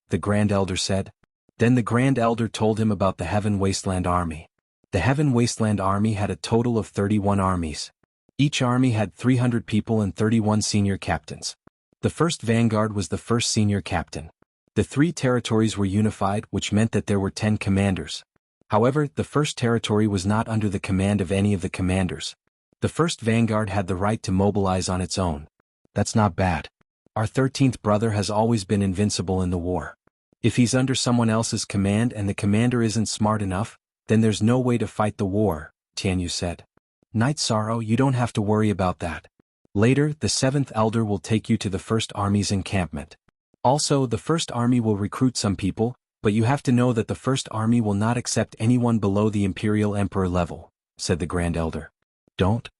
the Grand Elder said. Then the Grand Elder told him about the Heaven Wasteland Army. The Heaven Wasteland Army had a total of 31 armies. Each army had 300 people and 31 senior captains. The first vanguard was the first senior captain. The 3 territories were unified, which meant that there were 10 commanders. However, the first territory was not under the command of any of the commanders. The first vanguard had the right to mobilize on its own. That's not bad. Our 13th brother has always been invincible in the war. If he's under someone else's command and the commander isn't smart enough, then there's no way to fight the war, Tianyu said. Knight Sorrow, you don't have to worry about that. Later, the 7th Elder will take you to the First Army's encampment. Also, the First Army will recruit some people, but you have to know that the First Army will not accept anyone below the Imperial Emperor level, said the Grand Elder. Don't?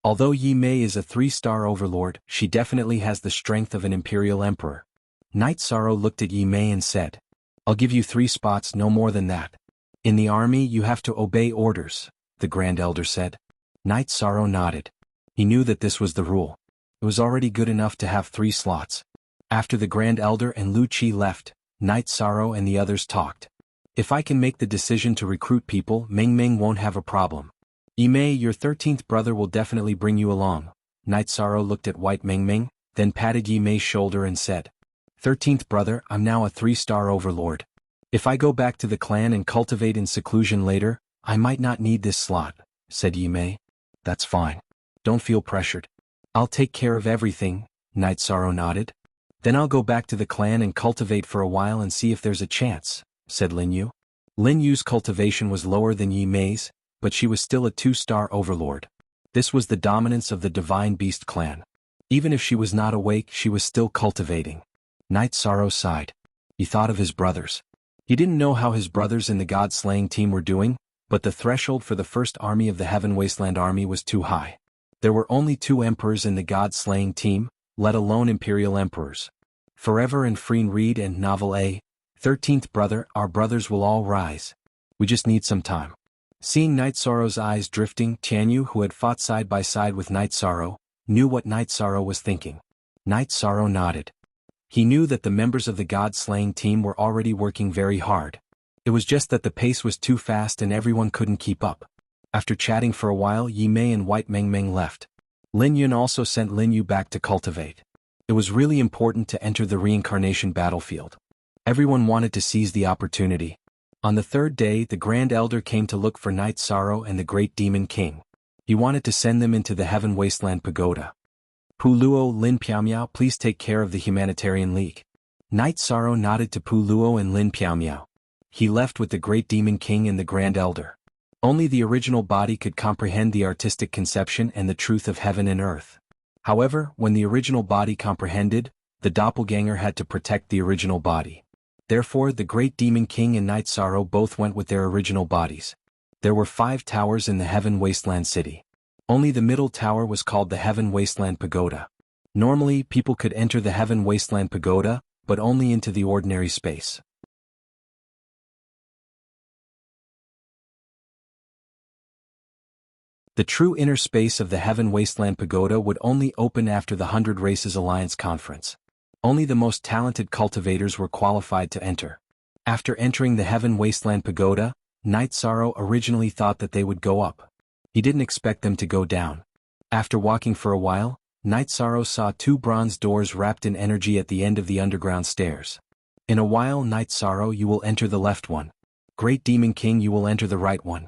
Although Yi Mei is a 3-star overlord, she definitely has the strength of an Imperial Emperor. Knight Sorrow looked at Yi Mei and said, I'll give you 3 spots, no more than that. In the army you have to obey orders, the Grand Elder said. Knight Sorrow nodded. He knew that this was the rule. It was already good enough to have 3 slots. After the Grand Elder and Lu Qi left, Night Sorrow and the others talked. If I can make the decision to recruit people, Meng Meng won't have a problem. Yimei, your 13th brother will definitely bring you along. Night Sorrow looked at White Meng Meng, then patted Yimei's shoulder and said, 13th brother, I'm now a 3-star overlord. If I go back to the clan and cultivate in seclusion later, I might not need this slot, said Yimei. That's fine. Don't feel pressured. I'll take care of everything, Night Sorrow nodded. Then I'll go back to the clan and cultivate for a while and see if there's a chance, said Lin Yu. Lin Yu's cultivation was lower than Yimei's, but she was still a 2-star overlord. This was the dominance of the Divine Beast clan. Even if she was not awake, she was still cultivating. Night Sorrow sighed. He thought of his brothers. He didn't know how his brothers in the God-slaying team were doing, but the threshold for the first army of the Heaven Wasteland army was too high. There were only 2 emperors in the God-slaying team, let alone imperial emperors. Forever and Freen Reed and Novel A, 13th brother, our brothers will all rise. We just need some time. Seeing Night Sorrow's eyes drifting, Tianyu, who had fought side by side with Night Sorrow, knew what Night Sorrow was thinking. Night Sorrow nodded. He knew that the members of the God-slaying team were already working very hard. It was just that the pace was too fast and everyone couldn't keep up. After chatting for a while, Yimei and White Meng Meng left. Lin Yun also sent Lin Yu back to cultivate. It was really important to enter the reincarnation battlefield. Everyone wanted to seize the opportunity. On the 3rd day, the Grand Elder came to look for Night Sorrow and the Great Demon King. He wanted to send them into the Heaven Wasteland Pagoda. Pu Luo, Lin Piaomiao, please take care of the Humanitarian League. Night Sorrow nodded to Pu Luo and Lin Piaomiao. He left with the Great Demon King and the Grand Elder. Only the original body could comprehend the artistic conception and the truth of heaven and earth. However, when the original body comprehended, the doppelganger had to protect the original body. Therefore, the Great Demon King and Night Sorrow both went with their original bodies. There were 5 towers in the Heaven Wasteland city. Only the middle tower was called the Heaven Wasteland Pagoda. Normally, people could enter the Heaven Wasteland Pagoda, but only into the ordinary space. The true inner space of the Heaven Wasteland Pagoda would only open after the 100 Races Alliance Conference. Only the most talented cultivators were qualified to enter. After entering the Heaven Wasteland Pagoda, Night Sorrow originally thought that they would go up. He didn't expect them to go down. After walking for a while, Night Sorrow saw 2 bronze doors wrapped in energy at the end of the underground stairs. In a while, Night Sorrow, you will enter the left one. Great Demon King, you will enter the right one.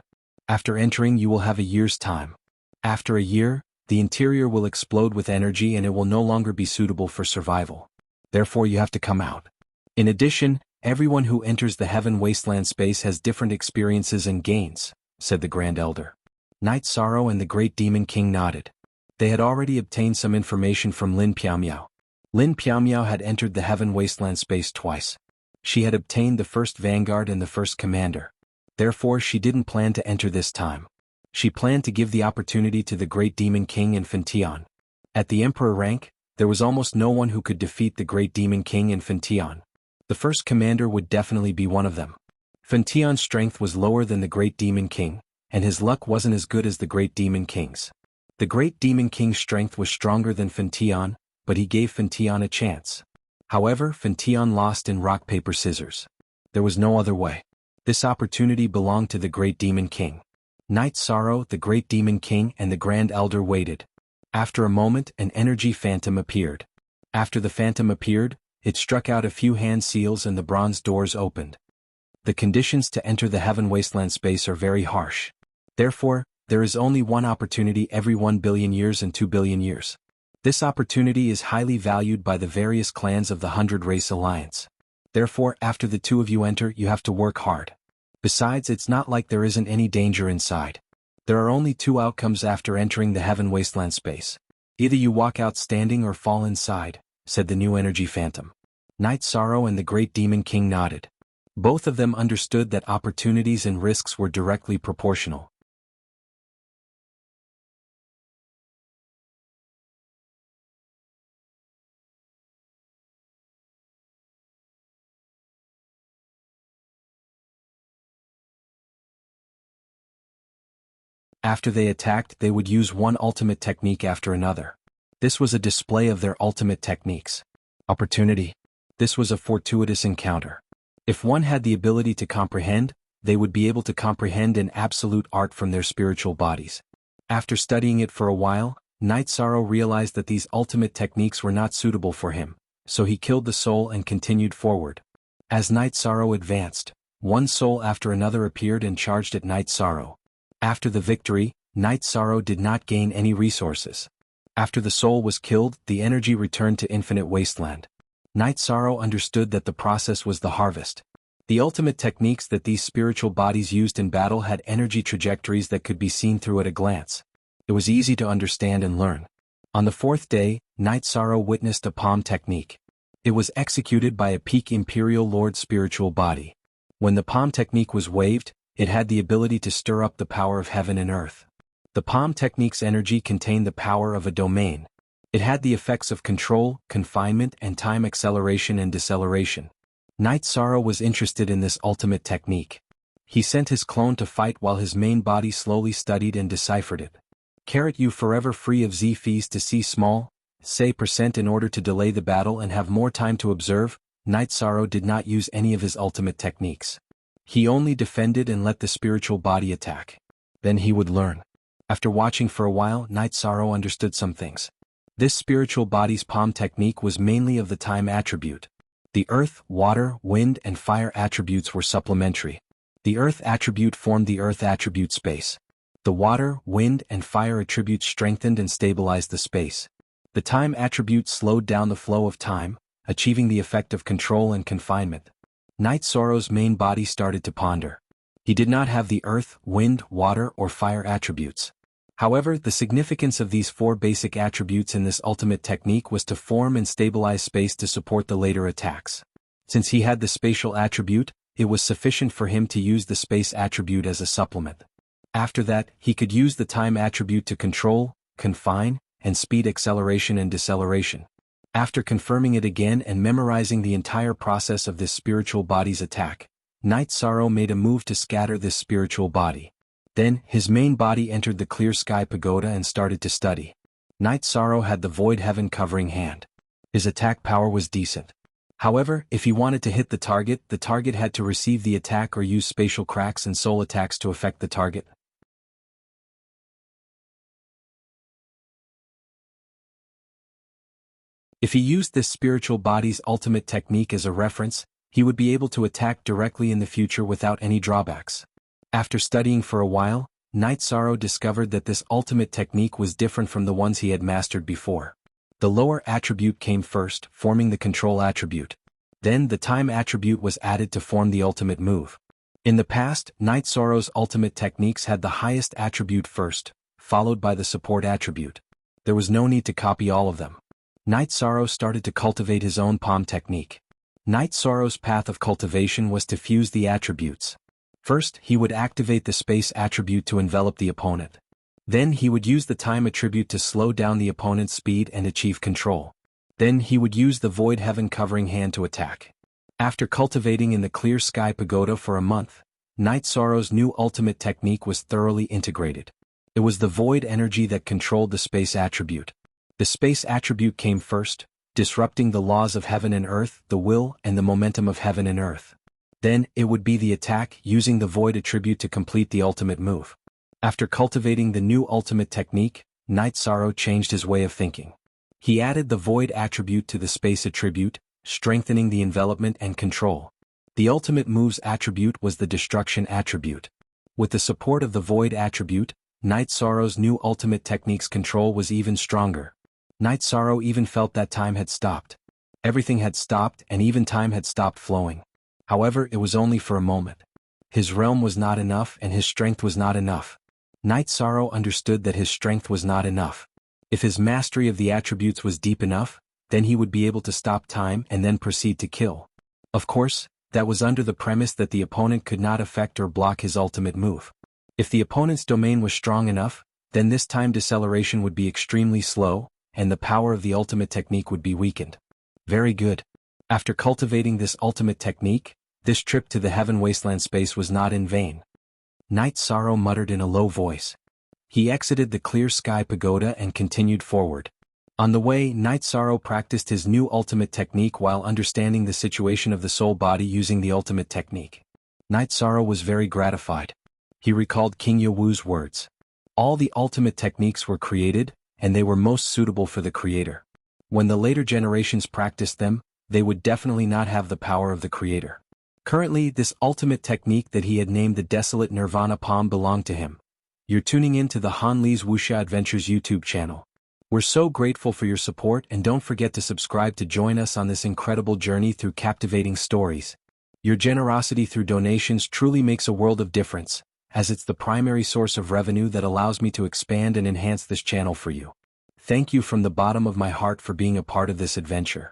After entering, you will have a year's time. After a year, the interior will explode with energy and it will no longer be suitable for survival. Therefore, you have to come out. In addition, everyone who enters the Heaven Wasteland space has different experiences and gains, said the Grand Elder. Night Sorrow and the Great Demon King nodded. They had already obtained some information from Lin Piaomiao. Lin Piaomiao had entered the Heaven Wasteland space twice. She had obtained the first Vanguard and the first Commander. Therefore, she didn't plan to enter this time. She planned to give the opportunity to the Great Demon King and Fentian. At the Emperor rank, there was almost no one who could defeat the Great Demon King and Fentian. The first commander would definitely be one of them. Fentian's strength was lower than the Great Demon King, and his luck wasn't as good as the Great Demon King's. The Great Demon King's strength was stronger than Fentian, but he gave Fentian a chance. However, Fentian lost in rock paper scissors. There was no other way. This opportunity belonged to the Great Demon King. Night Sorrow, the Great Demon King and the Grand Elder waited. After a moment, an energy phantom appeared. After the phantom appeared, it struck out a few hand seals and the bronze doors opened. The conditions to enter the Heaven Wasteland space are very harsh. Therefore, there is only one opportunity every 1 billion years and 2 billion years. This opportunity is highly valued by the various clans of the 100 Race Alliance. Therefore, after the 2 of you enter, you have to work hard. Besides, it's not like there isn't any danger inside. There are only 2 outcomes after entering the Heaven Wasteland space. Either you walk out standing or fall inside, said the new energy phantom. Night Sorrow and the Great Demon King nodded. Both of them understood that opportunities and risks were directly proportional. After they attacked, they would use one ultimate technique after another. This was a display of their ultimate techniques. Opportunity. This was a fortuitous encounter. If one had the ability to comprehend, they would be able to comprehend an absolute art from their spiritual bodies. After studying it for a while, Night Sorrow realized that these ultimate techniques were not suitable for him, so he killed the soul and continued forward. As Night Sorrow advanced, one soul after another appeared and charged at Night Sorrow. After the victory, Night Sorrow did not gain any resources. After the soul was killed, the energy returned to Infinite Wasteland. Night Sorrow understood that the process was the harvest. The ultimate techniques that these spiritual bodies used in battle had energy trajectories that could be seen through at a glance. It was easy to understand and learn. On the fourth day, Night Sorrow witnessed a palm technique. It was executed by a peak Imperial Lord spiritual body. When the palm technique was waved, it had the ability to stir up the power of heaven and earth. The palm technique's energy contained the power of a domain. It had the effects of control, confinement, and time acceleration and deceleration. Night Sorrow was interested in this ultimate technique. He sent his clone to fight while his main body slowly studied and deciphered it. You forever free of Z fees to C small, say % in order to delay the battle and have more time to observe. Night Sorrow did not use any of his ultimate techniques. He only defended and let the spiritual body attack. Then he would learn. After watching for a while, Night Sorrow understood some things. This spiritual body's palm technique was mainly of the time attribute. The earth, water, wind, and fire attributes were supplementary. The earth attribute formed the earth attribute space. The water, wind, and fire attributes strengthened and stabilized the space. The time attribute slowed down the flow of time, achieving the effect of control and confinement. Night Sorrow's main body started to ponder. He did not have the earth, wind, water, or fire attributes. However, the significance of these four basic attributes in this ultimate technique was to form and stabilize space to support the later attacks. Since he had the spatial attribute, it was sufficient for him to use the space attribute as a supplement. After that, he could use the time attribute to control, confine, and speed acceleration and deceleration. After confirming it again and memorizing the entire process of this spiritual body's attack, Night Sorrow made a move to scatter this spiritual body. Then, his main body entered the clear sky pagoda and started to study. Night Sorrow had the void heaven covering hand. His attack power was decent. However, if he wanted to hit the target had to receive the attack or use spatial cracks and soul attacks to affect the target. If he used this spiritual body's ultimate technique as a reference, he would be able to attack directly in the future without any drawbacks. After studying for a while, Night Sorrow discovered that this ultimate technique was different from the ones he had mastered before. The lower attribute came first, forming the control attribute. Then the time attribute was added to form the ultimate move. In the past, Night Sorrow's ultimate techniques had the highest attribute first, followed by the support attribute. There was no need to copy all of them. Night Sorrow started to cultivate his own palm technique. Night Sorrow's path of cultivation was to fuse the attributes. First, he would activate the space attribute to envelop the opponent. Then he would use the time attribute to slow down the opponent's speed and achieve control. Then he would use the void heaven covering hand to attack. After cultivating in the clear sky pagoda for a month, Night Sorrow's new ultimate technique was thoroughly integrated. It was the void energy that controlled the space attribute. The space attribute came first, disrupting the laws of heaven and earth, the will and the momentum of heaven and earth. Then, it would be the attack, using the void attribute to complete the ultimate move. After cultivating the new ultimate technique, Night Sorrow changed his way of thinking. He added the void attribute to the space attribute, strengthening the envelopment and control. The ultimate move's attribute was the destruction attribute. With the support of the void attribute, Night Sorrow's new ultimate technique's control was even stronger. Night Sorrow even felt that time had stopped. Everything had stopped and even time had stopped flowing. However, it was only for a moment. His realm was not enough and his strength was not enough. Night Sorrow understood that his strength was not enough. If his mastery of the attributes was deep enough, then he would be able to stop time and then proceed to kill. Of course, that was under the premise that the opponent could not affect or block his ultimate move. If the opponent's domain was strong enough, then this time deceleration would be extremely slow, and the power of the ultimate technique would be weakened. Very good. After cultivating this ultimate technique, this trip to the heaven wasteland space was not in vain. Night Sorrow muttered in a low voice. He exited the clear sky pagoda and continued forward. On the way, Night Sorrow practiced his new ultimate technique while understanding the situation of the soul body using the ultimate technique. Night Sorrow was very gratified. He recalled King Yawu's words. All the ultimate techniques were created, and they were most suitable for the creator. When the later generations practiced them, they would definitely not have the power of the creator. Currently, this ultimate technique that he had named the Desolate Nirvana Palm belonged to him. You're tuning in to the Han Li's Wuxia Adventures YouTube channel. We're so grateful for your support, and don't forget to subscribe to join us on this incredible journey through captivating stories. Your generosity through donations truly makes a world of difference, as it's the primary source of revenue that allows me to expand and enhance this channel for you. Thank you from the bottom of my heart for being a part of this adventure.